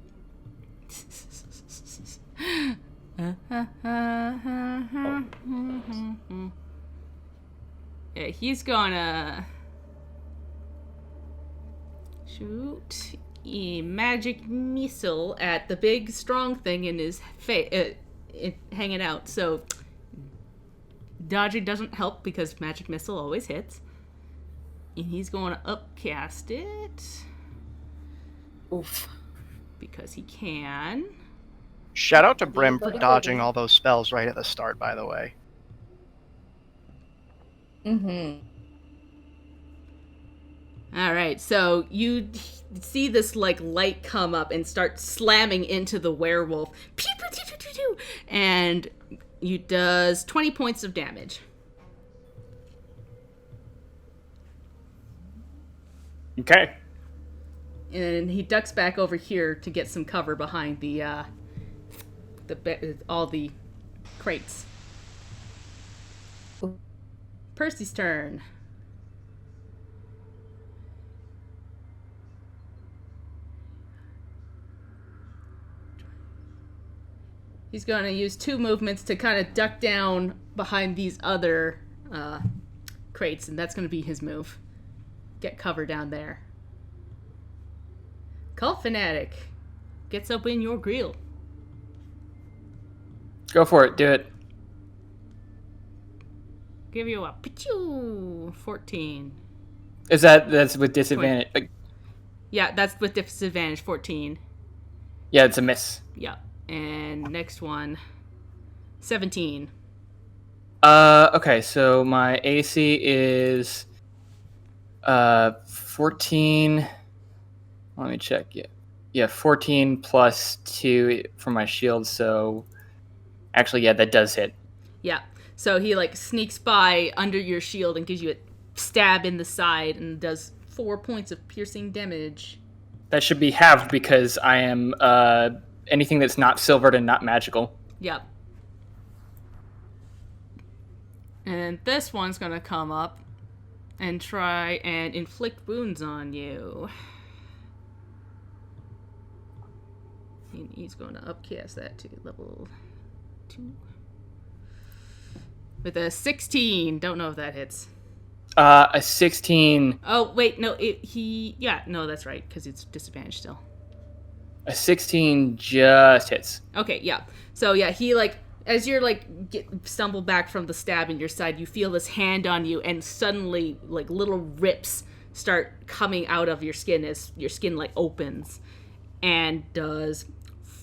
Yeah, he's gonna shoot a magic missile at the big strong thing in his face, hanging out. So dodging doesn't help because magic missile always hits, and he's going to upcast it Oof. because he can. Shout out to Brim for dodging all those spells right at the start, by the way. Mm-hmm. All right, so you see this like light come up and start slamming into the werewolf. Pew, pew, pew, pew, pew, pew. And you does 20 points of damage. Okay. And he ducks back over here to get some cover behind the all the crates. Percy's turn. He's going to use 2 movements to kind of duck down behind these other crates, and that's going to be his move. Get cover down there. Cult Fanatic gets up in your grill. Go for it. Do it. Give you a 14. That's with disadvantage? Yeah, that's with disadvantage, 14. Yeah, it's a miss. Yeah. And next one, 17. Okay, so my AC is 14. Let me check. Yeah, 14 plus 2 for my shield, so actually, yeah, that does hit. Yeah. So he like sneaks by under your shield and gives you a stab in the side and does 4 points of piercing damage. That should be halved because I am anything that's not silvered and not magical. Yep. And this one's gonna come up and try and inflict wounds on you. He's going to upcast that to level 2. With a 16. Don't know if that hits. A 16. Oh, wait, no, no, that's right, because it's disadvantage still. A 16 just hits. Okay, yeah. So, yeah, he, like, as you're, like, stumble back from the stab in your side, you feel this hand on you, and suddenly, like, little rips start coming out of your skin as your skin, like, opens. And does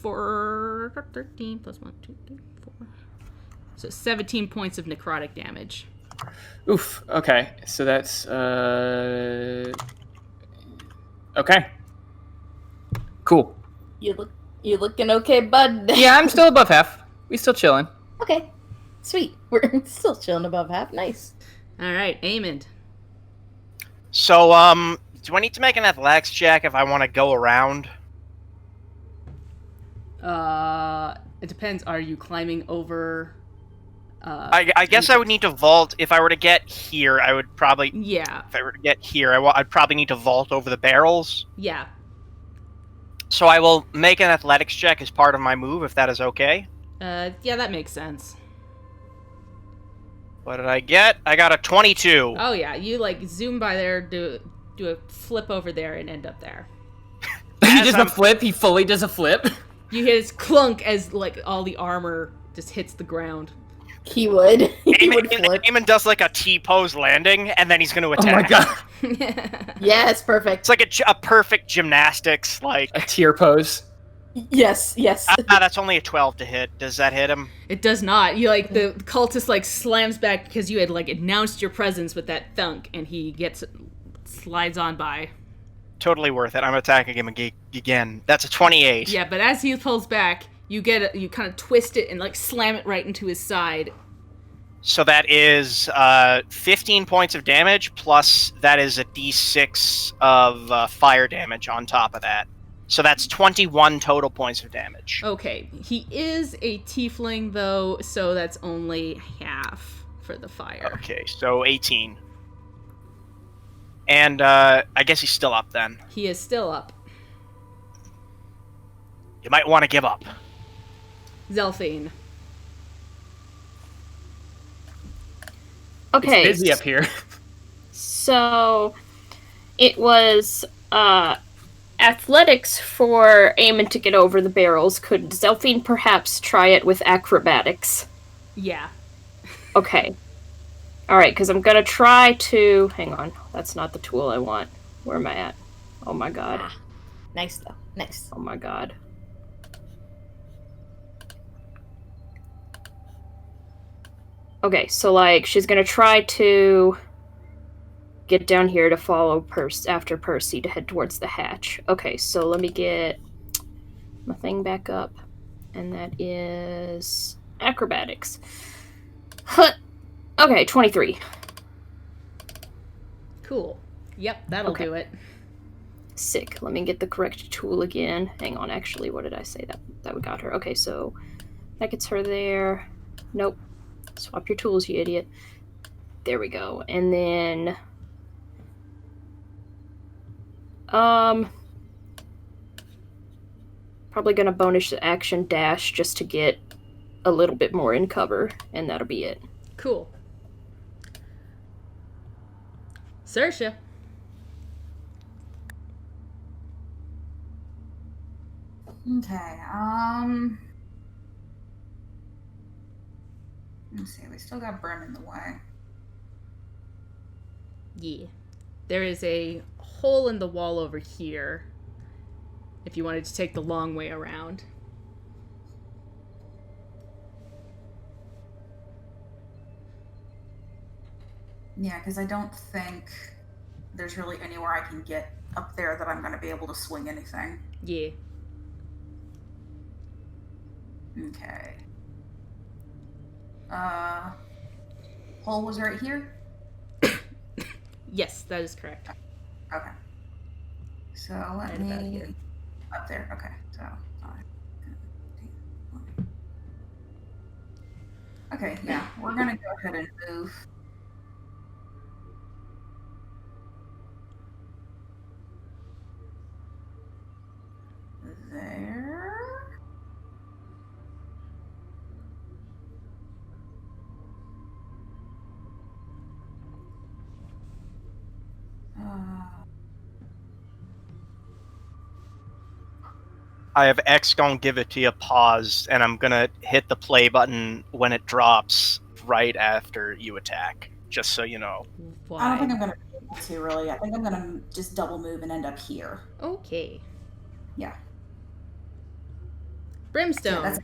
13 plus 1, 2, 3, 4. So 17 points of necrotic damage. Oof. Okay. So that's okay. Cool. You looking okay, bud? Yeah, I'm still above half. We still chilling. Okay. Sweet. We're still chilling above half. Nice. All right, Amond. So, do I need to make an athletics check if I want to go around? It depends. Are you climbing over? I guess I would need to vault. If I were to get here, I would probably... Yeah. If I were to get here, I'd probably need to vault over the barrels. Yeah. So I will make an athletics check as part of my move, if that is okay. Yeah, that makes sense. What did I get? I got a 22. Oh yeah, you like zoom by there, do a flip over there, and end up there. He does a flip. He fully does a flip. You hear this clunk as like all the armor just hits the ground. He would. He would flip. Eamon does like a T-pose landing, and then he's going to attack. Oh my god. Yes, perfect. It's like a perfect gymnastics, like... A tear pose. Yes. That's only a 12 to hit. Does that hit him? It does not. You like the cultist like slams back because you had like announced your presence with that thunk, and he slides on by. Totally worth it. I'm attacking him again. That's a 28. Yeah, but as he pulls back, you kind of twist it and like slam it right into his side. So that is 15 points of damage, plus that is a d6 of fire damage on top of that. So that's 21 total points of damage. Okay, he is a tiefling though, so that's only half for the fire. Okay, so 18. And I guess he's still up then. He is still up. You might want to give up. Zelphine. Okay. It's busy up here. So it was athletics for Eamon to get over the barrels. Could Zelphine perhaps try it with acrobatics? Yeah. Okay. Alright, because I'm gonna try to... Hang on. That's not the tool I want. Where am I at? Oh my god. Nice though. Nice. Oh my god. Okay, so like she's gonna try to get down here to follow after Percy to head towards the hatch. Okay, so let me get my thing back up, and that is acrobatics. Okay, 23. Cool. Yep, that'll Okay. do it. Sick. Let me get the correct tool again. Hang on, actually, what did I say that we got her? Okay, so That gets her there. Nope. Swap your tools, you idiot. There we go. And then... Probably gonna bonus the action dash just to get a little bit more in cover, and that'll be it. Cool. Saoirse. Okay, let's see, we still got Brim in the way. Yeah. There is a hole in the wall over here. If you wanted to take the long way around. Yeah, because I don't think there's really anywhere I can get up there that I'm going to be able to swing anything. Yeah. Okay. Hole was right here? Yes, that is correct. Okay. So let Right about me... here. Up there, okay. So, 5, 10, 20. Okay, yeah. We're going to go ahead and move. There. I have X gonna give it to you pause, and I'm gonna hit the play button when it drops right after you attack, just so you know. Why? I don't think I'm going to be able to, really. I think I'm going to just double move and end up here. Okay. Yeah. Brimstone. Yeah, that's-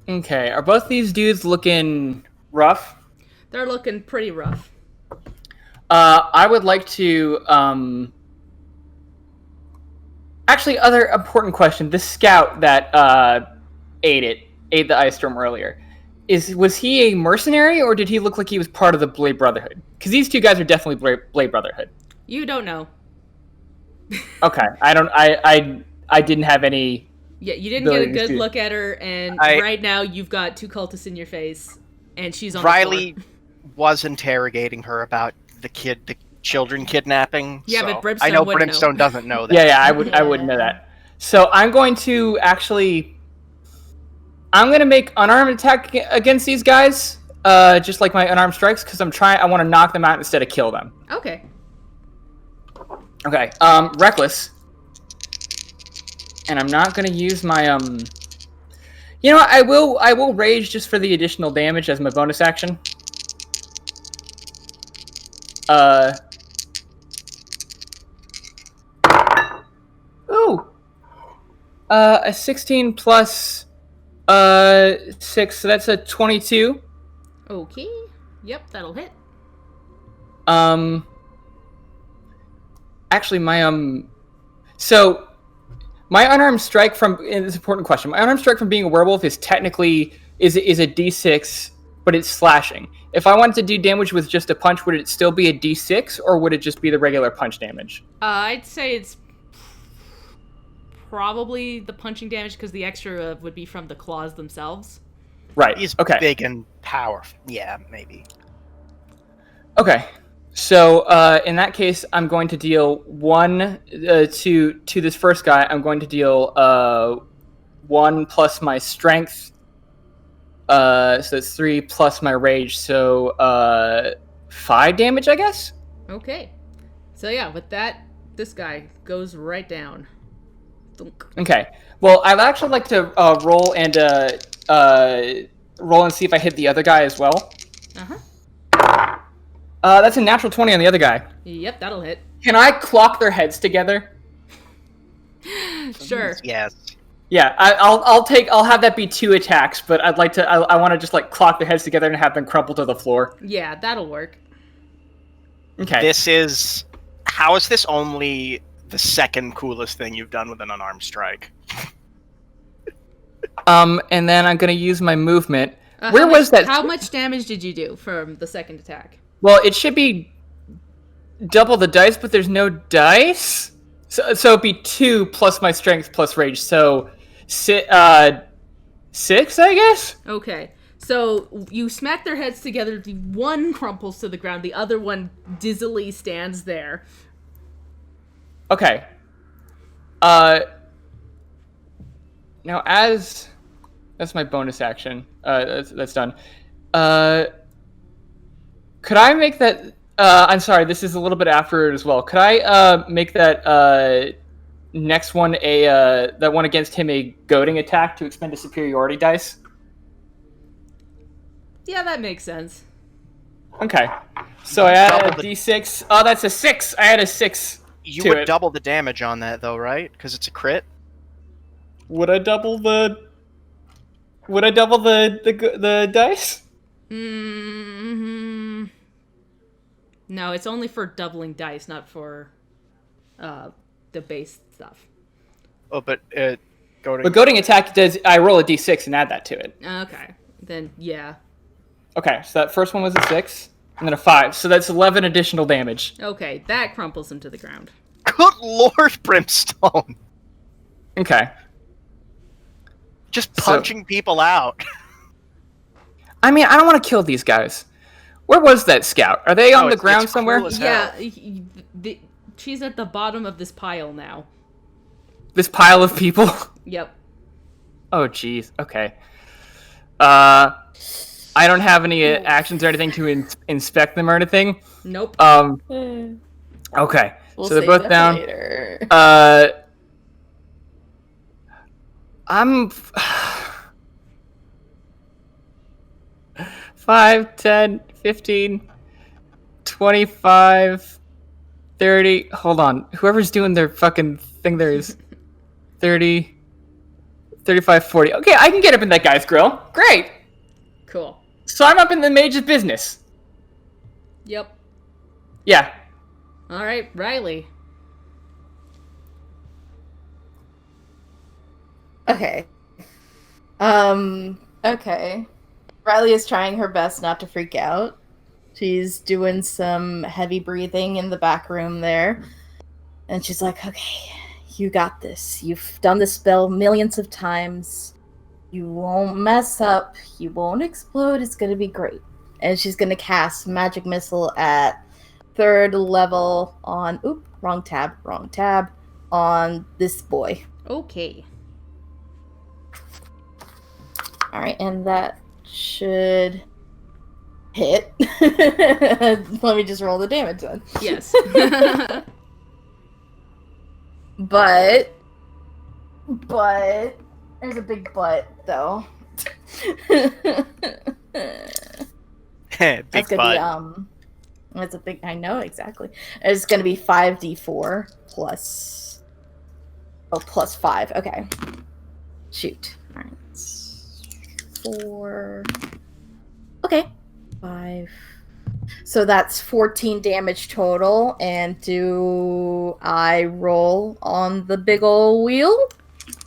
Okay, are both these dudes looking rough? They're looking pretty rough. I would like to, actually, other important question. The scout that, ate the Ice Storm earlier. Was he a mercenary, or did he look like he was part of the Blade Brotherhood? Because these two guys are definitely Blade Brotherhood. You don't know. Okay, I didn't have any... Yeah, you didn't get a abilities good to- look at her, and right now you've got two cultists in your face, and she's on Riley the floor. was interrogating her about the children kidnapping. Yeah, so but Brimstone I know wouldn't know. Brimstone doesn't know that. Yeah, I wouldn't know that. So I'm going to I'm going to make unarmed attack against these guys, just like my unarmed strikes, because I want to knock them out instead of kill them. Okay. Okay, reckless. And I'm not going to use my, you know what, I will rage just for the additional damage as my bonus action. A 16 plus 6, so that's a 22. Okay. Yep, that'll hit. Actually, so my unarmed strike from, and it's an important question. My unarmed strike from being a werewolf is technically is a D6, but it's slashing. If I wanted to do damage with just a punch, would it still be a D6, or would it just be the regular punch damage? I'd say it's probably the punching damage, because the extra would be from the claws themselves. Right. He's okay. big and powerful. Yeah, maybe. Okay. So in that case, I'm going to deal 1 to this first guy. I'm going to deal 1 plus my strength. So that's 3 plus my rage. So 5 damage, I guess. Okay. So yeah, with that, this guy goes right down. Thunk. Okay. Well, I'd actually like to roll and see if I hit the other guy as well. Uh-huh. That's a natural 20 on the other guy. Yep, that'll hit. Can I clock their heads together? Sure. Yes. Yeah, I'll have that be 2 attacks, but I'd like to, I want to just like clock their heads together and have them crumple to the floor. Yeah, that'll work. Okay. How is this only the second coolest thing you've done with an unarmed strike? And then I'm gonna use my movement. Where was that? How much damage did you do from the second attack? Well, it should be double the dice, but there's no dice. So it'd be 2 plus my strength plus rage. So 6, I guess? Okay. So you smack their heads together. The one crumples to the ground. The other one dizzily stands there. Okay. Now that's my bonus action. That's done. Could I make that? I'm sorry. This is a little bit after it as well. Could I make that next one that one against him a goading attack to expend a superiority dice? Yeah, that makes sense. Okay. So I add a d6. Oh, that's a 6. I had a 6. You to would it. double the damage on that, though, right? Because it's a crit. Would I double the dice? Mm-hmm. No, it's only for doubling dice, not for the base stuff. Oh, but But goading attack does. I roll a d6 and add that to it. Okay, then yeah. Okay, so that first one was a 6, and then a 5. So that's 11 additional damage. Okay, that crumples him to the ground. Good Lord, Brimstone! Okay. Just punching people out. I mean, I don't want to kill these guys. Where was that scout? Are they on the ground it's somewhere? cruel as hell. Yeah, she's at the bottom of this pile now. This pile of people? Yep. Oh, jeez. Okay. I don't have any actions or anything to inspect them or anything. Nope. Okay. We'll So they're save both that down. Later. I'm 5, 10, 15, 25, 30. Hold on. Whoever's doing their fucking thing there is 30, 35, 40. Okay, I can get up in that guy's grill. Great. Cool. So I'm up in the mage's business. Yep. Yeah. All right, Riley. Okay. Okay. Riley is trying her best not to freak out. She's doing some heavy breathing in the back room there. And she's like, okay, you got this. You've done this spell millions of times. You won't mess up. You won't explode. It's going to be great. And she's going to cast Magic Missile at 3rd level on... Oop, wrong tab. On this boy. Okay. Alright, and that should hit. Let me just roll the damage then. Yes. But there's a big but though. Big That's gonna be that's a big, I know exactly. It's gonna be 5d4 plus plus 5. Okay. Shoot. Alright. 4. Okay. 5. So that's 14 damage total. And do I roll on the big ol' wheel?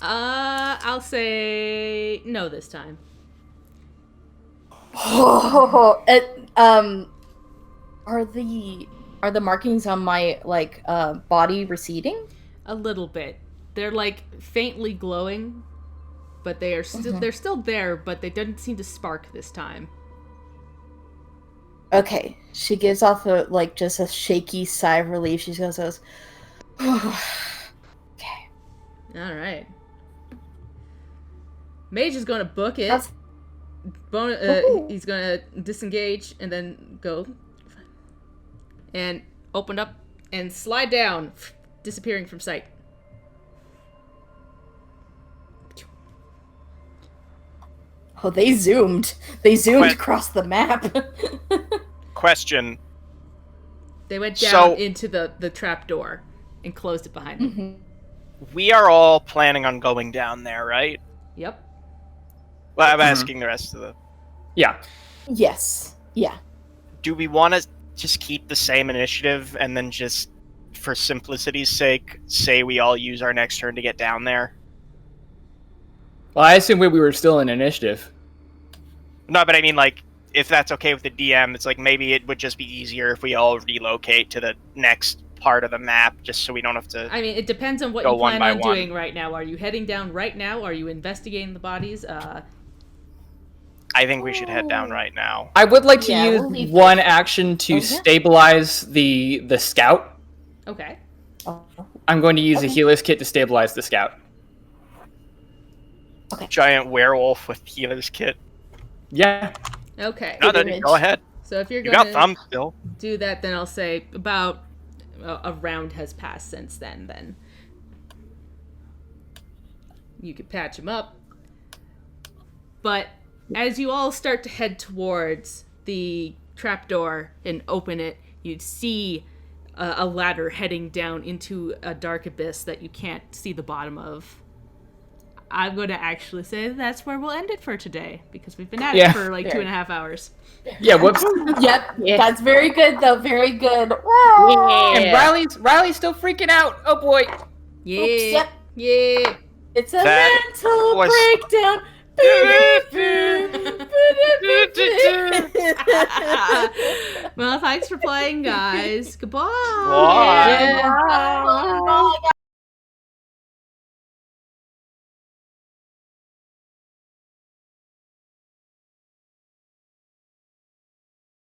I'll say no this time. Oh, are the markings on my body receding? A little bit. They're like faintly glowing, but they are still they're still there, but they didn't seem to spark this time. Okay, she gives off just a shaky sigh of relief. She goes, okay. All right. Mage is going to book it. He's going to disengage and then go and open up and slide down, disappearing from sight. Oh, they zoomed. They zoomed across the map. Question. They went down into the trap door and closed it behind them. Mm-hmm. We are all planning on going down there, right? Yep. Well, I'm asking the rest of the... Yeah. Yes. Yeah. Do we want to just keep the same initiative and then just, for simplicity's sake, say we all use our next turn to get down there? Well, I assume we were still in initiative. No, but I mean, if that's okay with the DM, it's maybe it would just be easier if we all relocate to the next part of the map, just so we don't have to. I mean, it depends on what Go you one plan by on one. doing right now. Are you heading down right now? Are you investigating the bodies? I think we should head down right now. I would like to Yeah, use we'll leave one this. action to Okay. stabilize the scout. Okay. Oh, I'm going to use a Okay. healer's kit to stabilize the scout. Giant werewolf with healer's kit. Yeah. Okay. No, Good then image. go ahead. So if you're You got gonna thumb still. do that, then I'll say about a round has passed since then. Then you could patch him up. But as you all start to head towards the trapdoor and open it, you'd see a ladder heading down into a dark abyss that you can't see the bottom of. I'm going to actually say that's where we'll end it for today, because we've been at Yeah. it for like Fair. 2.5 hours. Yeah, whoops. Yep, Yeah. that's very good though. Very good. And Riley's still freaking out. Oh boy. Yeah. Oops, yep. Yeah. It's a That mental was- breakdown. Well, thanks for playing, guys. Goodbye. Bye. Yeah.